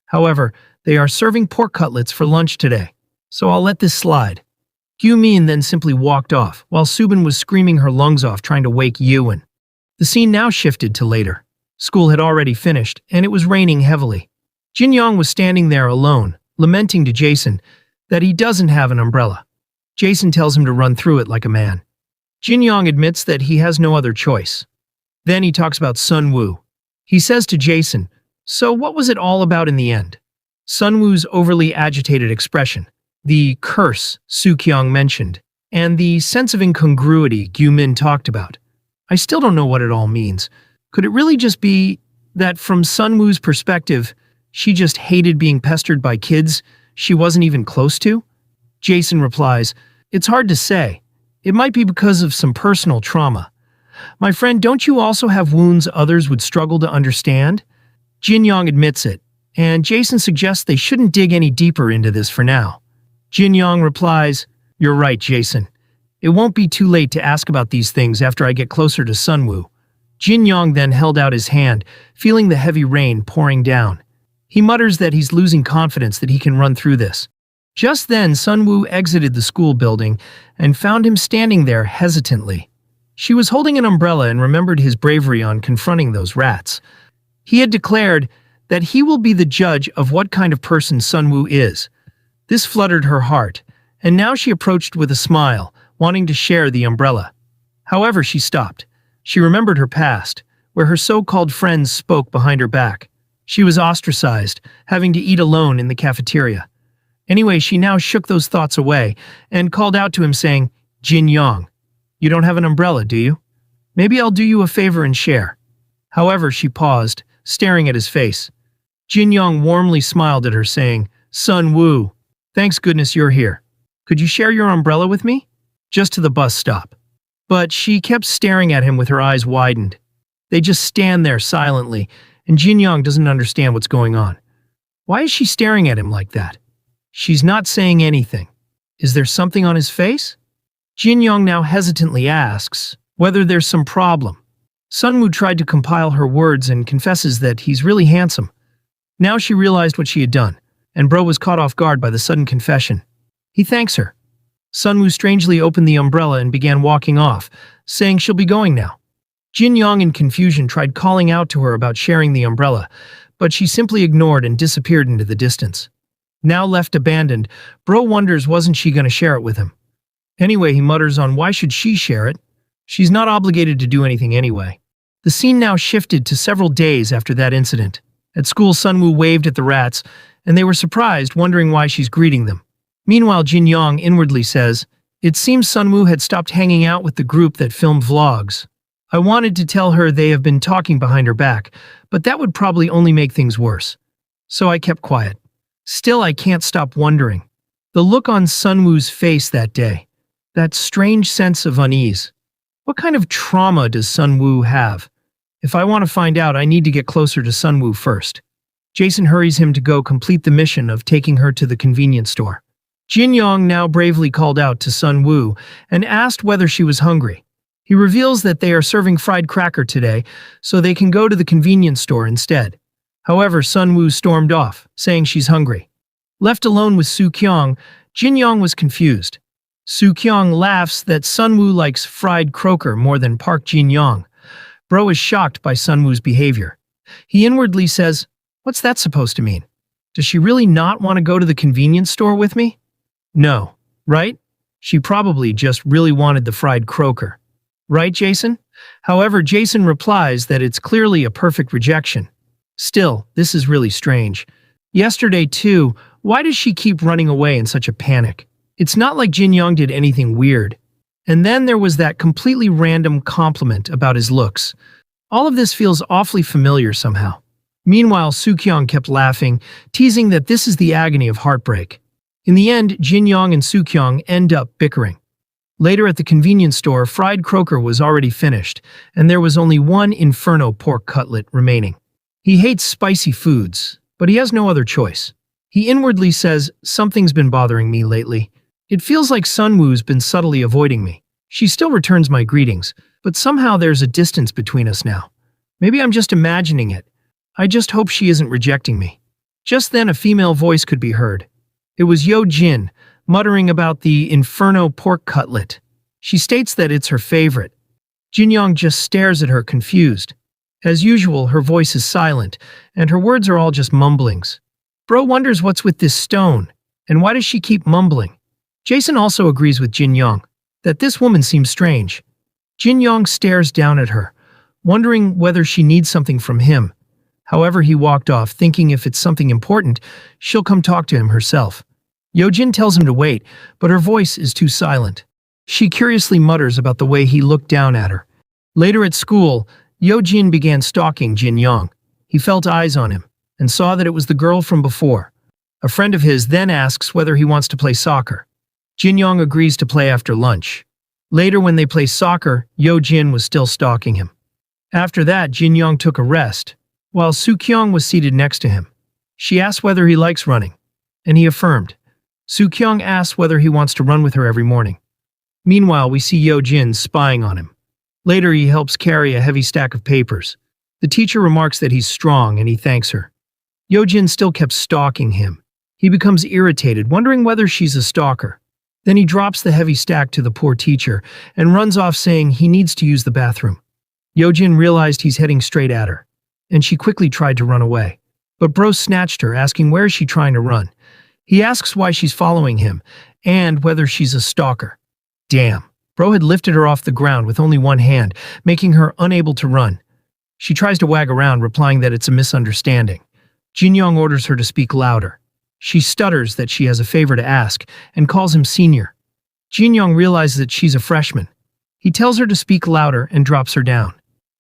However, they are serving pork cutlets for lunch today, so I'll let this slide. Gyu-min then simply walked off, while Subin was screaming her lungs off trying to wake Yuan. The scene now shifted to later. School had already finished, and it was raining heavily. Jin-young was standing there alone, lamenting to Jason that he doesn't have an umbrella. Jason tells him to run through it like a man. Jin-young admits that he has no other choice. Then he talks about Sun-woo. He says to Jason, "So what was it all about in the end?" Sun-woo's overly agitated expression, the curse Soo-kyung mentioned, and the sense of incongruity Gyu-min talked about. I still don't know what it all means. Could it really just be that from Sun-woo's perspective, she just hated being pestered by kids she wasn't even close to? Jason replies, "It's hard to say. It might be because of some personal trauma. My friend, don't you also have wounds others would struggle to understand?" Jin-young admits it, and Jason suggests they shouldn't dig any deeper into this for now. Jin-young replies, "You're right, Jason. It won't be too late to ask about these things after I get closer to Sun-woo." Jin-young then held out his hand, feeling the heavy rain pouring down. He mutters that he's losing confidence that he can run through this. Just then, Sun-woo exited the school building and found him standing there hesitantly. She was holding an umbrella and remembered his bravery on confronting those rats. He had declared that he will be the judge of what kind of person Sun-woo is. This fluttered her heart, and now she approached with a smile, wanting to share the umbrella. However, she stopped. She remembered her past, where her so-called friends spoke behind her back. She was ostracized, having to eat alone in the cafeteria. Anyway, she now shook those thoughts away and called out to him saying, "Jin-young, you don't have an umbrella, do you? Maybe I'll do you a favor and share." However, she paused, staring at his face. Jin-young warmly smiled at her, saying, "Sun-woo, thanks goodness you're here. Could you share your umbrella with me? Just to the bus stop." But she kept staring at him with her eyes widened. They just stand there silently, and Jin-young doesn't understand what's going on. Why is she staring at him like that? She's not saying anything. Is there something on his face? Jin-young now hesitantly asks whether there's some problem. Sun-woo tried to compile her words and confesses that he's really handsome. Now she realized what she had done, and Bro was caught off guard by the sudden confession. He thanks her. Sun-woo strangely opened the umbrella and began walking off, saying she'll be going now. Jin-young in confusion tried calling out to her about sharing the umbrella, but she simply ignored and disappeared into the distance. Now left abandoned, Bro wonders wasn't she going to share it with him. Anyway, he mutters on why should she share it? She's not obligated to do anything anyway. The scene now shifted to several days after that incident. At school, Sun-woo waved at the rats, and they were surprised, wondering why she's greeting them. Meanwhile, Jin-young inwardly says, "It seems Sun-woo had stopped hanging out with the group that filmed vlogs. I wanted to tell her they have been talking behind her back, but that would probably only make things worse. So I kept quiet. Still, I can't stop wondering. The look on Sun-woo's face that day, that strange sense of unease. What kind of trauma does Sun-woo have? If I want to find out, I need to get closer to Sun-woo first." Jason hurries him to go complete the mission of taking her to the convenience store. Jin-young now bravely called out to Sun-woo and asked whether she was hungry. He reveals that they are serving fried cracker today, so they can go to the convenience store instead. However, Sun-woo stormed off, saying she's hungry. Left alone with Soo-kyung, Jin-young was confused. Soo-kyung laughs that Sun-woo likes fried croaker more than Park Jin-young. Bro is shocked by Sun-woo's behavior. He inwardly says, "What's that supposed to mean? Does she really not want to go to the convenience store with me? No, right? She probably just really wanted the fried croaker. Right, Jason?" However, Jason replies that it's clearly a perfect rejection. Still, this is really strange. Yesterday, too, why does she keep running away in such a panic? It's not like Jin-young did anything weird. And then there was that completely random compliment about his looks. All of this feels awfully familiar somehow. Meanwhile, Soo-kyung kept laughing, teasing that this is the agony of heartbreak. In the end, Jin-young and Soo-kyung end up bickering. Later at the convenience store, fried croaker was already finished, and there was only one Inferno pork cutlet remaining. He hates spicy foods, but he has no other choice. He inwardly says, "Something's been bothering me lately. It feels like Sun-woo's been subtly avoiding me. She still returns my greetings, but somehow there's a distance between us now. Maybe I'm just imagining it. I just hope she isn't rejecting me. Just then a female voice could be heard. It was Yo Jin, muttering about the Inferno pork cutlet. She states that it's her favorite. Jin Young just stares at her, confused. As usual, her voice is silent, and her words are all just mumblings. Bro wonders what's with this stone, and why does she keep mumbling? Jason also agrees with Jin Young that this woman seems strange. Jin Young stares down at her, wondering whether she needs something from him. However, he walked off, thinking if it's something important, she'll come talk to him herself. Yojin tells him to wait, but her voice is too silent. She curiously mutters about the way he looked down at her. Later at school, Yojin began stalking Jin Young. He felt eyes on him and saw that it was the girl from before. A friend of his then asks whether he wants to play soccer. Jin Young agrees to play after lunch. Later, when they play soccer, Yojin was still stalking him. After that, Jin Young took a rest, while Soo-kyung was seated next to him. She asked whether he likes running, and he affirmed. Soo-kyung asks whether he wants to run with her every morning. Meanwhile, we see Yo-jin spying on him. Later, he helps carry a heavy stack of papers. The teacher remarks that he's strong, and he thanks her. Yo-jin still kept stalking him. He becomes irritated, wondering whether she's a stalker. Then he drops the heavy stack to the poor teacher and runs off, saying he needs to use the bathroom. Yo-jin realized he's heading straight at her, and she quickly tried to run away. But Bro snatched her, asking where is she trying to run. He asks why she's following him, and whether she's a stalker. Damn. Bro had lifted her off the ground with only one hand, making her unable to run. She tries to wag around, replying that it's a misunderstanding. Jin Young orders her to speak louder. She stutters that she has a favor to ask, and calls him senior. Jin Young realizes that she's a freshman. He tells her to speak louder and drops her down.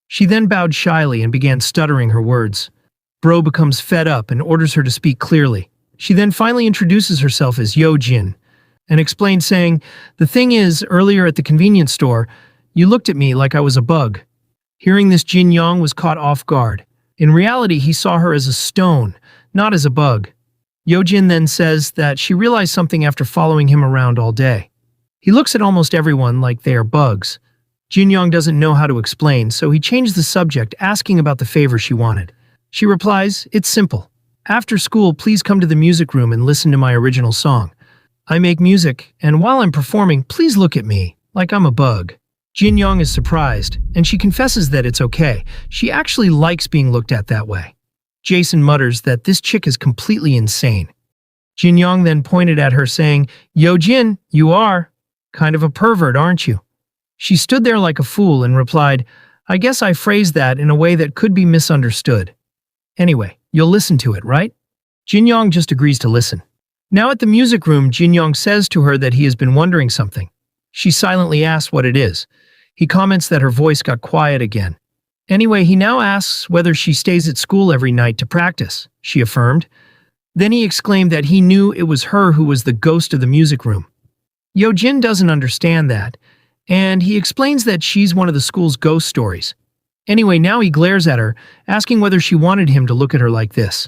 She then bowed shyly and began stuttering her words. Bro becomes fed up and orders her to speak clearly. She then finally introduces herself as Yo Jin and explains, saying, "The thing is, earlier at the convenience store, you looked at me like I was a bug." Hearing this, Jin Young was caught off guard. In reality, he saw her as a stone, not as a bug. Yojin then says that she realized something after following him around all day. He looks at almost everyone like they are bugs. Jin Young doesn't know how to explain, so he changed the subject, asking about the favor she wanted. She replies, "It's simple. After school, please come to the music room and listen to my original song. I make music, and while I'm performing, please look at me like I'm a bug." Jin Young is surprised, and she confesses that it's okay. She actually likes being looked at that way. Jason mutters that this chick is completely insane. Jin Young then pointed at her, saying, "Yo Jin, you are kind of a pervert, aren't you?" She stood there like a fool and replied, "I guess I phrased that in a way that could be misunderstood. Anyway, you'll listen to it, right?" Jin Young just agrees to listen. Now at the music room, Jin Young says to her that he has been wondering something. She silently asks what it is. He comments that her voice got quiet again. Anyway, he now asks whether she stays at school every night to practice. She affirmed. Then he exclaimed that he knew it was her who was the ghost of the music room. Yo Jin doesn't understand that, and he explains that she's one of the school's ghost stories. Anyway, now he glares at her, asking whether she wanted him to look at her like this.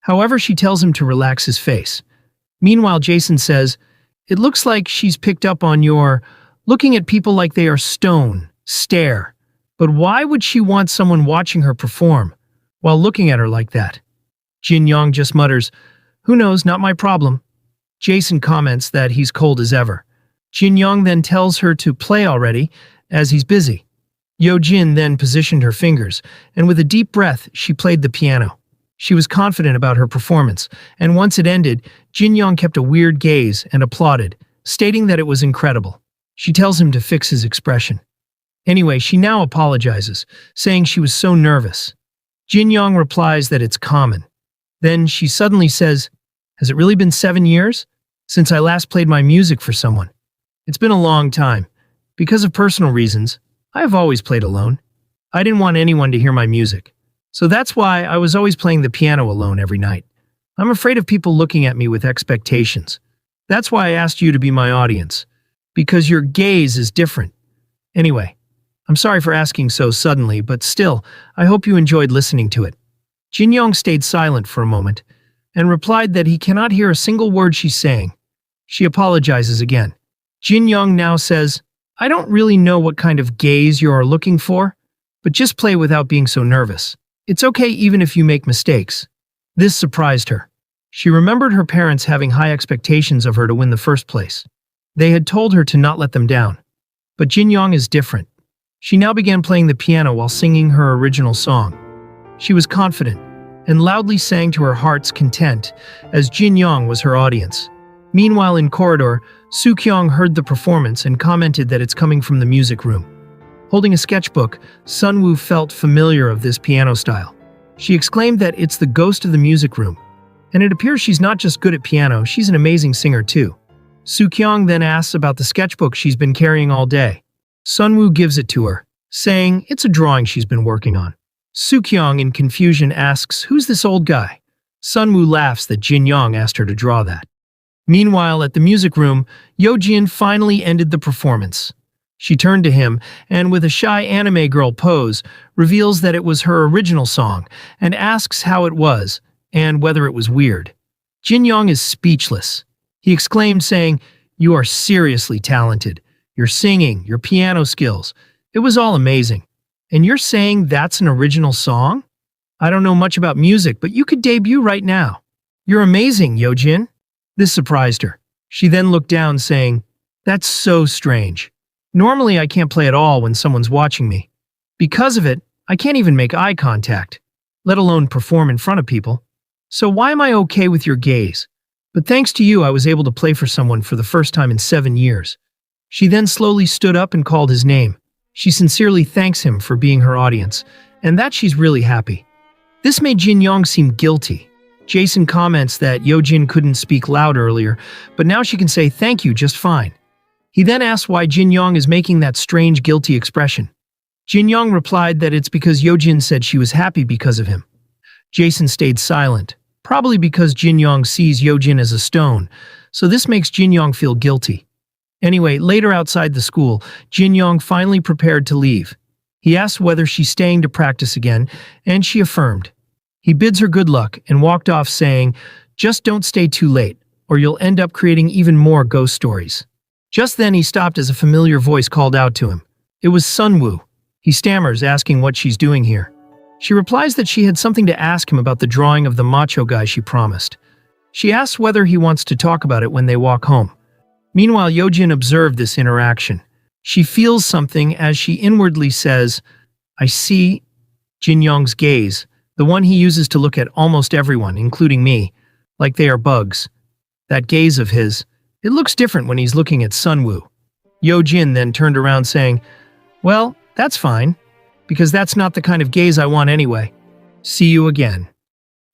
However, she tells him to relax his face. Meanwhile, Jason says, "It looks like she's picked up on your looking at people like they are stone, stare. But why would she want someone watching her perform while looking at her like that?" Jin Young just mutters, "Who knows, not my problem." Jason comments that he's cold as ever. Jin Young then tells her to play already, as he's busy. Yo Jin then positioned her fingers, and with a deep breath, she played the piano. She was confident about her performance, and once it ended, Jin Young kept a weird gaze and applauded, stating that it was incredible. She tells him to fix his expression. Anyway, she now apologizes, saying she was so nervous. Jin Young replies that it's common. Then she suddenly says, "Has it really been 7 years since I last played my music for someone? It's been a long time. Because of personal reasons, I have always played alone. I didn't want anyone to hear my music. So that's why I was always playing the piano alone every night. I'm afraid of people looking at me with expectations. That's why I asked you to be my audience, because your gaze is different. Anyway, I'm sorry for asking so suddenly, but still, I hope you enjoyed listening to it." Jin Young stayed silent for a moment and replied that he cannot hear a single word she's saying. She apologizes again. Jin Young now says, I don't really know what kind of gaze you are looking for, but just play without being so nervous. It's okay even if you make mistakes." This surprised her. She remembered her parents having high expectations of her to win the first place. They had told her to not let them down. But Jin Yong is different. She now began playing the piano while singing her original song. She was confident and loudly sang to her heart's content, as Jin Yong was her audience. Meanwhile, in corridor, Soo Kyung heard the performance and commented that it's coming from the music room. Holding a sketchbook, Sunwoo felt familiar of this piano style. She exclaimed that it's the ghost of the music room, and it appears she's not just good at piano, she's an amazing singer too. Soo Kyung then asks about the sketchbook she's been carrying all day. Sunwoo gives it to her, saying it's a drawing she's been working on. Soo Kyung, in confusion, asks, "Who's this old guy?" Sunwoo laughs that Jin Yong asked her to draw that. Meanwhile, at the music room, Yeojin finally ended the performance. She turned to him, and with a shy anime girl pose, reveals that it was her original song, and asks how it was, and whether it was weird. Jin Yong is speechless. He exclaimed, saying, "You are seriously talented. Your singing, your piano skills. It was all amazing. And you're saying that's an original song? I don't know much about music, but you could debut right now. You're amazing, Yeojin." This surprised her. She then looked down, saying, "That's so strange. Normally I can't play at all when someone's watching me. Because of it, I can't even make eye contact, let alone perform in front of people. So why am I okay with your gaze? But thanks to you, I was able to play for someone for the first time in 7 years." She then slowly stood up and called his name. She sincerely thanks him for being her audience, and that she's really happy. This made Jin Yong seem guilty. Jason comments that Yeojin couldn't speak loud earlier, but now she can say thank you just fine. He then asks why Jin Yong is making that strange guilty expression. Jin Yong replied that it's because Yeojin said she was happy because of him. Jason stayed silent, probably because Jin Yong sees Yeojin as a stone, so this makes Jin Yong feel guilty. Anyway, later outside the school, Jin Yong finally prepared to leave. He asks whether she's staying to practice again, and she affirmed. He bids her good luck and walked off saying, "Just don't stay too late, or you'll end up creating even more ghost stories." Just then he stopped as a familiar voice called out to him. It was Sunwoo. He stammers, asking what she's doing here. She replies that she had something to ask him about the drawing of the macho guy she promised. She asks whether he wants to talk about it when they walk home. Meanwhile, Yeojin observed this interaction. She feels something as she inwardly says, "I see." Jin Yong's gaze, the one he uses to look at almost everyone, including me, like they are bugs. That gaze of his, it looks different when he's looking at Sunwoo. Yeojin then turned around saying, "Well, that's fine, because that's not the kind of gaze I want anyway. See you again."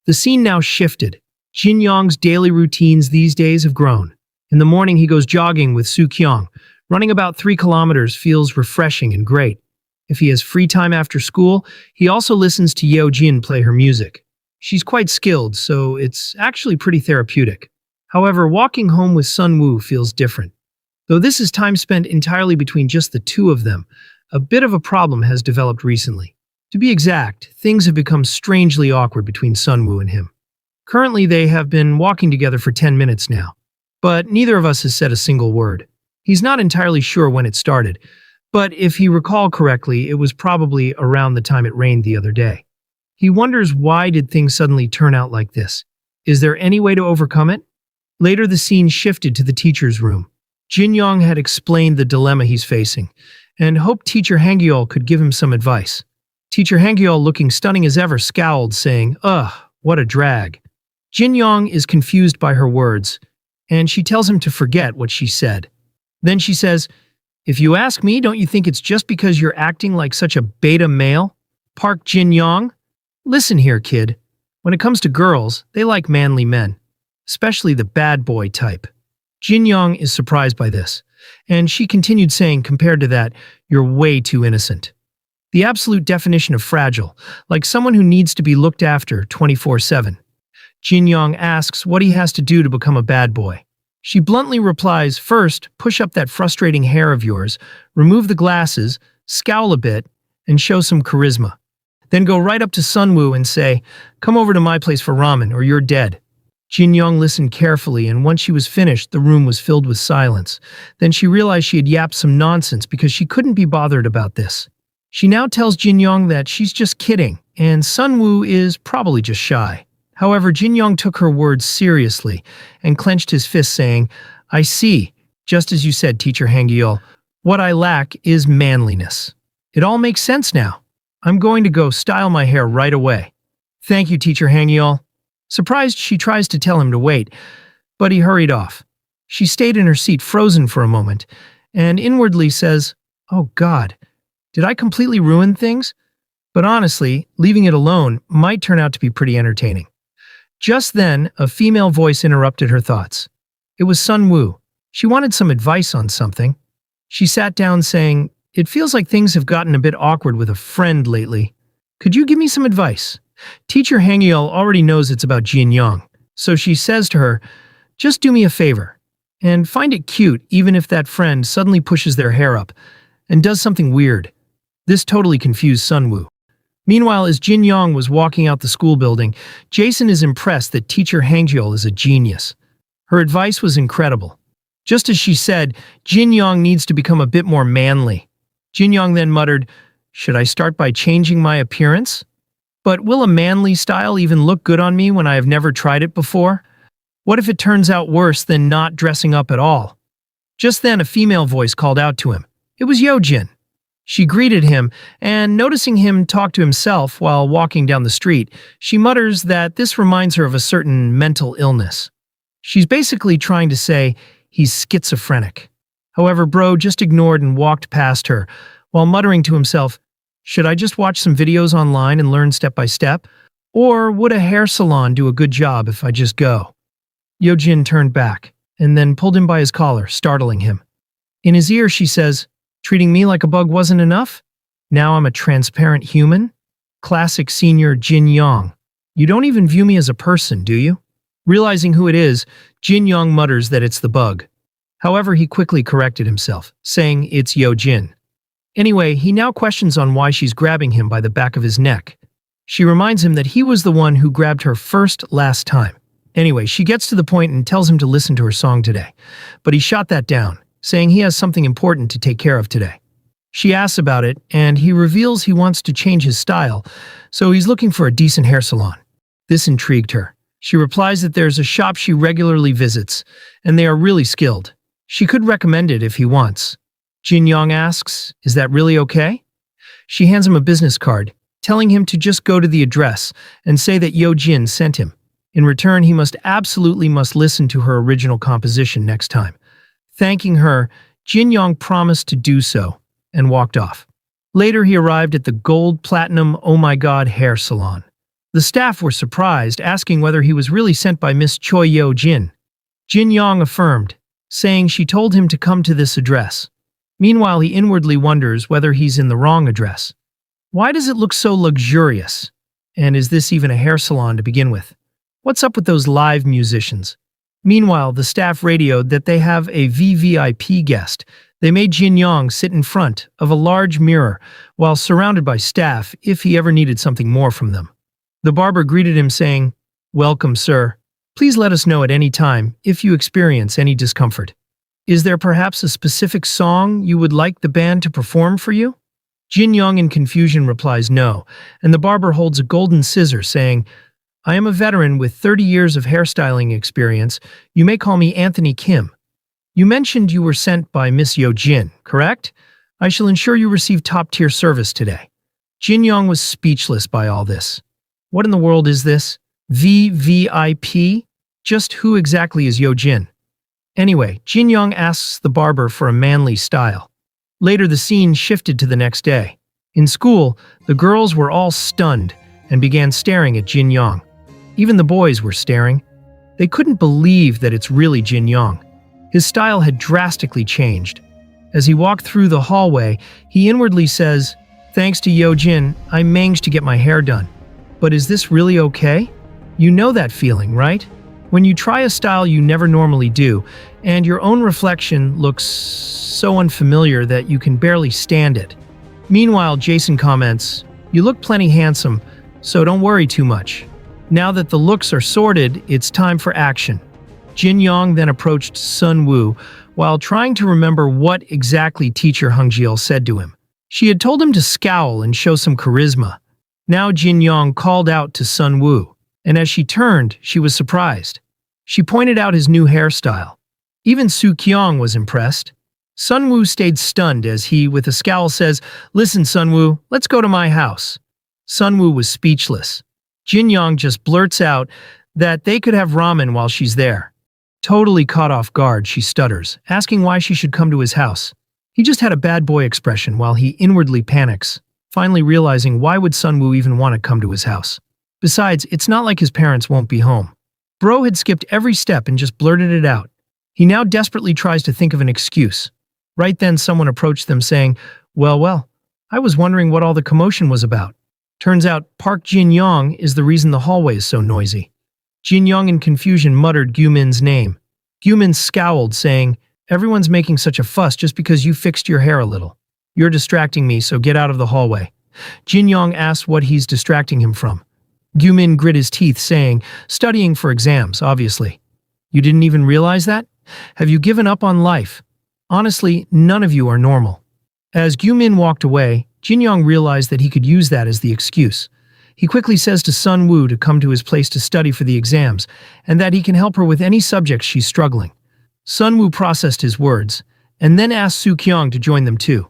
The scene now shifted. Jin Yong's daily routines these days have grown. In the morning, he goes jogging with Soo Kyung. Running about 3 kilometers feels refreshing and great. If he has free time after school, he also listens to Yeojin play her music. She's quite skilled, so it's actually pretty therapeutic. However, walking home with Sunwoo feels different. Though this is time spent entirely between just the two of them, a bit of a problem has developed recently. To be exact, things have become strangely awkward between Sunwoo and him. Currently, they have been walking together for 10 minutes now. But neither of us has said a single word. He's not entirely sure when it started, but if he recall correctly, it was probably around the time it rained the other day. He wonders why did things suddenly turn out like this? Is there any way to overcome it? Later, the scene shifted to the teacher's room. Jin Yong had explained the dilemma he's facing, and hoped Teacher Hangyeol could give him some advice. Teacher Hangyeol, looking stunning as ever, scowled, saying, "Ugh, what a drag." Jin Yong is confused by her words, and she tells him to forget what she said. Then she says, "If you ask me, don't you think it's just because you're acting like such a beta male? Park Jin Yong? Listen here, kid. When it comes to girls, they like manly men, especially the bad boy type." Jin Yong is surprised by this, and she continued saying, "Compared to that, you're way too innocent. The absolute definition of fragile, like someone who needs to be looked after 24/7. Jin Yong asks what he has to do to become a bad boy. She bluntly replies, "First, push up that frustrating hair of yours, remove the glasses, scowl a bit, and show some charisma. Then go right up to Sunwoo and say, 'Come over to my place for ramen or you're dead.'" Jin Young listened carefully, and once she was finished, the room was filled with silence. Then she realized she had yapped some nonsense because she couldn't be bothered about this. She now tells Jin Young that she's just kidding, and Sunwoo is probably just shy. However, Jin Young took her words seriously and clenched his fist, saying, "I see, just as you said, Teacher Hangyeol. What I lack is manliness. It all makes sense now. I'm going to go style my hair right away." "Thank you, Teacher Hangyeol." Surprised, she tries to tell him to wait, but he hurried off. She stayed in her seat frozen for a moment, and inwardly says, "Oh God, did I completely ruin things?" But honestly, leaving it alone might turn out to be pretty entertaining. Just then, a female voice interrupted her thoughts. It was Sunwoo. She wanted some advice on something. She sat down saying, "It feels like things have gotten a bit awkward with a friend lately. Could you give me some advice?" Teacher Hangyeol already knows it's about Jin Young, so she says to her, "Just do me a favor, and find it cute even if that friend suddenly pushes their hair up and does something weird." This totally confused Sunwoo. Meanwhile, as Jin Young was walking out the school building, Jason is impressed that Teacher Hangyeol is a genius. Her advice was incredible. Just as she said, Jin Young needs to become a bit more manly. Jin Young then muttered, "Should I start by changing my appearance? But will a manly style even look good on me when I have never tried it before? What if it turns out worse than not dressing up at all?" Just then, a female voice called out to him. It was Yojin. She greeted him, and noticing him talk to himself while walking down the street, she mutters that this reminds her of a certain mental illness. She's basically trying to say he's schizophrenic. However, Bro just ignored and walked past her, while muttering to himself, "Should I just watch some videos online and learn step by step? Or would a hair salon do a good job if I just go?" Yojin turned back, and then pulled him by his collar, startling him. In his ear, she says, "Treating me like a bug wasn't enough? Now I'm a transparent human? Classic senior Jin Young. You don't even view me as a person, do you?" Realizing who it is, Jin Young mutters that it's the bug. However, he quickly corrected himself, saying it's Yojin. Anyway, he now questions on why she's grabbing him by the back of his neck. She reminds him that he was the one who grabbed her first last time. Anyway, she gets to the point and tells him to listen to her song today. But he shot that down, saying he has something important to take care of today. She asks about it, and he reveals he wants to change his style, so he's looking for a decent hair salon. This intrigued her. She replies that there's a shop she regularly visits, and they are really skilled. She could recommend it if he wants. Jin Young asks, "Is that really okay?" She hands him a business card, telling him to just go to the address and say that Yojin sent him. In return, he must listen to her original composition next time. Thanking her, Jin Young promised to do so and walked off. Later, he arrived at the Gold Platinum Oh My God hair salon. The staff were surprised, asking whether he was really sent by Miss Choi Yo-jin. Jin Young affirmed, saying she told him to come to this address. Meanwhile, he inwardly wonders whether he's in the wrong address. Why does it look so luxurious? And is this even a hair salon to begin with? What's up with those live musicians? Meanwhile, the staff radioed that they have a VVIP guest. They made Jin Young sit in front of a large mirror while surrounded by staff if he ever needed something more from them. The barber greeted him saying, "Welcome, sir. Please let us know at any time if you experience any discomfort. Is there perhaps a specific song you would like the band to perform for you?" Jin Young in confusion replies no, and the barber holds a golden scissor saying, "I am a veteran with 30 years of hairstyling experience. You may call me Anthony Kim. You mentioned you were sent by Miss Yo-jin, correct? I shall ensure you receive top-tier service today." Jin Young was speechless by all this. What in the world is this? VVIP? Just who exactly is Yo-jin? Anyway, Jin Young asks the barber for a manly style. Later, the scene shifted to the next day. In school, the girls were all stunned and began staring at Jin Young. Even the boys were staring. They couldn't believe that it's really Jin Young. His style had drastically changed. As he walked through the hallway, he inwardly says, "Thanks to Yo-jin, I managed to get my hair done. But is this really okay?" You know that feeling, right? When you try a style you never normally do, and your own reflection looks so unfamiliar that you can barely stand it. Meanwhile, Jason comments, "You look plenty handsome, so don't worry too much." Now that the looks are sorted, it's time for action. Jin Yong then approached Sun Woo while trying to remember what exactly teacher Hungjiel said to him. She had told him to scowl and show some charisma. Now Jin Yong called out to Sun Woo, and as she turned, she was surprised. She pointed out his new hairstyle. Even Su Kyung was impressed. Sun Woo stayed stunned as he, with a scowl, says, "Listen, Sun Woo, let's go to my house." Sun Woo was speechless. Jin Yong just blurts out that they could have ramen while she's there. Totally caught off guard, she stutters, asking why she should come to his house. He just had a bad boy expression while he inwardly panics, finally realizing why would Sun Woo even want to come to his house. Besides, it's not like his parents won't be home. Bro had skipped every step and just blurted it out. He now desperately tries to think of an excuse. Right then someone approached them saying, well, I was wondering what all the commotion was about. Turns out Park Jin Yong is the reason the hallway is so noisy. Jin Yong in confusion muttered Gyumin's name. Gyumin scowled, saying, "Everyone's making such a fuss just because you fixed your hair a little. You're distracting me, so get out of the hallway." Jin Yong asked what he's distracting him from. Gyumin grit his teeth, saying, "Studying for exams, obviously." "You didn't even realize that? Have you given up on life? Honestly, none of you are normal." As Gyumin walked away, Jin Yong realized that he could use that as the excuse. He quickly says to Sun Woo to come to his place to study for the exams, and that he can help her with any subjects she's struggling. Sun Woo processed his words, and then asked Su Kyung to join them too.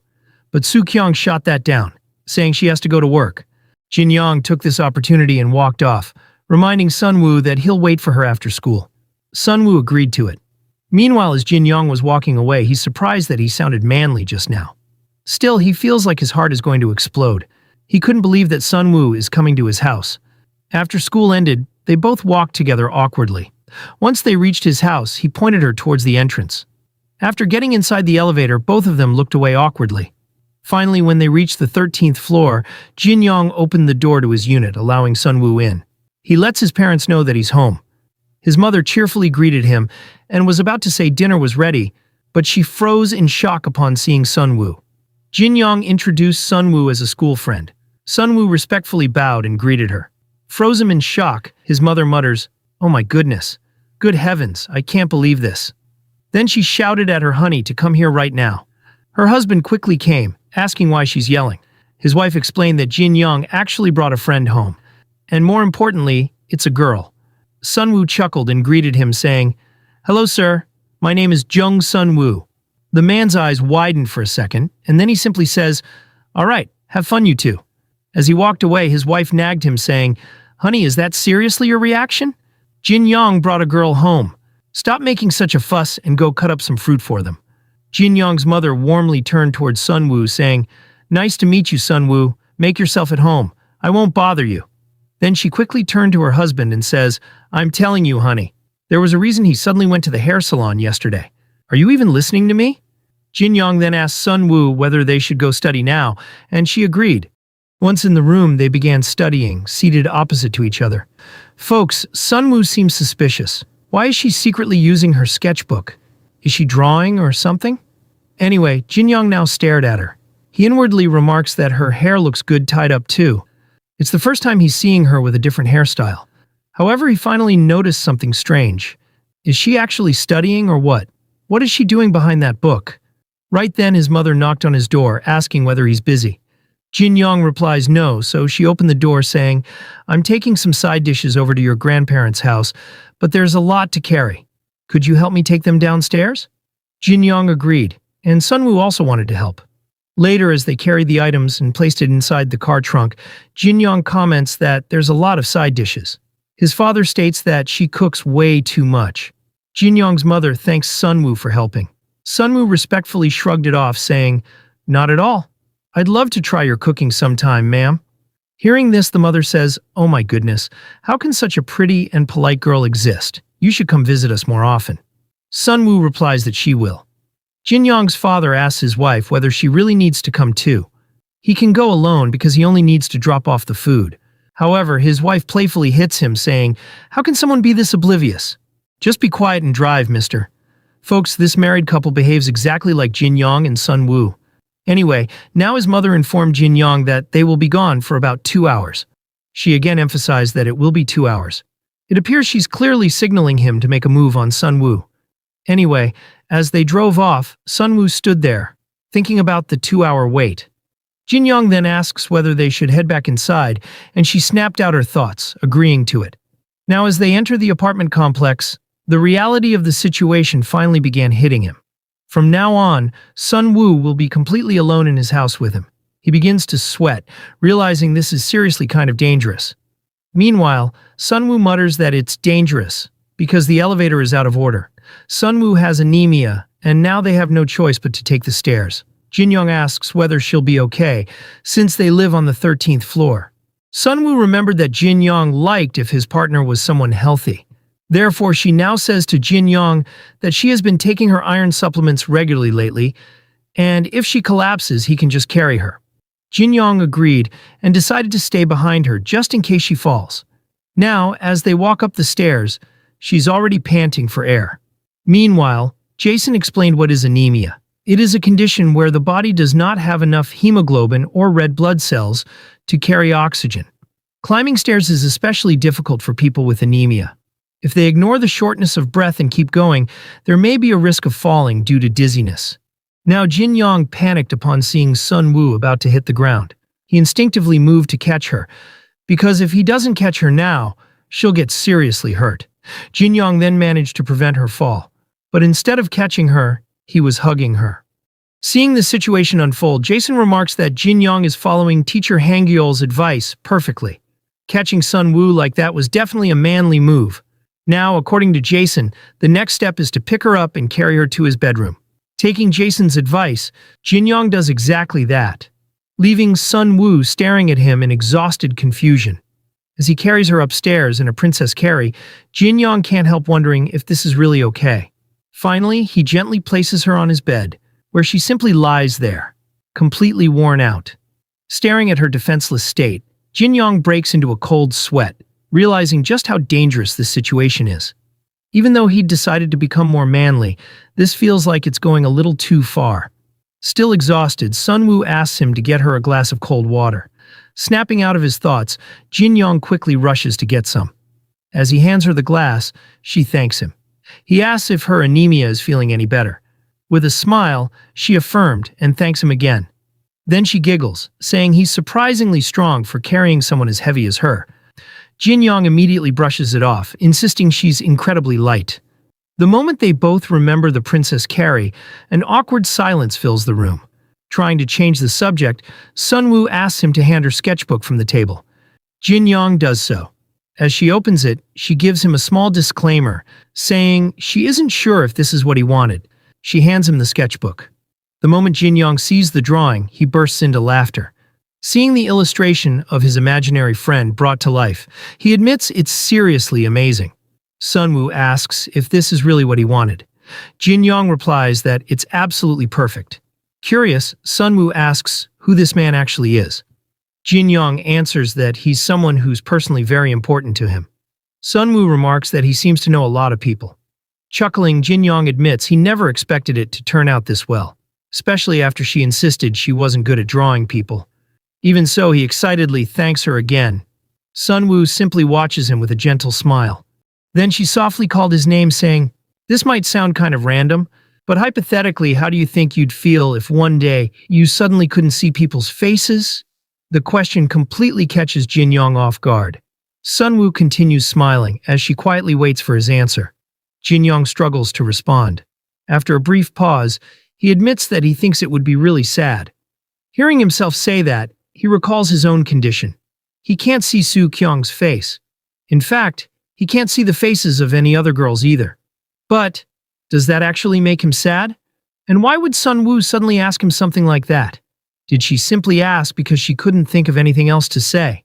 But Su Kyung shot that down, saying she has to go to work. Jin Yong took this opportunity and walked off, reminding Sun Woo that he'll wait for her after school. Sun Woo agreed to it. Meanwhile, as Jin Yong was walking away, he's surprised that he sounded manly just now. Still, he feels like his heart is going to explode. He couldn't believe that Sun Woo is coming to his house. After school ended, they both walked together awkwardly. Once they reached his house, he pointed her towards the entrance. After getting inside the elevator, both of them looked away awkwardly. Finally, when they reached the 13th floor, Jin Yong opened the door to his unit, allowing Sun Woo in. He lets his parents know that he's home. His mother cheerfully greeted him and was about to say dinner was ready, but she froze in shock upon seeing Sun Woo. Jin Yong introduced Sun Woo as a school friend. Sun Woo respectfully bowed and greeted her. Frozen in shock, his mother mutters, "Oh my goodness. Good heavens, I can't believe this." Then she shouted at her honey to come here right now. Her husband quickly came, asking why she's yelling. His wife explained that Jin Yong actually brought a friend home. And more importantly, it's a girl. Sun Woo chuckled and greeted him, saying, "Hello, sir. My name is Jung Sun Woo." The man's eyes widened for a second, and then he simply says, "All right, have fun, you two." As he walked away, his wife nagged him, saying, "Honey, is that seriously your reaction? Jin Yong brought a girl home. Stop making such a fuss and go cut up some fruit for them." Jin Yong's mother warmly turned towards Sun Woo, saying, "Nice to meet you, Sun Woo. Make yourself at home. I won't bother you." Then she quickly turned to her husband and says, "I'm telling you, honey, there was a reason he suddenly went to the hair salon yesterday. Are you even listening to me?" Jin Yong then asked Sun Woo whether they should go study now, and she agreed. Once in the room, they began studying, seated opposite to each other. Folks, Sun Woo seems suspicious. Why is she secretly using her sketchbook? Is she drawing or something? Anyway, Jin Yong now stared at her. He inwardly remarks that her hair looks good tied up too. It's the first time he's seeing her with a different hairstyle. However, he finally noticed something strange. Is she actually studying or what? What is she doing behind that book? Right then, his mother knocked on his door, asking whether he's busy. Jin Yong replies no, so she opened the door saying, "I'm taking some side dishes over to your grandparents' house, but there's a lot to carry. Could you help me take them downstairs?" Jin Yong agreed, and Sun Woo also wanted to help. Later, as they carried the items and placed it inside the car trunk, Jin Yong comments that there's a lot of side dishes. His father states that she cooks way too much. Jin Yong's mother thanks Sun Woo for helping. Sun Woo respectfully shrugged it off, saying, "Not at all. I'd love to try your cooking sometime, ma'am." Hearing this, the mother says, "Oh my goodness, how can such a pretty and polite girl exist? You should come visit us more often." Sun Woo replies that she will. Jin Yong's father asks his wife whether she really needs to come too. He can go alone because he only needs to drop off the food. However, his wife playfully hits him, saying, "How can someone be this oblivious? Just be quiet and drive, mister." Folks, this married couple behaves exactly like Jin Yong and Sun Woo. Anyway, now his mother informed Jin Yong that they will be gone for about 2 hours. She again emphasized that it will be 2 hours. It appears she's clearly signaling him to make a move on Sunwoo. Anyway, as they drove off, Sunwoo stood there, thinking about the 2-hour wait. Jin-young then asks whether they should head back inside, and she snapped out her thoughts, agreeing to it. Now as they enter the apartment complex, the reality of the situation finally began hitting him. From now on, Sunwoo will be completely alone in his house with him. He begins to sweat, realizing this is seriously kind of dangerous. Meanwhile, Sunwoo mutters that it's dangerous because the elevator is out of order. Sunwoo has anemia, and now they have no choice but to take the stairs. Jin-young asks whether she'll be okay, since they live on the 13th floor. Sunwoo remembered that Jin-young liked if his partner was someone healthy. Therefore, she now says to Jin-young that she has been taking her iron supplements regularly lately, and if she collapses, he can just carry her. Jin-young agreed and decided to stay behind her just in case she falls. Now, as they walk up the stairs, she's already panting for air. Meanwhile, Jason explained what is anemia. It is a condition where the body does not have enough hemoglobin or red blood cells to carry oxygen. Climbing stairs is especially difficult for people with anemia. If they ignore the shortness of breath and keep going, there may be a risk of falling due to dizziness. Now Jin-young panicked upon seeing Sunwoo about to hit the ground. He instinctively moved to catch her, because if he doesn't catch her now, she'll get seriously hurt. Jin-young then managed to prevent her fall, but instead of catching her, he was hugging her. Seeing the situation unfold, Jason remarks that Jin-young is following teacher Hangyeol's advice perfectly. Catching Sunwoo like that was definitely a manly move. Now, according to Jason, the next step is to pick her up and carry her to his bedroom. Taking Jason's advice, Jin-young does exactly that, leaving Sunwoo staring at him in exhausted confusion. As he carries her upstairs in a princess carry, Jin-young can't help wondering if this is really okay. Finally, he gently places her on his bed, where she simply lies there, completely worn out. Staring at her defenseless state, Jin-young breaks into a cold sweat, realizing just how dangerous this situation is. Even though he'd decided to become more manly, this feels like it's going a little too far. Still exhausted, Sunwoo asks him to get her a glass of cold water. Snapping out of his thoughts, Jin-young quickly rushes to get some. As he hands her the glass, she thanks him. He asks if her anemia is feeling any better. With a smile, she affirmed and thanks him again. Then she giggles, saying he's surprisingly strong for carrying someone as heavy as her. Jin-young immediately brushes it off, insisting she's incredibly light. The moment they both remember the princess carry, an awkward silence fills the room. Trying to change the subject, Sunwoo asks him to hand her sketchbook from the table. Jin-young does so. As she opens it, she gives him a small disclaimer, saying she isn't sure if this is what he wanted. She hands him the sketchbook. The moment Jin-young sees the drawing, he bursts into laughter. Seeing the illustration of his imaginary friend brought to life, he admits it's seriously amazing. Sunwoo asks if this is really what he wanted. Jin-young replies that it's absolutely perfect. Curious, Sunwoo asks who this man actually is. Jin-young answers that he's someone who's personally very important to him. Sunwoo remarks that he seems to know a lot of people. Chuckling, Jin-young admits he never expected it to turn out this well, especially after she insisted she wasn't good at drawing people. Even so, he excitedly thanks her again. Sunwoo simply watches him with a gentle smile. Then she softly called his name, saying, "This might sound kind of random, but hypothetically, how do you think you'd feel if one day you suddenly couldn't see people's faces?" The question completely catches Jin-young off guard. Sunwoo continues smiling as she quietly waits for his answer. Jin-young struggles to respond. After a brief pause, he admits that he thinks it would be really sad. Hearing himself say that, he recalls his own condition. He can't see Soo-kyung's face. In fact, he can't see the faces of any other girls either. But, does that actually make him sad? And why would Sunwoo suddenly ask him something like that? Did she simply ask because she couldn't think of anything else to say?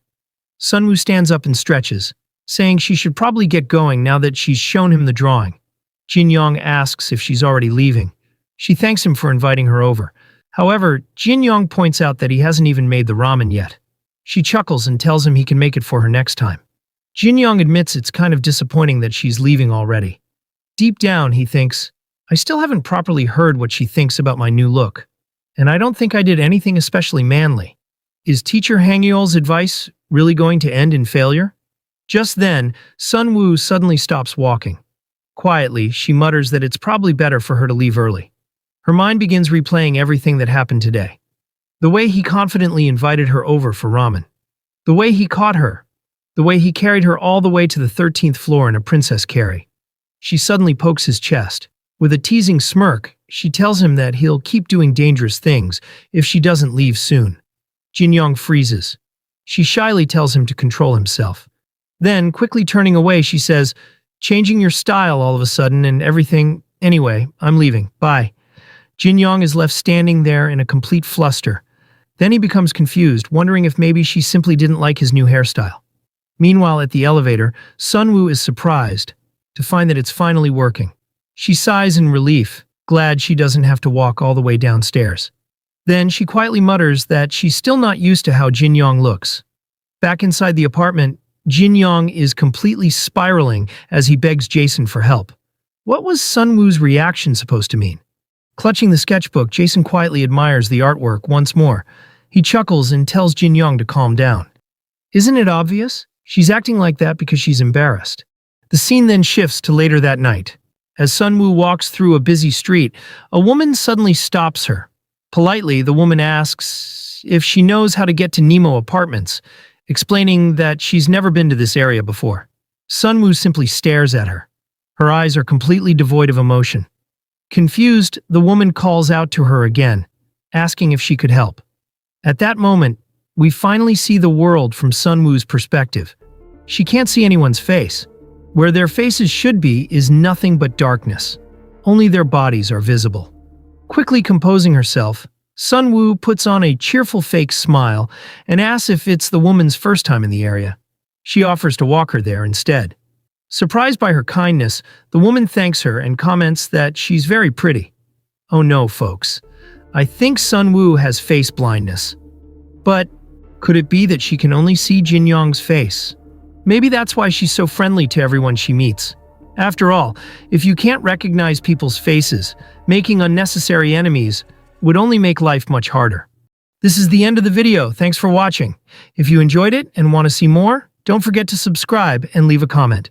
Sunwoo stands up and stretches, saying she should probably get going now that she's shown him the drawing. Jin-young asks if she's already leaving. She thanks him for inviting her over. However, Jin-young points out that he hasn't even made the ramen yet. She chuckles and tells him he can make it for her next time. Jin-young admits it's kind of disappointing that she's leaving already. Deep down, he thinks, I still haven't properly heard what she thinks about my new look. And I don't think I did anything especially manly. Is teacher Hangyeol's advice really going to end in failure? Just then, Sunwoo suddenly stops walking. Quietly, she mutters that it's probably better for her to leave early. Her mind begins replaying everything that happened today. The way he confidently invited her over for ramen. The way he caught her. The way he carried her all the way to the 13th floor in a princess carry. She suddenly pokes his chest. With a teasing smirk, she tells him that he'll keep doing dangerous things if she doesn't leave soon. Jin-young freezes. She shyly tells him to control himself. Then, quickly turning away, she says, "Changing your style all of a sudden and everything. Anyway, I'm leaving. Bye." Jin-young is left standing there in a complete fluster. Then he becomes confused, wondering if maybe she simply didn't like his new hairstyle. Meanwhile, at the elevator, Sunwoo is surprised to find that it's finally working. She sighs in relief, glad she doesn't have to walk all the way downstairs. Then she quietly mutters that she's still not used to how Jin-young looks. Back inside the apartment, Jin-young is completely spiraling as he begs Jason for help. What was Sunwoo's reaction supposed to mean? Clutching the sketchbook, Jason quietly admires the artwork once more. He chuckles and tells Jin-young to calm down. Isn't it obvious? She's acting like that because she's embarrassed. The scene then shifts to later that night. As Sunwoo walks through a busy street, a woman suddenly stops her. Politely, the woman asks if she knows how to get to Nemo Apartments, explaining that she's never been to this area before. Sunwoo simply stares at her. Her eyes are completely devoid of emotion. Confused, the woman calls out to her again, asking if she could help. At that moment, we finally see the world from Sunwoo's perspective. She can't see anyone's face. Where their faces should be is nothing but darkness. Only their bodies are visible. Quickly composing herself, Sunwoo puts on a cheerful fake smile and asks if it's the woman's first time in the area. She offers to walk her there instead. Surprised by her kindness, the woman thanks her and comments that she's very pretty. Oh no, folks. I think Sunwoo has face blindness. But could it be that she can only see Jin-young's face? Maybe that's why she's so friendly to everyone she meets. After all, if you can't recognize people's faces, making unnecessary enemies would only make life much harder. This is the end of the video. Thanks for watching. If you enjoyed it and want to see more, don't forget to subscribe and leave a comment.